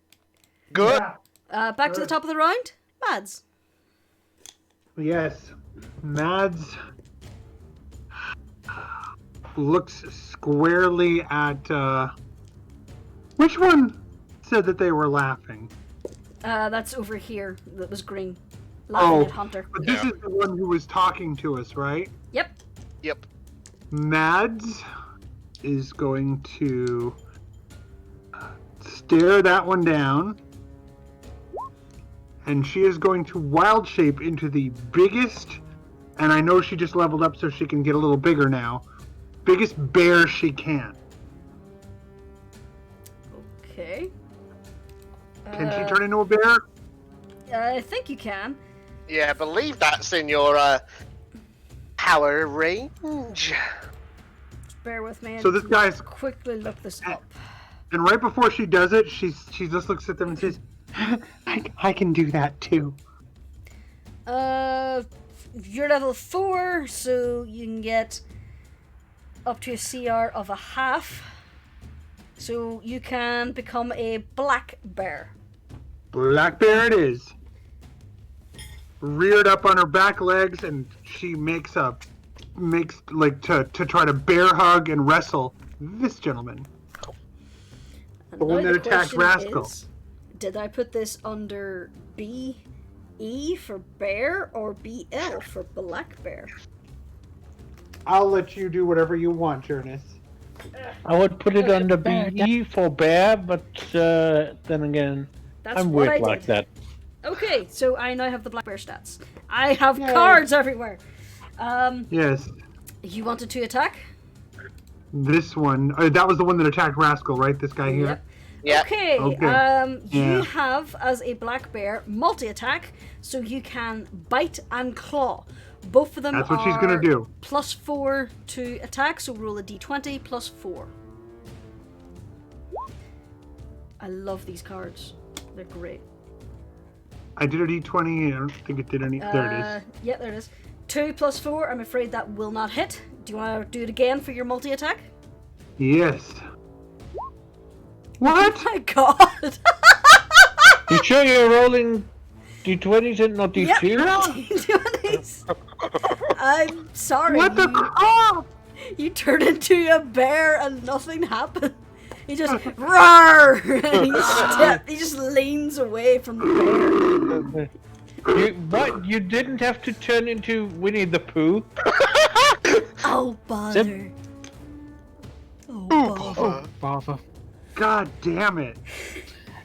Good. Back to the top of the round. Mads. Yes. Mads looks squarely at, which one said that they were laughing? That's over here. That was green. Laughing at Hunter. But this is the one who was talking to us, right? Yep. Yep. Mads is going to stare that one down. And she is going to wild shape into the biggest, and I know she just leveled up so she can get a little bigger now, biggest bear she can. Okay. Can she turn into a bear? I think you can. Yeah, I believe that's in your power range. Bear with me. So this guy's, Quickly look this up. and right before she does it, she just looks at them and says, I can do that too. You're level 4, so you can get up to a CR of a half. So you can become a black bear. Black bear it is. Reared up on her back legs, and she makes like to try to bear hug and wrestle this gentleman. And The one now that attacked question Rascal. is, did I put this under BE for bear or BL for black bear? I'll let you do whatever you want, Jurnis. I would put it under BE for bear, but then again, That's I'm what weird I like did. that. Okay, so I now have the black bear stats. I have Yay. cards everywhere. Yes, You wanted to attack? this one. That was the one that attacked Rascal, right? This guy here. Yep. Yeah. Okay, Okay. you Yeah. have, as a black bear, multi-attack, so you can bite and claw. Both of them That's what she's gonna are do. +4 to attack, so roll a d20 +4. I love these cards. They're great. I did a d20. I don't think it did any. There it is. Yeah, there it is. 2 +4, I'm afraid that will not hit. Do you want to do it again for your multi-attack? Yes. What? Oh my god! You sure you're rolling d20s and not Yep, d2s? d20s. I'm sorry. What the crap? You turn into a bear and nothing happened. He just roar, and he just leans away from the bear. What? You didn't have to turn into Winnie the Pooh? Oh bother! Oh bother! Bother. God damn it.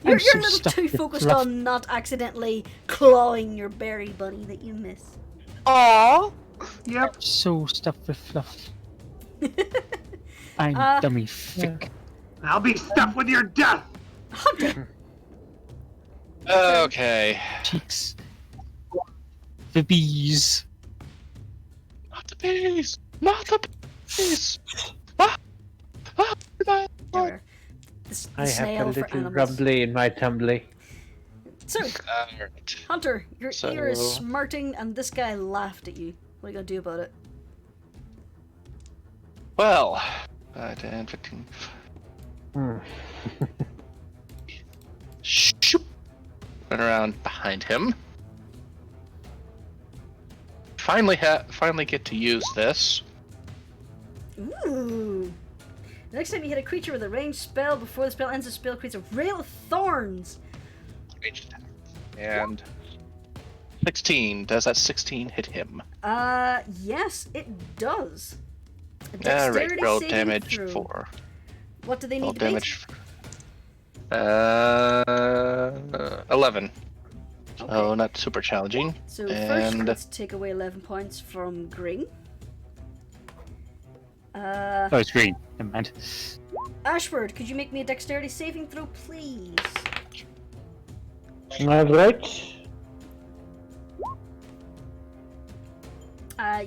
You're so a little stuck too with focused fluff. on not accidentally clawing your berry bunny that you miss. Aww. Yep. So stuffed with fluff. I'm dummy thick. I'll be stuffed with your death. Hunter! Okay. Cheeks. The bees. Not the bees! Not the bees! Ah! Ah! Never. The I have a snail for little animals. rumbly in my tumbly. So, Alright. Hunter, your So- ear is smarting and this guy laughed at you. What are you gonna do about it? Well, 10, 15. Shoop! Run around behind him. Finally get to use this. Ooh! Next time you hit a creature with a ranged spell, before the spell ends, the spell creates a rail of thorns. Ranged attack. And 16. Does that 16 hit him? Yes, it does. A Alright, dexterity roll saving damage throw. 4. What do they Roll need to damage. 11. beat? Oh, not super challenging. So first, And let's take away 11 points from Green. Oh, it's green. Never mind. Ashford, could you make me a dexterity saving throw, please? Alright.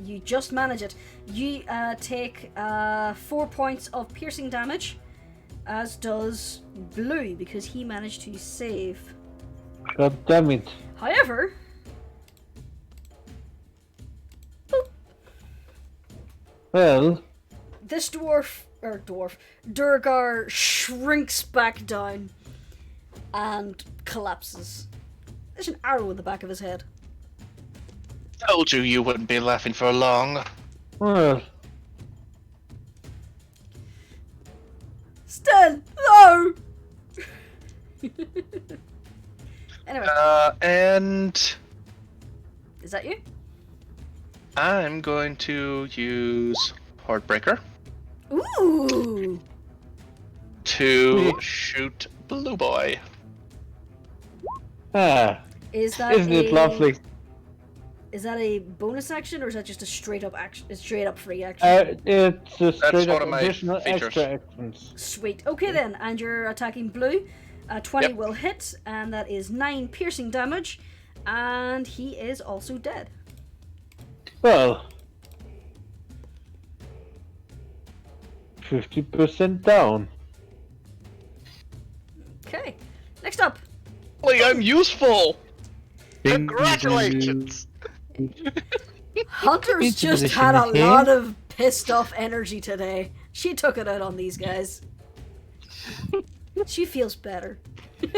You just manage it. You take 4 points of piercing damage, as does Blue, because he managed to save. God damn it. However, boop, Well, this Durgar shrinks back down and collapses. There's an arrow in the back of his head. told you wouldn't be laughing for long. well, dead. No. Anyway, And is that you? I'm going to use Heartbreaker Ooh. to shoot Blue Boy. Ah, Is that isn't it lovely? Is that a bonus action or is that just a straight up action? A straight up free action. It's a straight one up of my additional features. extra actions. Sweet. Okay then, and you're attacking blue. 20 Yep. will hit, and that is 9 piercing damage, and he is also dead. Well, 50% down. Okay. Next up, I'm useful! Congratulations! Hunter's Into just position had a here. lot of pissed off energy today. She took it out on these guys. She feels better. Bring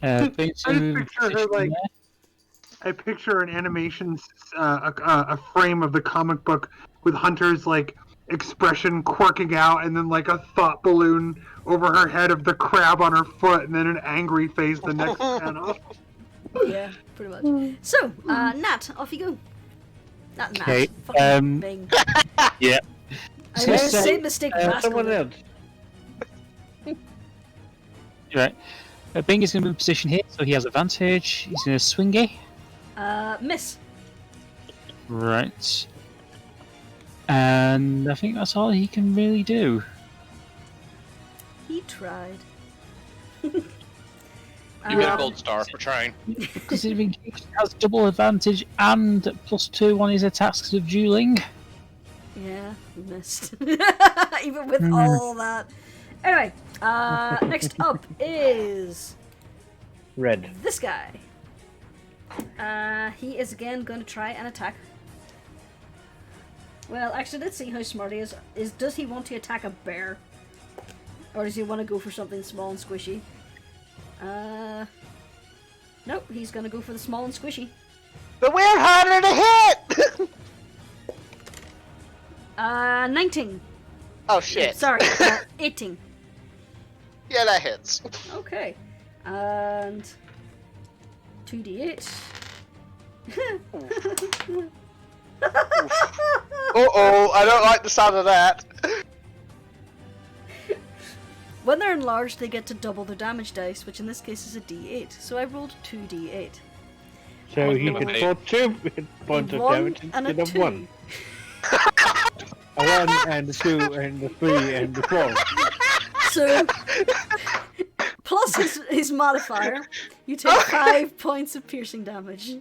I some picture her position like. there. I picture an animation, a frame of the comic book with Hunter's like expression quirking out, and then like a thought balloon over her head of the crab on her foot, and then an angry face the next panel. Yeah, pretty much. So, Nat, off you go. Not Nat. Okay, Fucking Bing. Yeah. I So, made the same mistake Rascal Someone did. else. Right. Bing is going to move position here, so he has advantage. He's going to swing it. Miss. Right. And I think that's all he can really do. He tried. You get a gold star for trying. Considering he has double advantage and +2 on his attacks because of dueling. Yeah, he missed. Even with all that. Anyway, next up is Red. this guy. He is again going to try and attack. Well, actually, let's see how smart he is. Does he want to attack a bear? Or does he want to go for something small and squishy? Nope, he's going to go for the small and squishy. But we're harder to hit! 19. Oh shit. Sorry, 18. Yeah, that hits. Okay. And 2d8. Uh-oh, I don't like the sound of that. When they're enlarged, they get to double their damage dice, which in this case is a d8. So I rolled 2d8. So he Wait. can put 2 hit points of One damage and a instead of 2. 1. A 1 and a 2 and a 3 and a 4. So, plus his modifier, you take 5 points of piercing damage.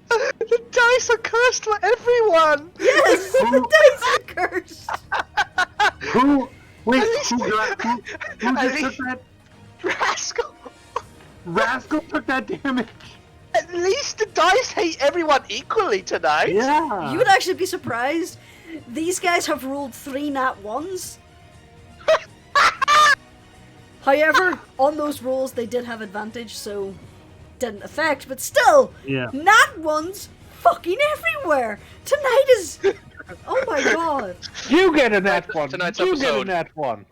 The dice are cursed for everyone! Yes! The dice are cursed! Who? Wait, who just took that? Rascal! Rascal took that damage. At least the dice hate everyone equally tonight! Yeah. You would actually be surprised. These guys have rolled 3 nat 1s. However, on those rolls they did have advantage, so didn't affect, but still, Yeah. nat 1s fucking everywhere! Tonight is... Oh my god. You get a nat 1. Tonight's You get a episode. nat 1.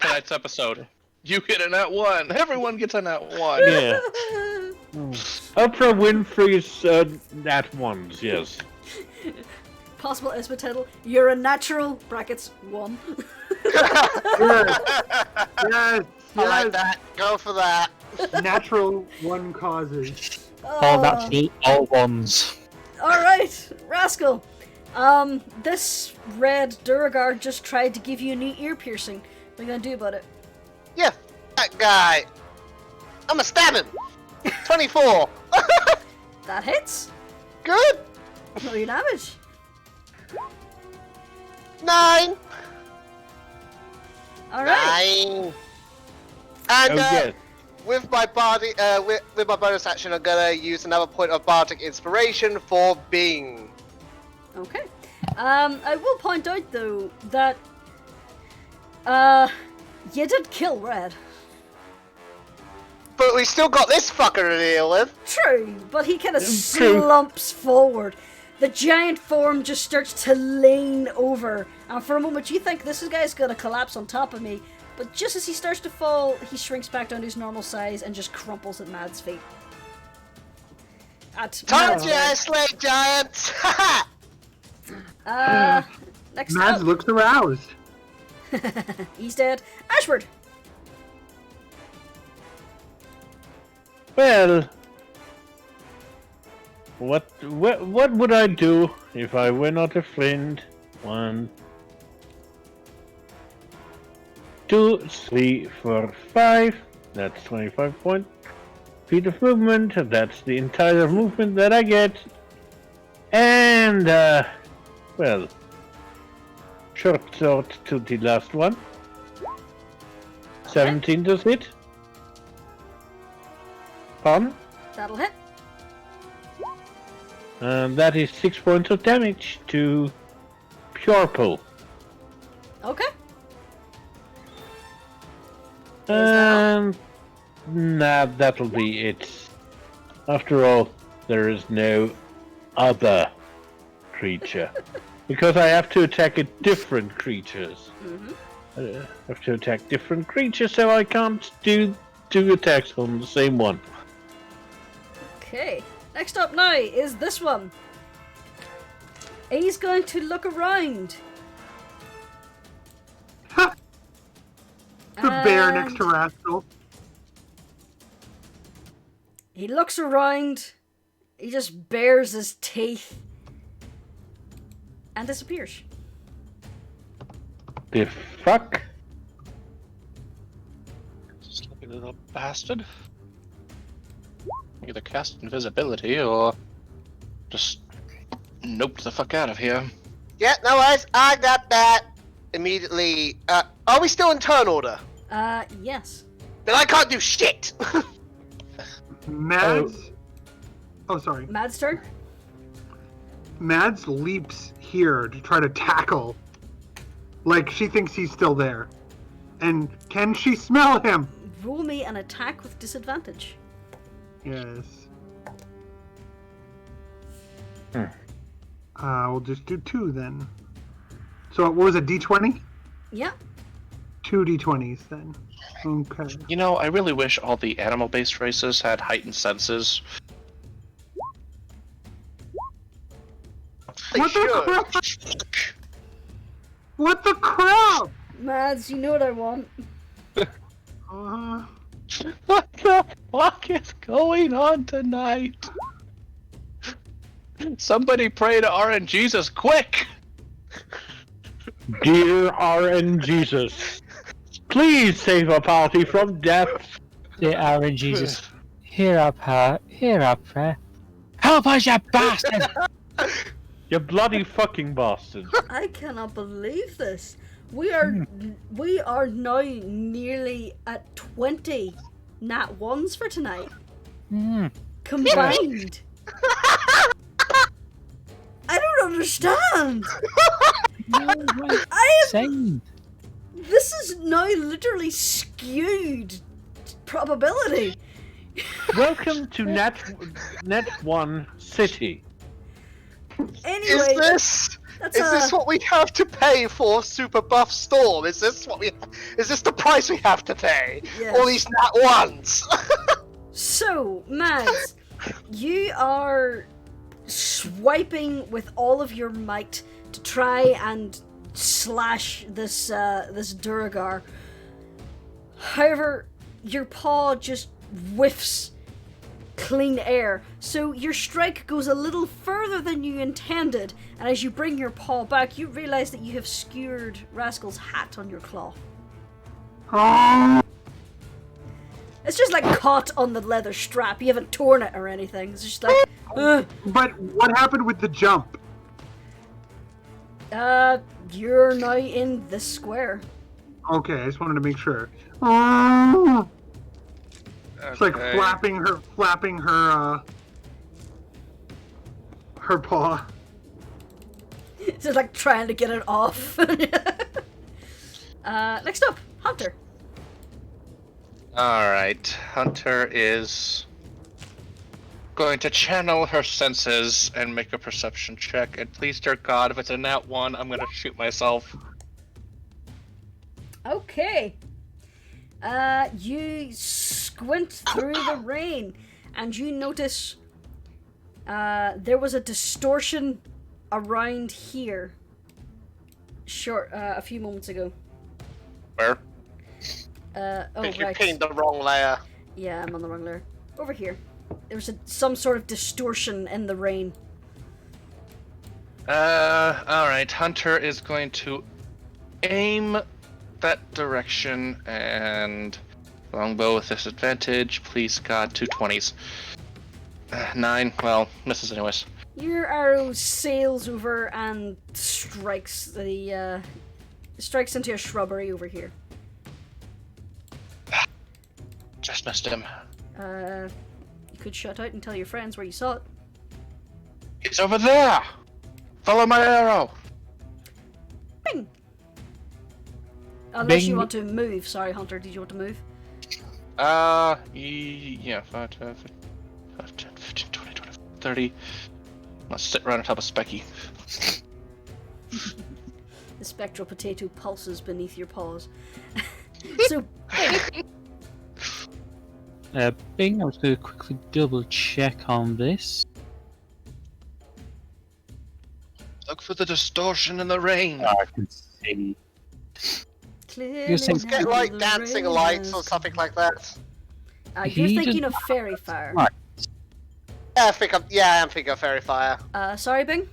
Tonight's episode. You get a nat 1. Everyone gets a nat 1. Yeah. Oprah Winfrey's nat 1s, yes. Possible Espa title, you're a natural, brackets, 1. Yes. Yes. I like that. Go for that. Natural one causes. All natural, all ones. Alright, Rascal. This red Duragard just tried to give you a new ear piercing. What are you gonna do about it? Yeah, that guy. I'ma stab him. 24. That hits. Good. Roll your damage. 9. Alright. 9. And Oh, yes. with my body, with my bonus action, I'm gonna use another point of bardic inspiration for Bing. Okay. I will point out though that you did kill Red. But we still got this fucker to deal with. True, but he kind of True. slumps forward. The giant form just starts to lean over, and for a moment you think this guy's gonna collapse on top of me, but just as he starts to fall, he shrinks back down to his normal size and just crumples at Mad's feet. Told you I slayed giants! Next Mads up. looks aroused. He's dead. Ashford! Well, what would I do if I were not a friend? 1, 2, 3, 4, 5. That's 25 feet of movement. That's the entire movement that I get. And, well, short sword to the last one. 17 does hit. Pardon? That'll hit. And that is 6 points of damage to Purple. Okay. Nah, that'll be it. After all, there is no other creature. Because I have to attack different creatures. I have to attack different creatures, so I can't do 2 attacks on the same one. Okay. Next up now is this one. He's going to look around. Ha! The bear next to Rascal. He looks around. He just bares his teeth. And disappears. The fuck? Sloppy little bastard. Either cast invisibility or just nope the fuck out of here. Yeah, no worries. I got that. Immediately. Are we still in turn order? Yes. Then I can't do shit! Mads. Oh, sorry. Mad's turn. Mads leaps here to try to tackle. Like she thinks he's still there. And can she smell him? Roll me an attack with disadvantage. Yes. We'll just do 2 then. So what was it, D20? Yeah. 2 D20s then. Okay. You know, I really wish all the animal-based races had heightened senses. They What the should. crap? What the crap? Mads, you know what I want. What the fuck is going on tonight? Somebody pray to RNGesus quick! Dear RN Jesus, please save our party from death. Dear Aaron Jesus, hear our prayer. Help us, you bastard! You bloody fucking bastard. I cannot believe this. We are now nearly at 20 nat ones for tonight. Combined. I don't understand. Same. This is now literally skewed probability. Welcome to Net 1 City. Anyway, Is that's this what we have to pay for Super Buff Storm? Is this the price we have to pay? Yes. All these nat ones? So, Mads, you are swiping with all of your might to try and slash this Duragar. However, your paw just whiffs clean air, so your strike goes a little further than you intended, and as you bring your paw back, you realize that you have skewered Rascal's hat on your claw. It's just like caught on the leather strap. You haven't torn it or anything. It's just like, But what happened with the jump? you're now in this square. Okay, I just wanted to make sure. It's like flapping her paw. Just like trying to get it off. Next up, Hunter. Alright, Hunter is going to channel her senses and make a perception check. And please, dear God, if it's a nat 1, I'm going to shoot myself. Okay. You squint through the rain, and you notice there was a distortion around here a few moments ago. Where? Oh, You right. pinged the wrong layer. Yeah, I'm on the wrong layer. Over here. There was some sort of distortion in the rain. Alright. Hunter is going to aim that direction and longbow with disadvantage. Please, God, 2 20s. 9. Well, misses anyways. Your arrow sails over and strikes into a shrubbery over here. Just missed him. You could shout out and tell your friends where you saw it. He's over there! Follow my arrow! Bing! Unless you Bing. want to move. Sorry, Hunter, did you want to move? Yeah, 5, 10, 15, 20, 25, 30. Let's sit right on top of Specky. The spectral potato pulses beneath your paws. So, Bing, I was going to quickly double check on this. Look for the distortion in the rain. I can see. clearly You're saying- Let's get now like the dancing rain lights or has something like that. You're He thinking just- of fairy fire. Right. Yeah, I am thinking of fairy fire. Sorry, Bing?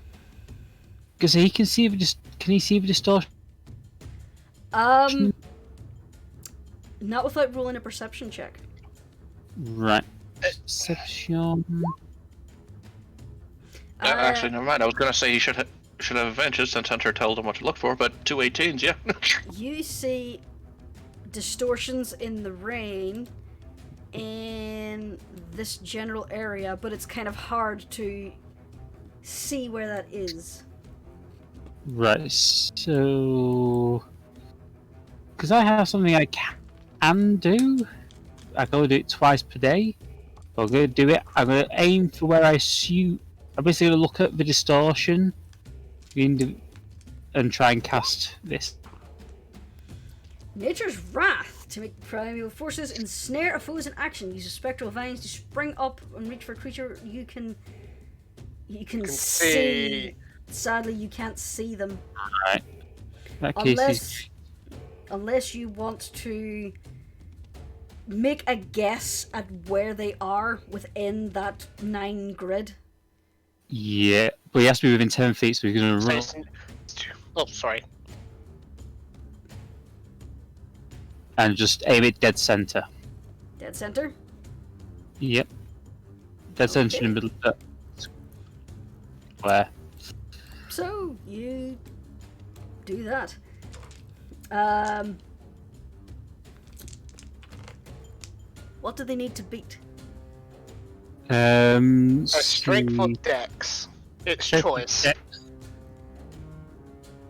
Because he can see the can he see the distortion? Not without rolling a perception check. Right. Perception. Actually, never mind. I was gonna say he should have advantage since Hunter told him what to look for, but 2 18s, yeah. You see distortions in the rain in this general area, but it's kind of hard to see where that is. Right. So, because I have something I can do, I can only do it twice per day. I'm going to do it. I'm going to aim for where I assume. I'm basically going to look at the distortion and try and cast this. Nature's Wrath. To make primeval forces ensnare a foes in action. Use spectral vines to spring up and reach for a creature you can see. Sadly, you can't see them. Right. In that case, Unless you want to make a guess at where they are within that 9 grid. yeah, but he has to be within 10 feet, so he's going to roll. Oh, sorry. And just aim it dead center. Dead center. Yep. Dead center in the middle of the square. So you do that. What do they need to beat? Strength or dex? It's choice. And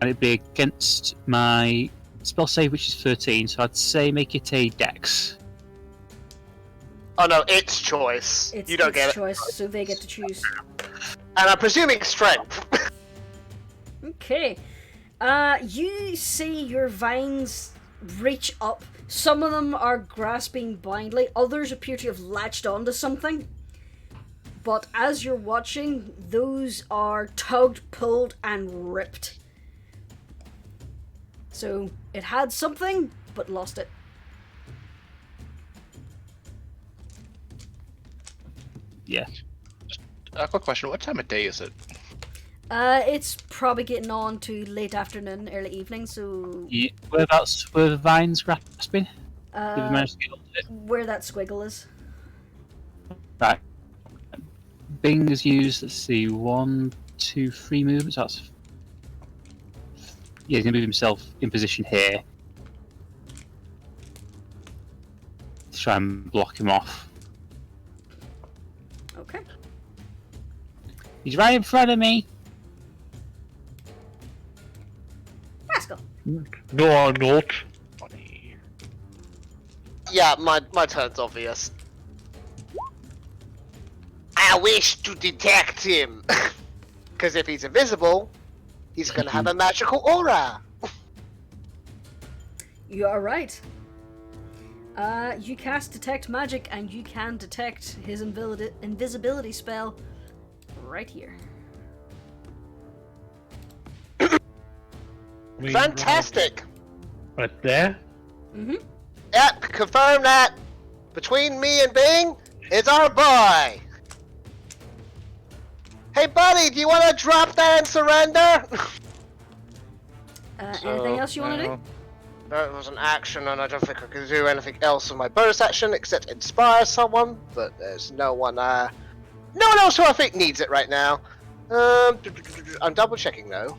it'd be against my spell save, which is 13, so I'd say make it a dex. Oh no, it's choice. You don't get it. Choice, so they get to choose. And I'm presuming strength. Okay. You see your vines reach up. Some of them are grasping blindly, others appear to have latched onto something. But as you're watching, those are tugged, pulled, and ripped. So it had something, but lost it. Yeah. A quick question: what time of day is it? It's probably getting on to late afternoon, early evening, so... Yeah. Whereabouts were the vines grasping? Did we manage to get onto it? Where that squiggle is. Right. Bing has used, let's see, 1, 2, 3 movements. That's... Yeah, he's going to move himself in position here. To try and block him off. Okay. He's right in front of me! Rascal. No, I'm not. Yeah, my turn's obvious. I wish to detect him. Because if he's invisible, he's gonna have a magical aura. You are right. You cast Detect Magic, and you can detect his invisibility spell right here. Fantastic! Right there? Mm-hmm. Yep, confirm that. Between me and Bing, it's our boy! Hey buddy, do you want to drop that and surrender? Anything else you want to do? That was an action, and I don't think I can do anything else with my bonus action except inspire someone. But there's no one else who I think needs it right now. I'm double checking though.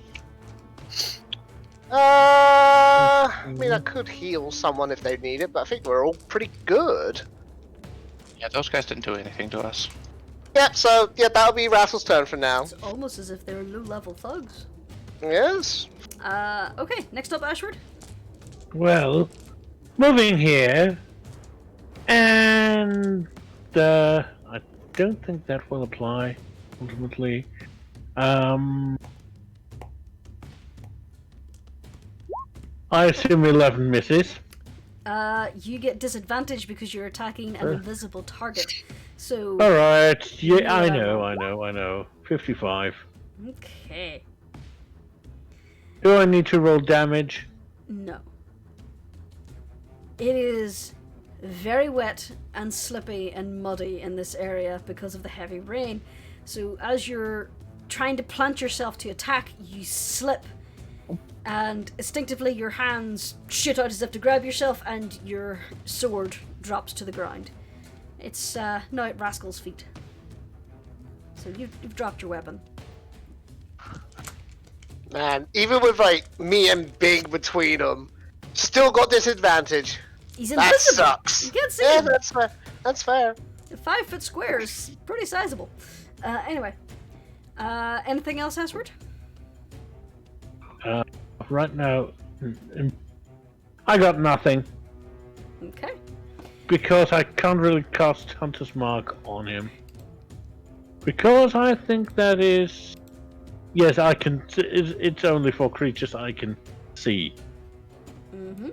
I mean, I could heal someone if they need it, but I think we're all pretty good. Yeah, those guys didn't do anything to us. Yep. So yeah, that'll be Rascal's turn from now. It's almost as if they're low-level thugs. Yes. Okay. Next up, Ashford. Well, moving here, and I don't think that will apply ultimately. I assume 11 misses. You get disadvantage because you're attacking an invisible target. So. All right. Yeah, I know. 55. Okay. Do I need to roll damage? No. It is very wet and slippy and muddy in this area because of the heavy rain. So as you're trying to plant yourself to attack, you slip, and instinctively your hands shoot out as if to grab yourself, and your sword drops to the ground. It's now at Rascal's feet. So you've dropped your weapon. Man, even with like me and Big between them, still got disadvantage. He's invisible. That sucks. You can't see Yeah, him. that's fair. That's fair. A 5-foot square is pretty sizable. Anyway. Anything else, Ashford? Right now, I got nothing. Okay. Because I can't really cast Hunter's Mark on him. Because I think that is... Yes, I can... It's only for creatures I can see. Mm-hmm.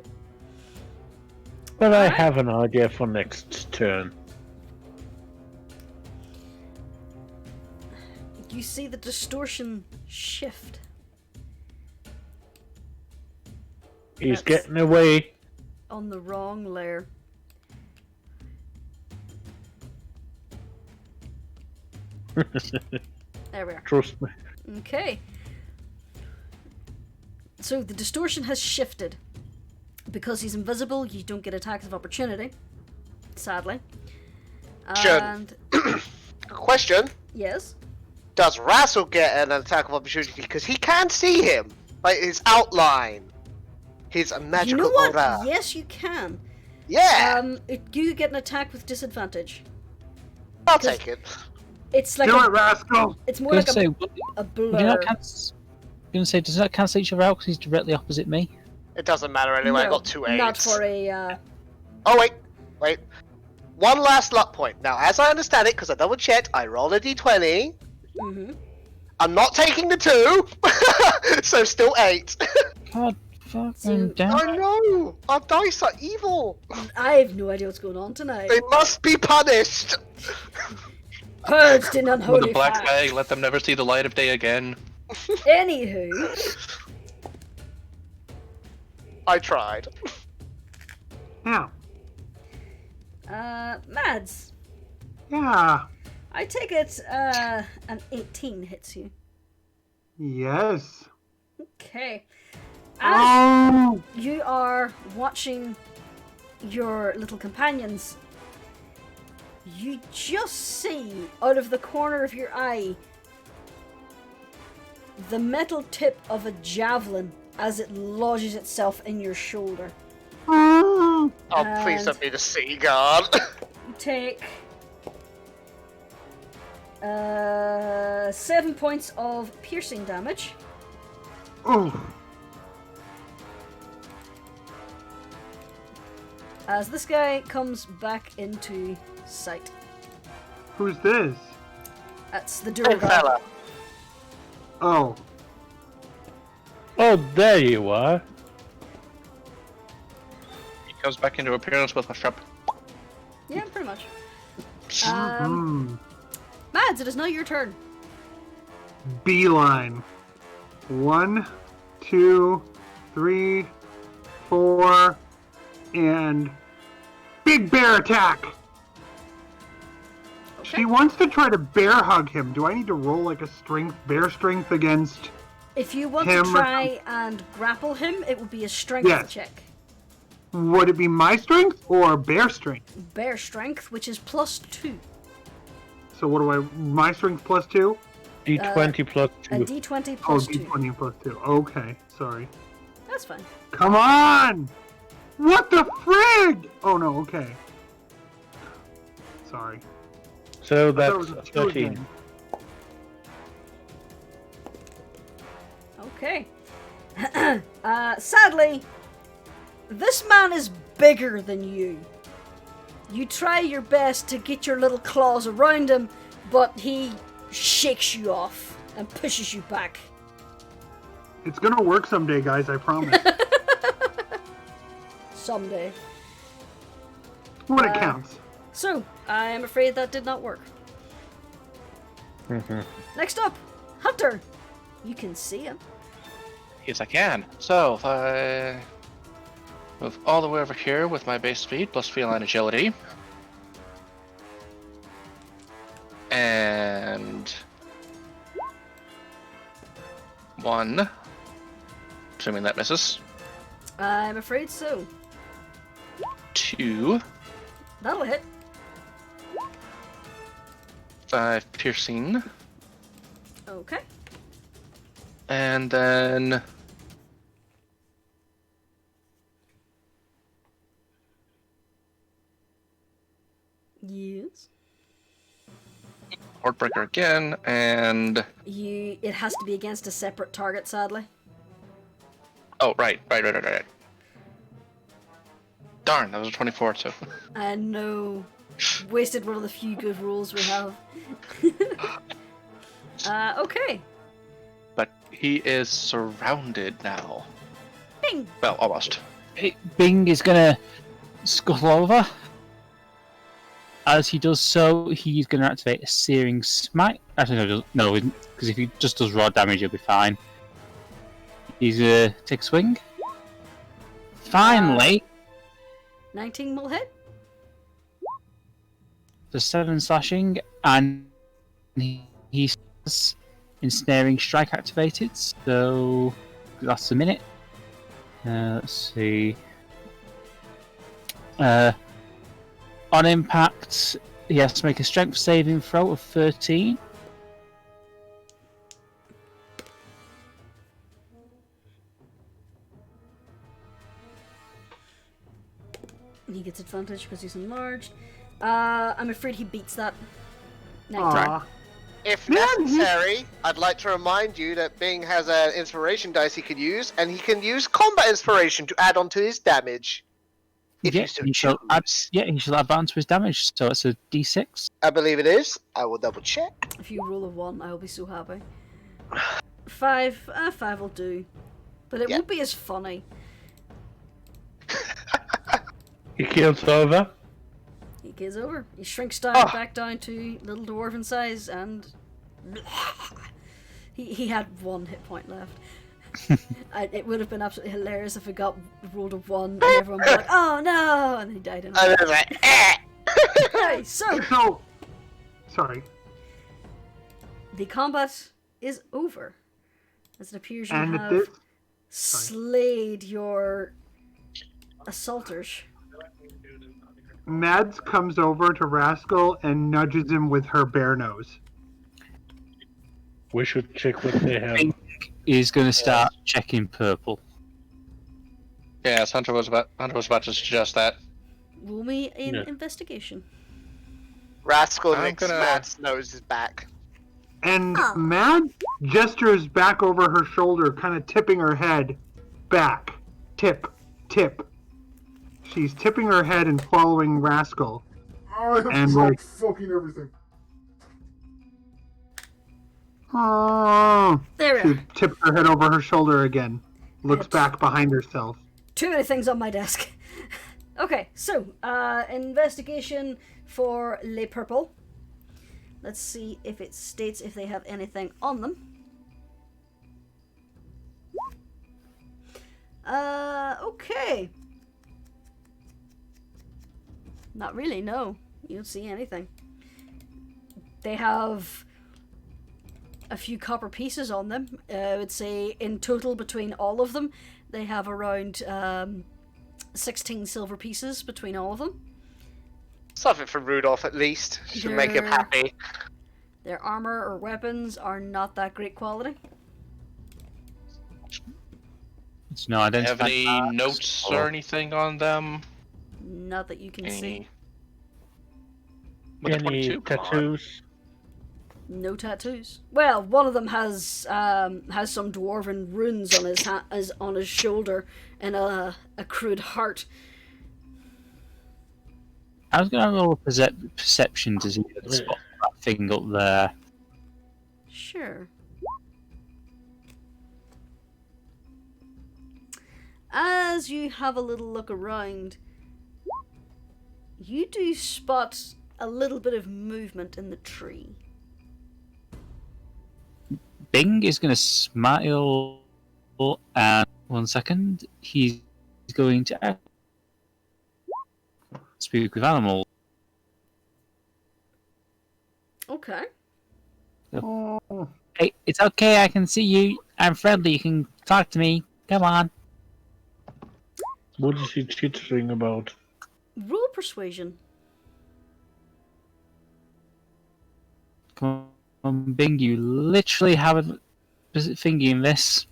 But I have an idea for next turn. You see the distortion shift. He's That's getting away. on the wrong layer. There we are. Trust me. Okay. So the distortion has shifted. Because he's invisible, you don't get attacks of opportunity. Sadly. Sure. And Question: yes. does Rascal get an attack of opportunity because he can't see him? Like his outline. His magical You know what? aura. Yes, you can. Yeah! You get an attack with disadvantage. I'll take it. It's like Do it, Rascal! it's more I like was gonna a blur. does that cancel each other out because he's directly opposite me? It doesn't matter anyway, I No, got 2 8s. Not for a. Oh, wait. One last luck point. Now, as I understand it, because I double checked, I rolled a d20. Mm-hmm. I'm not taking the 2, so still 8. God fucking So- damn. I know! Our dice are evil! I have no idea what's going on tonight. They must be punished! Purged in With unholy a black fire. flag, let them never see the light of day again. Anywho, I tried. Yeah. Mads, Yeah. I take it an 18 hits you. Yes. Okay. As Oh! you are watching your little companions, you just see out of the corner of your eye the metal tip of a javelin as it lodges itself in your shoulder. Oh! Oh, please And- don't be the sea guard. You take 7 points of piercing damage. Oh! As this guy comes back into sight. Who's this? That's the Big Durga. fella. Oh, Oh, there you are. He comes back into appearance with a shrub. Yeah, pretty much. hmm. Mads, it is now your turn. Beeline. 1, 2, 3, 4, and big bear attack. Okay. She wants to try to bear hug him. Do I need to roll like a bear strength against? If you want Him to or try and grapple him, it would be a strength Yes. check. Would it be my strength or bear strength? Bear strength, which is +2. So what do I? My strength plus 2? D20 plus A 2. d20 Oh, plus 2. D20 plus 2. Okay, sorry. That's fine. Come on! What the frig? Oh no, okay. Sorry. So I thought it was that's a 2 13. again. Okay. Sadly, this man is bigger than you. You try your best to get your little claws around him, but he shakes you off and pushes you back. It's gonna work someday, guys, I promise. Someday. When it counts. So, I am afraid that did not work. Next up, Hunter. You can see him. Yes, I can. So, if I move all the way over here with my base speed plus feline agility. And 1. Assuming that misses. I'm afraid so. 2. That'll hit. 5 piercing. Okay. And then Yes. Heartbreaker again, and It has to be against a separate target, sadly. oh right. Darn, that was a 24 too. I know. Wasted one of the few good rules we have. Okay. But he is surrounded now. Bing! Well, almost. Bing is gonna scuttle over. As he does so, he's gonna activate a Searing Smite. Actually, no, because if he just does raw damage, he'll be fine. He's gonna take a swing. Finally, 19 will hit. the 7 slashing, and he has Ensnaring Strike activated, so that's a minute. Let's see. On impact, he has to make a strength saving throw of 13. He gets advantage because he's enlarged. I'm afraid he beats that. 19. Aw. If Man, necessary, I'd like to remind you that Bing has an inspiration dice he can use, and he can use combat inspiration to add on to his damage. If you so he shall add, choose. he shall add balance to his damage, so it's a d6. I believe it is. I will double check. If you roll a 1, I'll be so happy. 5. 5 will do. But it Yeah. won't be as funny. He kills over. He gets over. He shrinks down, back down to little dwarven size, and he had 1 hit point left. It would have been absolutely hilarious if it rolled a 1 and everyone was like, "Oh no!" and he died in. And then it's like, eh. Okay, so So, sorry. the combat is over, as it appears you And have this, slayed your assaulters. Mads comes over to Rascal and nudges him with her bear nose. We should check what they have. Bing is going to start checking purple. Yes, Hunter was about to suggest that. Roll me in Yeah. investigation. Rascal I'm licks gonna- Matt's nose back. And Oh. Mads gestures back over her shoulder, kind of tipping her head back. Tip, tip. She's tipping her head and following Rascal. I have And dropped like- fucking everything. Oh. There we She are. tips her head over her shoulder again. Looks It's- back behind herself. Too many things on my desk. Okay, so, investigation for Le Purple. Let's see if it states if they have anything on them. Okay. Not really, no. You don't see anything. They have a few copper pieces on them. I would say in total between all of them, they have around 16 silver pieces between all of them. Something for Rudolph at least. Should make him happy. Their armor or weapons are not that great quality. It's no Have any identifying notes or anything on them? Not that you can see. With a Any 22? Come on. tattoos? No tattoos. Well, one of them has some dwarven runes on his on his shoulder and a crude heart. I was going to roll a perception to see if I spot that thing up there. Sure. As you have a little look around, you do spot a little bit of movement in the tree. Bing is going to smile, and 1 second, he's going to speak with animals. Okay. Oh. Hey, it's okay, I can see you. I'm friendly, you can talk to me. Come on. What is he chittering about? Roll persuasion. Come on, Bing, you literally have a thingy in this.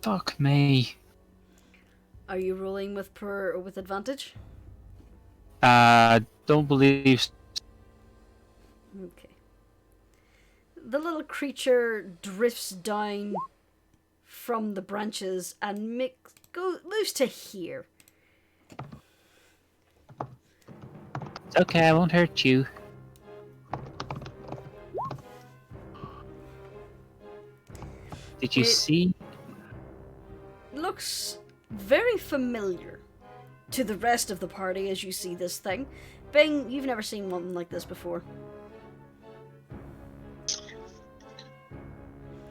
Fuck me. Are you rolling with advantage? Don't believe. Okay. The little creature drifts down from the branches and moves to here. It's okay, I won't hurt you. Did you see? Looks very familiar to the rest of the party as you see this thing. Bing, you've never seen one like this before.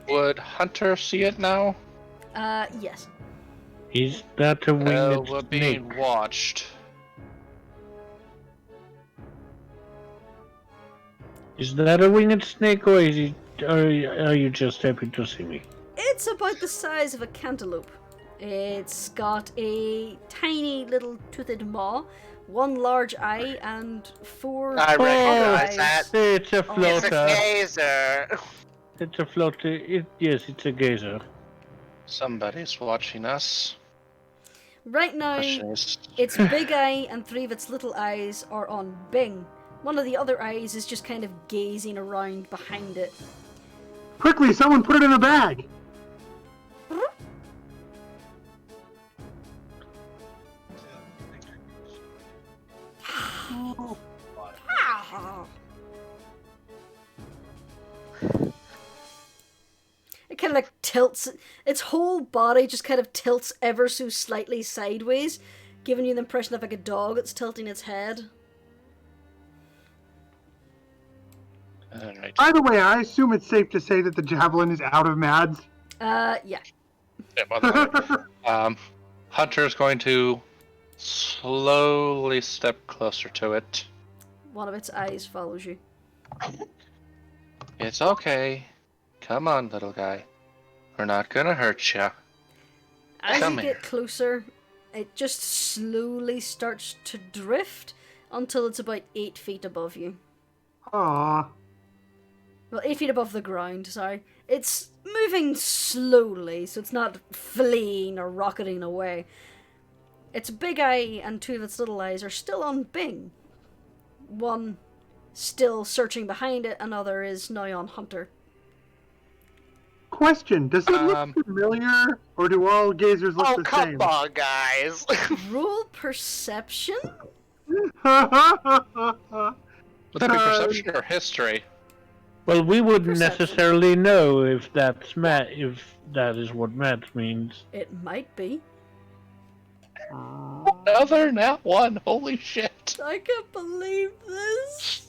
Would Hunter see it now? Yes. Is that a winged We're snake? being watched. Is that a winged snake, or is it? Are you just happy to see me? It's about the size of a cantaloupe. It's got a tiny little toothed maw, one large eye, and four I other recognize eyes. that. It's a Oh, It's a floater. gazer. It's a floater. Yes, it's a gazer. Somebody's watching us. Right now, Question is, its big eye and three of its little eyes are on Bing. One of the other eyes is just kind of gazing around behind it. Quickly, someone put it in a bag! It kind of like tilts, its whole body just kind of tilts ever so slightly sideways, giving you the impression of like a dog that's tilting its head. alright. By the way, I assume it's safe to say that the javelin is out of Mads. Yeah. Yeah, by the way, Hunter's going to slowly step closer to it. One of its eyes follows you. It's okay. Come on, little guy. We're not gonna hurt ya. As Come you here. get closer, it just slowly starts to drift until it's about 8 feet above you. Aww. Well, 8 feet above the ground, sorry. It's moving slowly, so it's not fleeing or rocketing away. Its big eye and two of its little eyes are still on Bing. One still searching behind it, another is now on Hunter. Question, does it look familiar, or do all gazers look Oh, the come same? on, guys. Roll perception? Would that be perception or history? Well, we wouldn't Perception. necessarily know if that's if that is what Matt means. It might be. Another nat one. Holy shit. I can't believe this.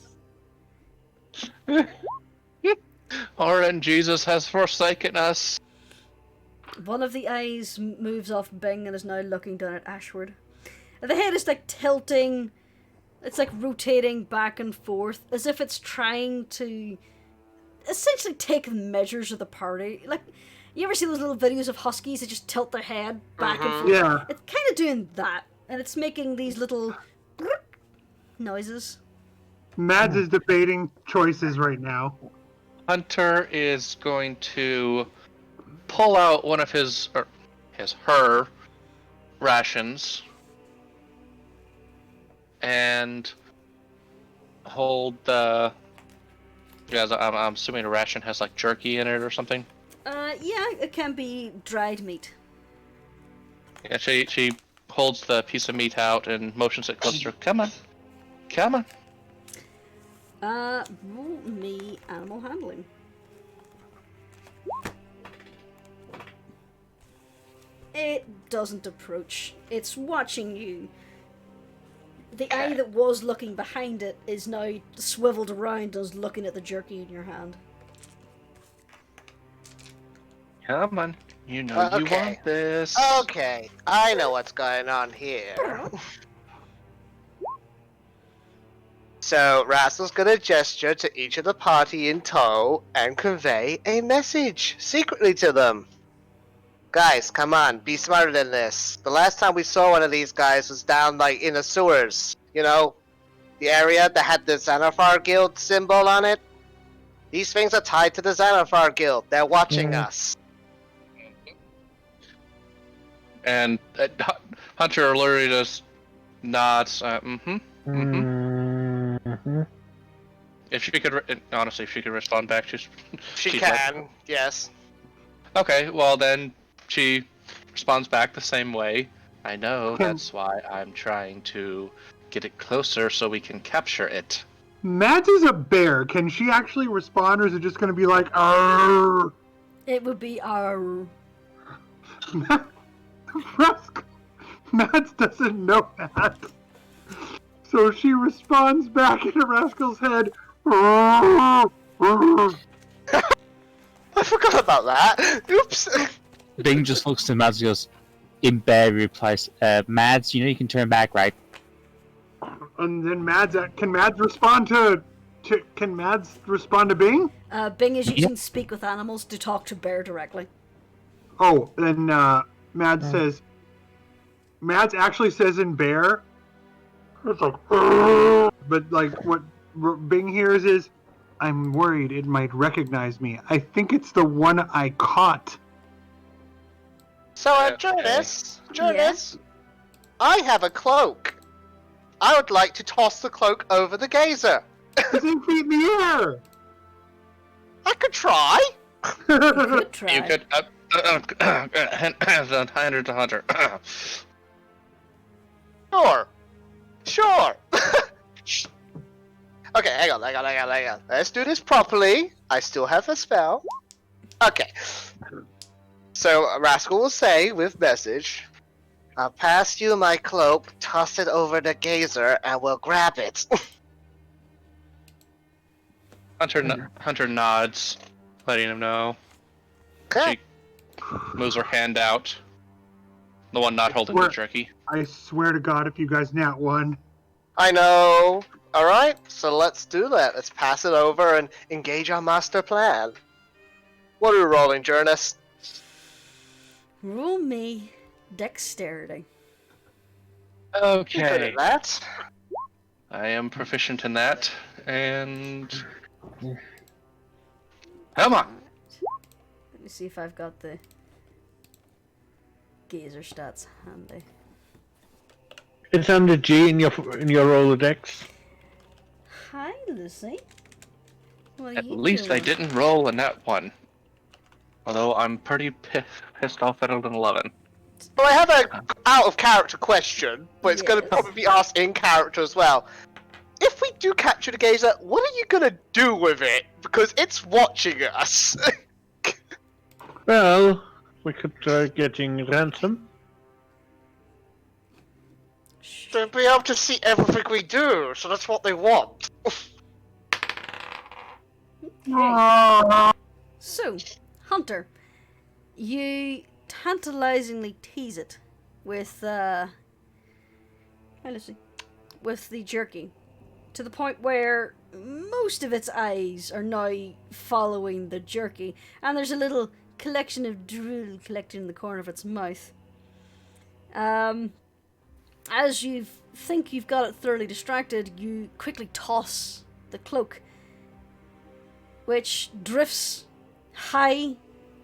RNGesus has forsaken us. One of the eyes moves off Bing and is now looking down at Ashward. And the head is like tilting. It's like rotating back and forth as if it's trying to essentially take measures of the party. Like, you ever see those little videos of huskies that just tilt their head back and forth? Yeah. It's kind of doing that. And it's making these little noises. Mads is debating choices right now. Hunter is going to pull out one of her rations and hold the. Guys, I'm assuming a ration has like jerky in it or something. Yeah, it can be dried meat. Yeah, she holds the piece of meat out and motions it closer. Come on, come on. Roll me animal handling. It doesn't approach. It's watching you. The eye that was looking behind it is now swiveled around and is looking at the jerky in your hand. Come on, you know you want this. Okay, I know what's going on here. So, Rascal's gonna gesture to each of the party in tow and convey a message secretly to them. Guys, come on, be smarter than this. The last time we saw one of these guys was down, like, in the sewers. You know? The area that had the Xanathar Guild symbol on it? These things are tied to the Xanathar Guild. They're watching us. And Hunter literally just nods. If she could, honestly, if she could respond back, She she's can, like, yes. okay, well then she responds back the same way. I know, that's why I'm trying to get it closer so we can capture it. Mads is a bear. Can she actually respond, or is it just going to be like, "Arr"? It would be our. Mads doesn't know that. So she responds back into Rascal's head. "Arr, arr." I forgot about that. Oops. Bing just looks to Mads and goes, in bear replies, Mads, you know you can turn back, right? And then Mads, can Mads respond to Bing? Bing is using speak with animals to talk to Bear directly. Oh, then Mads says, Mads actually says in bear, it's like, "Arr!" But like what Bing hears is, I'm worried it might recognize me. I think it's the one I caught. So, Jurnis, I have a cloak. I would like to toss the cloak over the gazer. It's 8 feet in the air. I could try. Good try. You could hand it to Hunter. Sure. Okay, hang on. Let's do this properly. I still have a spell. Okay. So, Rascal will say, with message, I'll pass you my cloak, toss it over the gazer, and we'll grab it. Hunter nods, letting him know. Okay. She moves her hand out. The one not holding the jerky. I swear to God, if you guys nat one. I know. Alright, so let's do that. Let's pass it over and engage our master plan. What are we rolling, Jurnis? Roll me dexterity. You good Okay. at that? I am proficient in that, and... Come on! Let me see if I've got the gazer stats handy. It's under G in your Rolodex. Hi, Lucy. What are At you least I doing? didn't roll a nat 1. Although I'm pretty pissed off at an 11. Well, I have a out of character question, but it's going to Yes. probably be asked in character as well. if we do capture the gazer, what are you gonna do with it? Because it's watching us. Well, we could try getting ransom. They'll be able to see everything we do, so that's what they want. So, Hunter, you tantalizingly tease it with with the jerky, to the point where most of its eyes are now following the jerky, and there's a little collection of drool collected in the corner of its mouth. As you think you've got it thoroughly distracted, you quickly toss the cloak, which drifts high,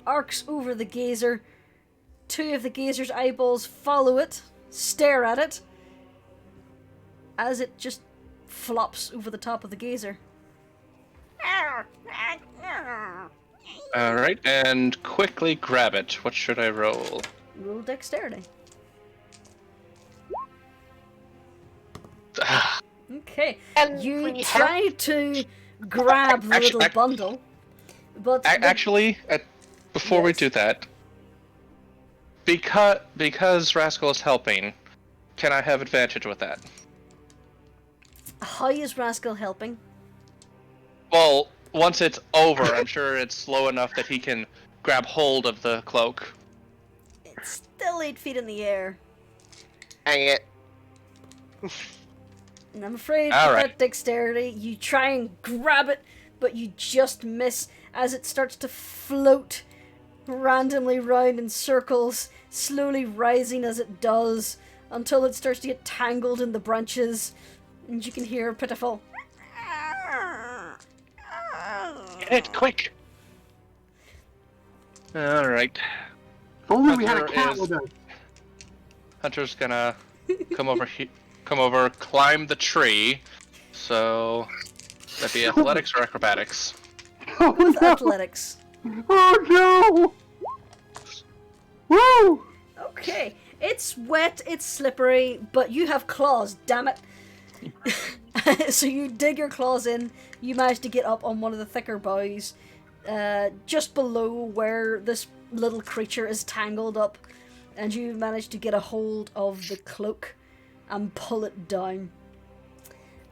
arcs over the gazer. Two of the gazer's eyeballs follow it, stare at it, as it just flops over the top of the gazer. Alright, and quickly grab it. What should I roll? Roll dexterity. Okay, And you we try to grab the Actually, little bundle, but Actually, before we Yes. do that, because Rascal is helping, can I have advantage with that? how is Rascal helping? Well, once it's over, I'm sure it's low enough that he can grab hold of the cloak. It's still 8 feet in the air, Hang it. and I'm afraid All with right. that dexterity, you try and grab it, but you just miss as it starts to float randomly round in circles, slowly rising as it does, until it starts to get tangled in the branches, and you can hear a pitiful. Get it, quick! Alright. If only we had a Hunter cat is- with us. Hunter's gonna come over, climb the tree. So, that'd be athletics or acrobatics? Oh With no! athletics. Oh no! Woo! Okay, it's wet, it's slippery, but you have claws, damn it. So you dig your claws in, you manage to get up on one of the thicker boughs, just below where this little creature is tangled up, and you manage to get a hold of the cloak and pull it down.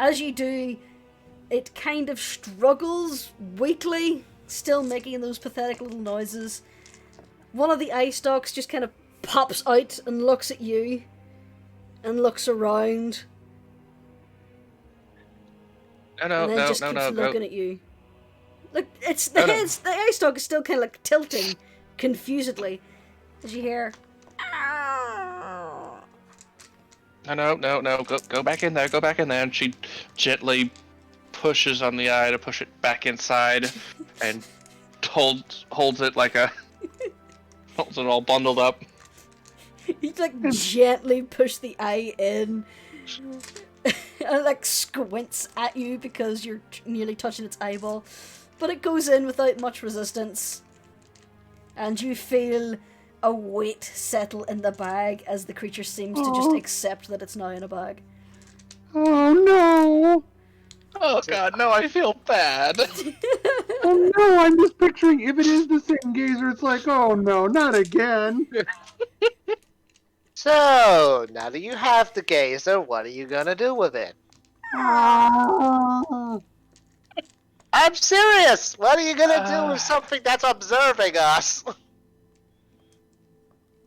As you do, it kind of struggles weakly, still making those pathetic little noises. One of the eye stalks just kind of pops out and looks at you, and looks around, No, and then just keeps looking at you. Look, it's the No, no. heads. The eye stalk is still kind of like tilting confusedly as you hear. No, go back in there, and she gently pushes on the eye to push it back inside, and holds it like a... holds it all bundled up. You like gently push the eye in, and it like squints at you because you're nearly touching its eyeball, but it goes in without much resistance, and you feel a weight settle in the bag as the creature seems to just accept that it's now in a bag. Oh no! Oh god, no, I feel bad. Oh no! I'm just picturing if it is the same gazer, it's like, oh no, not again. So, now that you have the gazer, what are you gonna do with it? Ah. I'm serious! What are you gonna do with something that's observing us?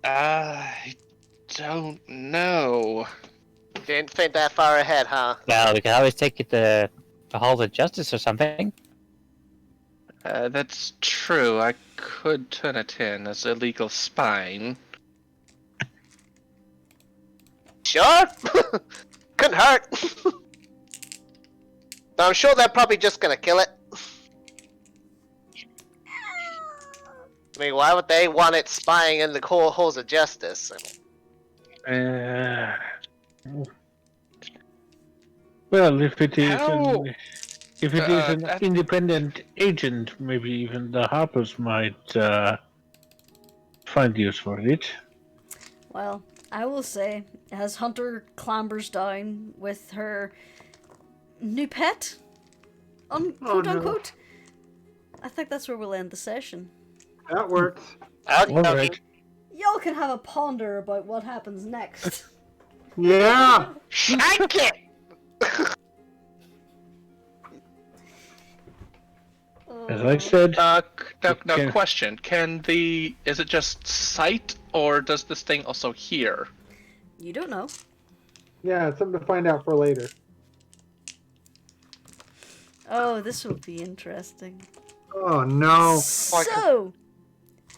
I don't know. Didn't think that far ahead, huh? Well, we can always take it to the Halls of Justice or something. That's true. I could turn it in as illegal spying. Sure? Couldn't hurt. I'm sure they're probably just gonna kill it. I mean, why would they want it spying in the halls of justice? Well, if it is How- an that- independent agent, maybe even the Harpers might find use for it. Well, I will say, as Hunter clambers down with her new pet, Oh, quote no. unquote. I think that's where we'll end the session. That works. Okay. Alright. Y'all can have a ponder about what happens next. Yeah. Shank it! As I said, Now, Okay. question: is it just sight, or does this thing also hear? You don't know. Yeah, it's something to find out for later. Oh, this will be interesting. Oh no. So,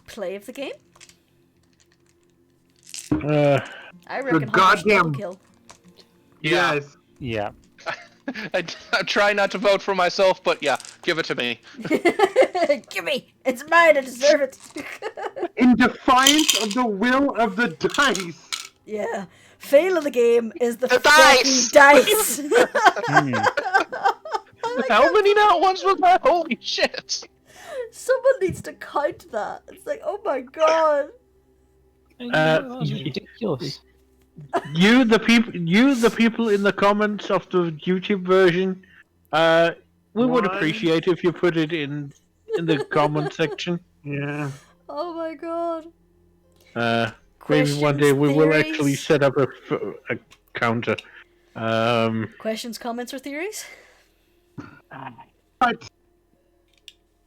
play of the game. I reckon Hunter's goddamn- double kill. Yeah. Yes. Yeah. I try not to vote for myself, but yeah, give it to me. Gimme! It's mine, I deserve it! In defiance of the will of the dice. Yeah. Fail of the game is the The fucking dice! How many not ones was that? Holy shit! Someone needs to count that. It's like, oh my god. It's ridiculous. you the people in the comments of the YouTube version, we would One. appreciate if you put it in the comment section. Yeah. Oh my god. Maybe one day we will Theories? actually set up a counter. Questions, comments, or theories? But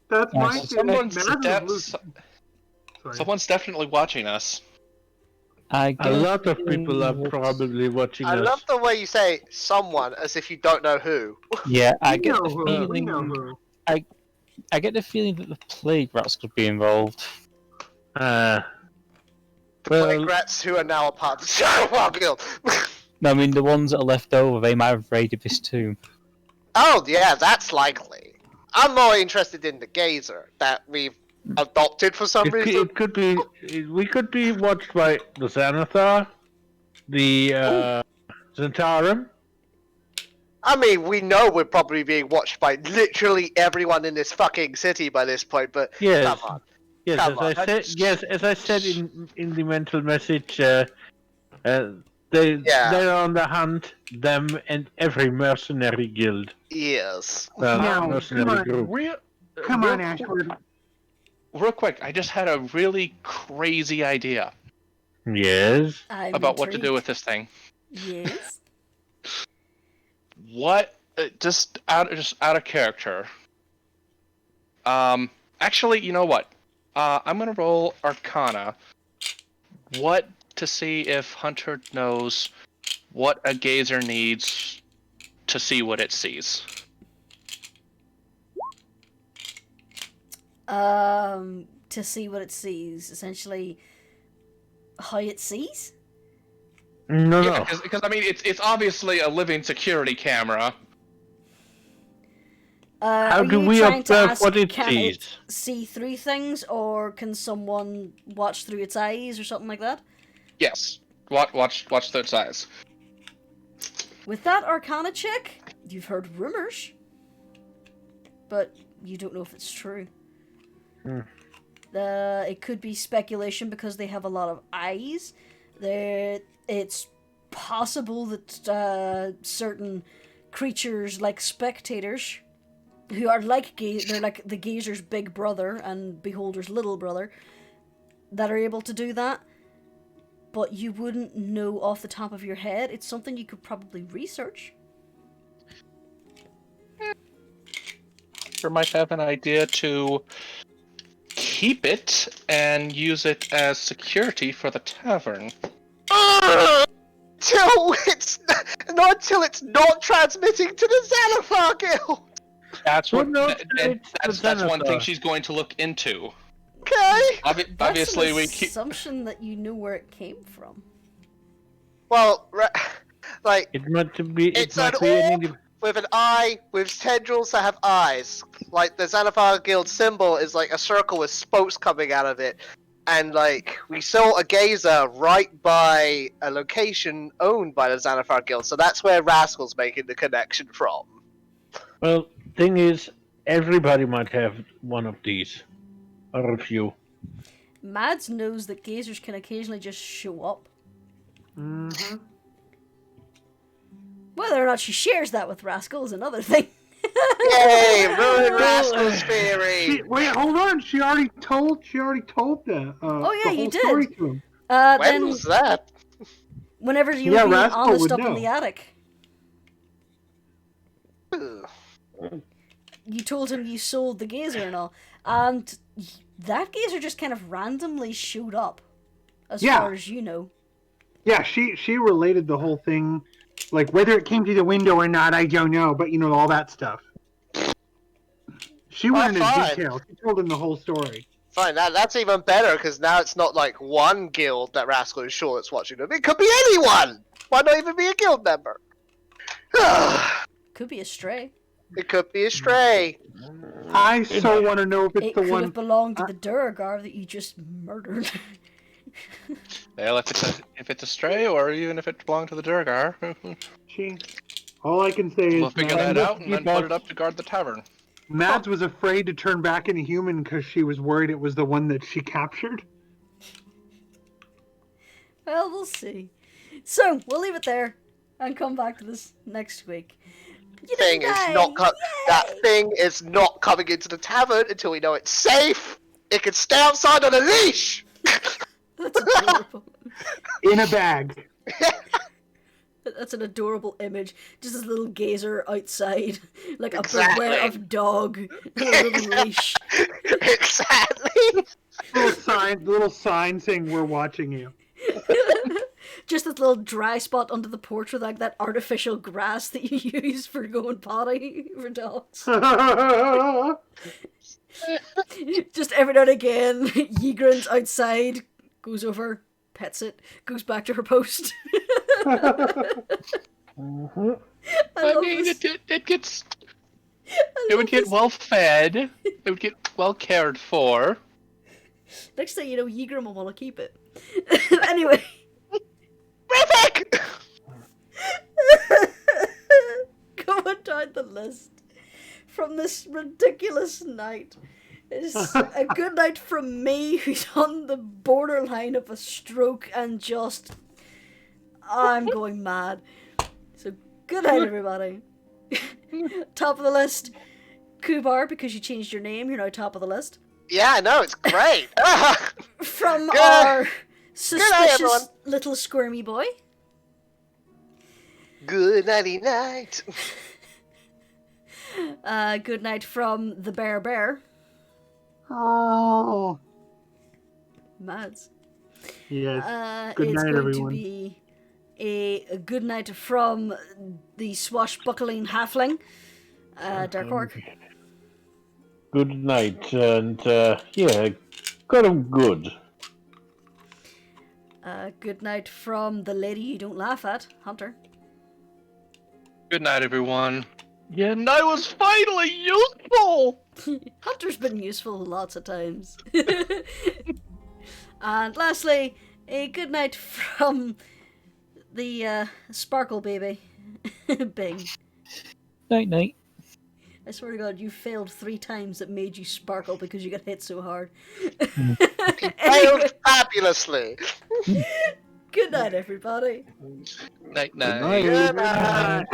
that's my thing. Someone's definitely watching us. I A lot of people are probably watching I us. love the way you say someone as if you don't know who. Yeah, I We get know the who. We feeling. know who. I get the feeling that the plague rats could be involved. Plague Well, rats who are now a part of the Shadow Guild. No, I mean the ones that are left over, they might have raided this tomb. Oh yeah, that's likely. I'm more interested in the gazer that we've adopted for some reason. it could be. We could be watched by the Xanathar, the Zentarum. I mean, we know we're probably being watched by literally everyone in this fucking city by this point, but Yes. come on. Yes, Come as on. I said. Yes, as I said in the mental message, they're on the hunt. Them and every mercenary guild. Yes. Now, Mercenary come on. group. Come on, Ashford. Real quick, I just had a really crazy idea Yes. I'm about what to do intrigued. with this thing. Yes. What? Just out of character. Actually, you know what? I'm gonna roll Arcana. What to see if Hunter knows what a gazer needs to see what it sees. To see what it sees, essentially how it sees. No, Yeah, no. because I mean, it's obviously a living security camera. How Are do you we trying to observe ask, what it can sees? it see through things, or can someone watch through its eyes, or something like that? Yes. Watch those eyes. With that Arcana check, you've heard rumors, but you don't know if it's true. It could be speculation because they have a lot of eyes. It's possible that certain creatures, like spectators, who are like they're like the gazer's big brother and beholder's little brother, that are able to do that. But you wouldn't know off the top of your head. It's something you could probably research. Hunter might have an idea to keep it and use it as security for the tavern. Until it's not transmitting to the Xanathar Guild. That's what. Who knows That's one thing Xanathar? she's going to look into. Okay. Obviously, That's we an keep. assumption that you know where it came from. Well, like It might be. It it's an might be an orb with an eye with tendrils that have eyes. Like the Xanathar Guild symbol is like a circle with spokes coming out of it. And like we saw a gazer right by a location owned by the Xanathar Guild, so that's where Rascal's making the connection from. Well, thing is, everybody might have one of these, or a few. Mads knows that gazers can occasionally just show up. Mm-hmm. Whether or not she shares that with Rascal is another thing. Yay! Ruin Rascal's theory. Wait, hold on. She already told the Oh, yeah, the you whole did. story to him. When Then, was that? whenever you Yeah, were being Rascal honest would up in know. the attic, Ugh. you told him you sold the gazer and all, and that gazer just kind of randomly showed up, as Yeah. far as you know. Yeah, she related the whole thing, like whether it came through the window or not, I don't know, but all that stuff. She went into fine. detail. She told him the whole story. Fine, that's even better, because now it's not like one guild that Rascal is sure that's watching them. It could be anyone! Why not even be a guild member? Could be a stray. It could be a stray. I so want to know if it's It the could one. have belonged to the Duragar that you just murdered. Well, if it's a stray, or even if it belonged to the Durgar, All I can say we'll is figure that out and then put it up to guard the tavern. Mads was afraid to turn back into human because she was worried it was the one that she captured. Well, we'll see. So, we'll leave it there and come back to this next week. You Thing didn't is die! not Yay! that thing is not coming into the tavern until we know it's safe. It can stay outside on a leash. That's adorable. In a bag. That's an adorable image. Just this little gazer outside, like Exactly. a beware of dog, and a little leash. Exactly. Little sign saying we're watching you. Just this little dry spot under the porch with like that artificial grass that you use for going potty for dogs. Just every now and again, Ygrin's outside, goes over, pets it, goes back to her post. I mean, it gets. It would get well fed. It would get well cared for. Next thing you know, Ygrin will want to keep it. Anyway. Terrific! Going down the list from this ridiculous night is a good night from me, who's on the borderline of a stroke and just I'm going mad. So good night, everybody. Top of the list, Kubur, because you changed your name, you're now top of the list. Yeah, I know, it's great. From Good- our night, suspicious everyone. little squirmy boy. Good nighty night. Good night from the bear. Oh. Mads. Yes. Good It's night, going everyone. to be a good night from the swashbuckling halfling, Dark Orc. Good night, and yeah, kind of good. Good night from the lady you don't laugh at, Hunter. Good night, everyone. Yeah, and I was finally useful! Hunter's been useful lots of times. And lastly, a good night from the Sparkle Baby, Bing. Night, night. I swear to God, you failed 3 times that made you sparkle because you got hit so hard. Failed fabulously. Good night, everybody. Night, night. Good night. Good night.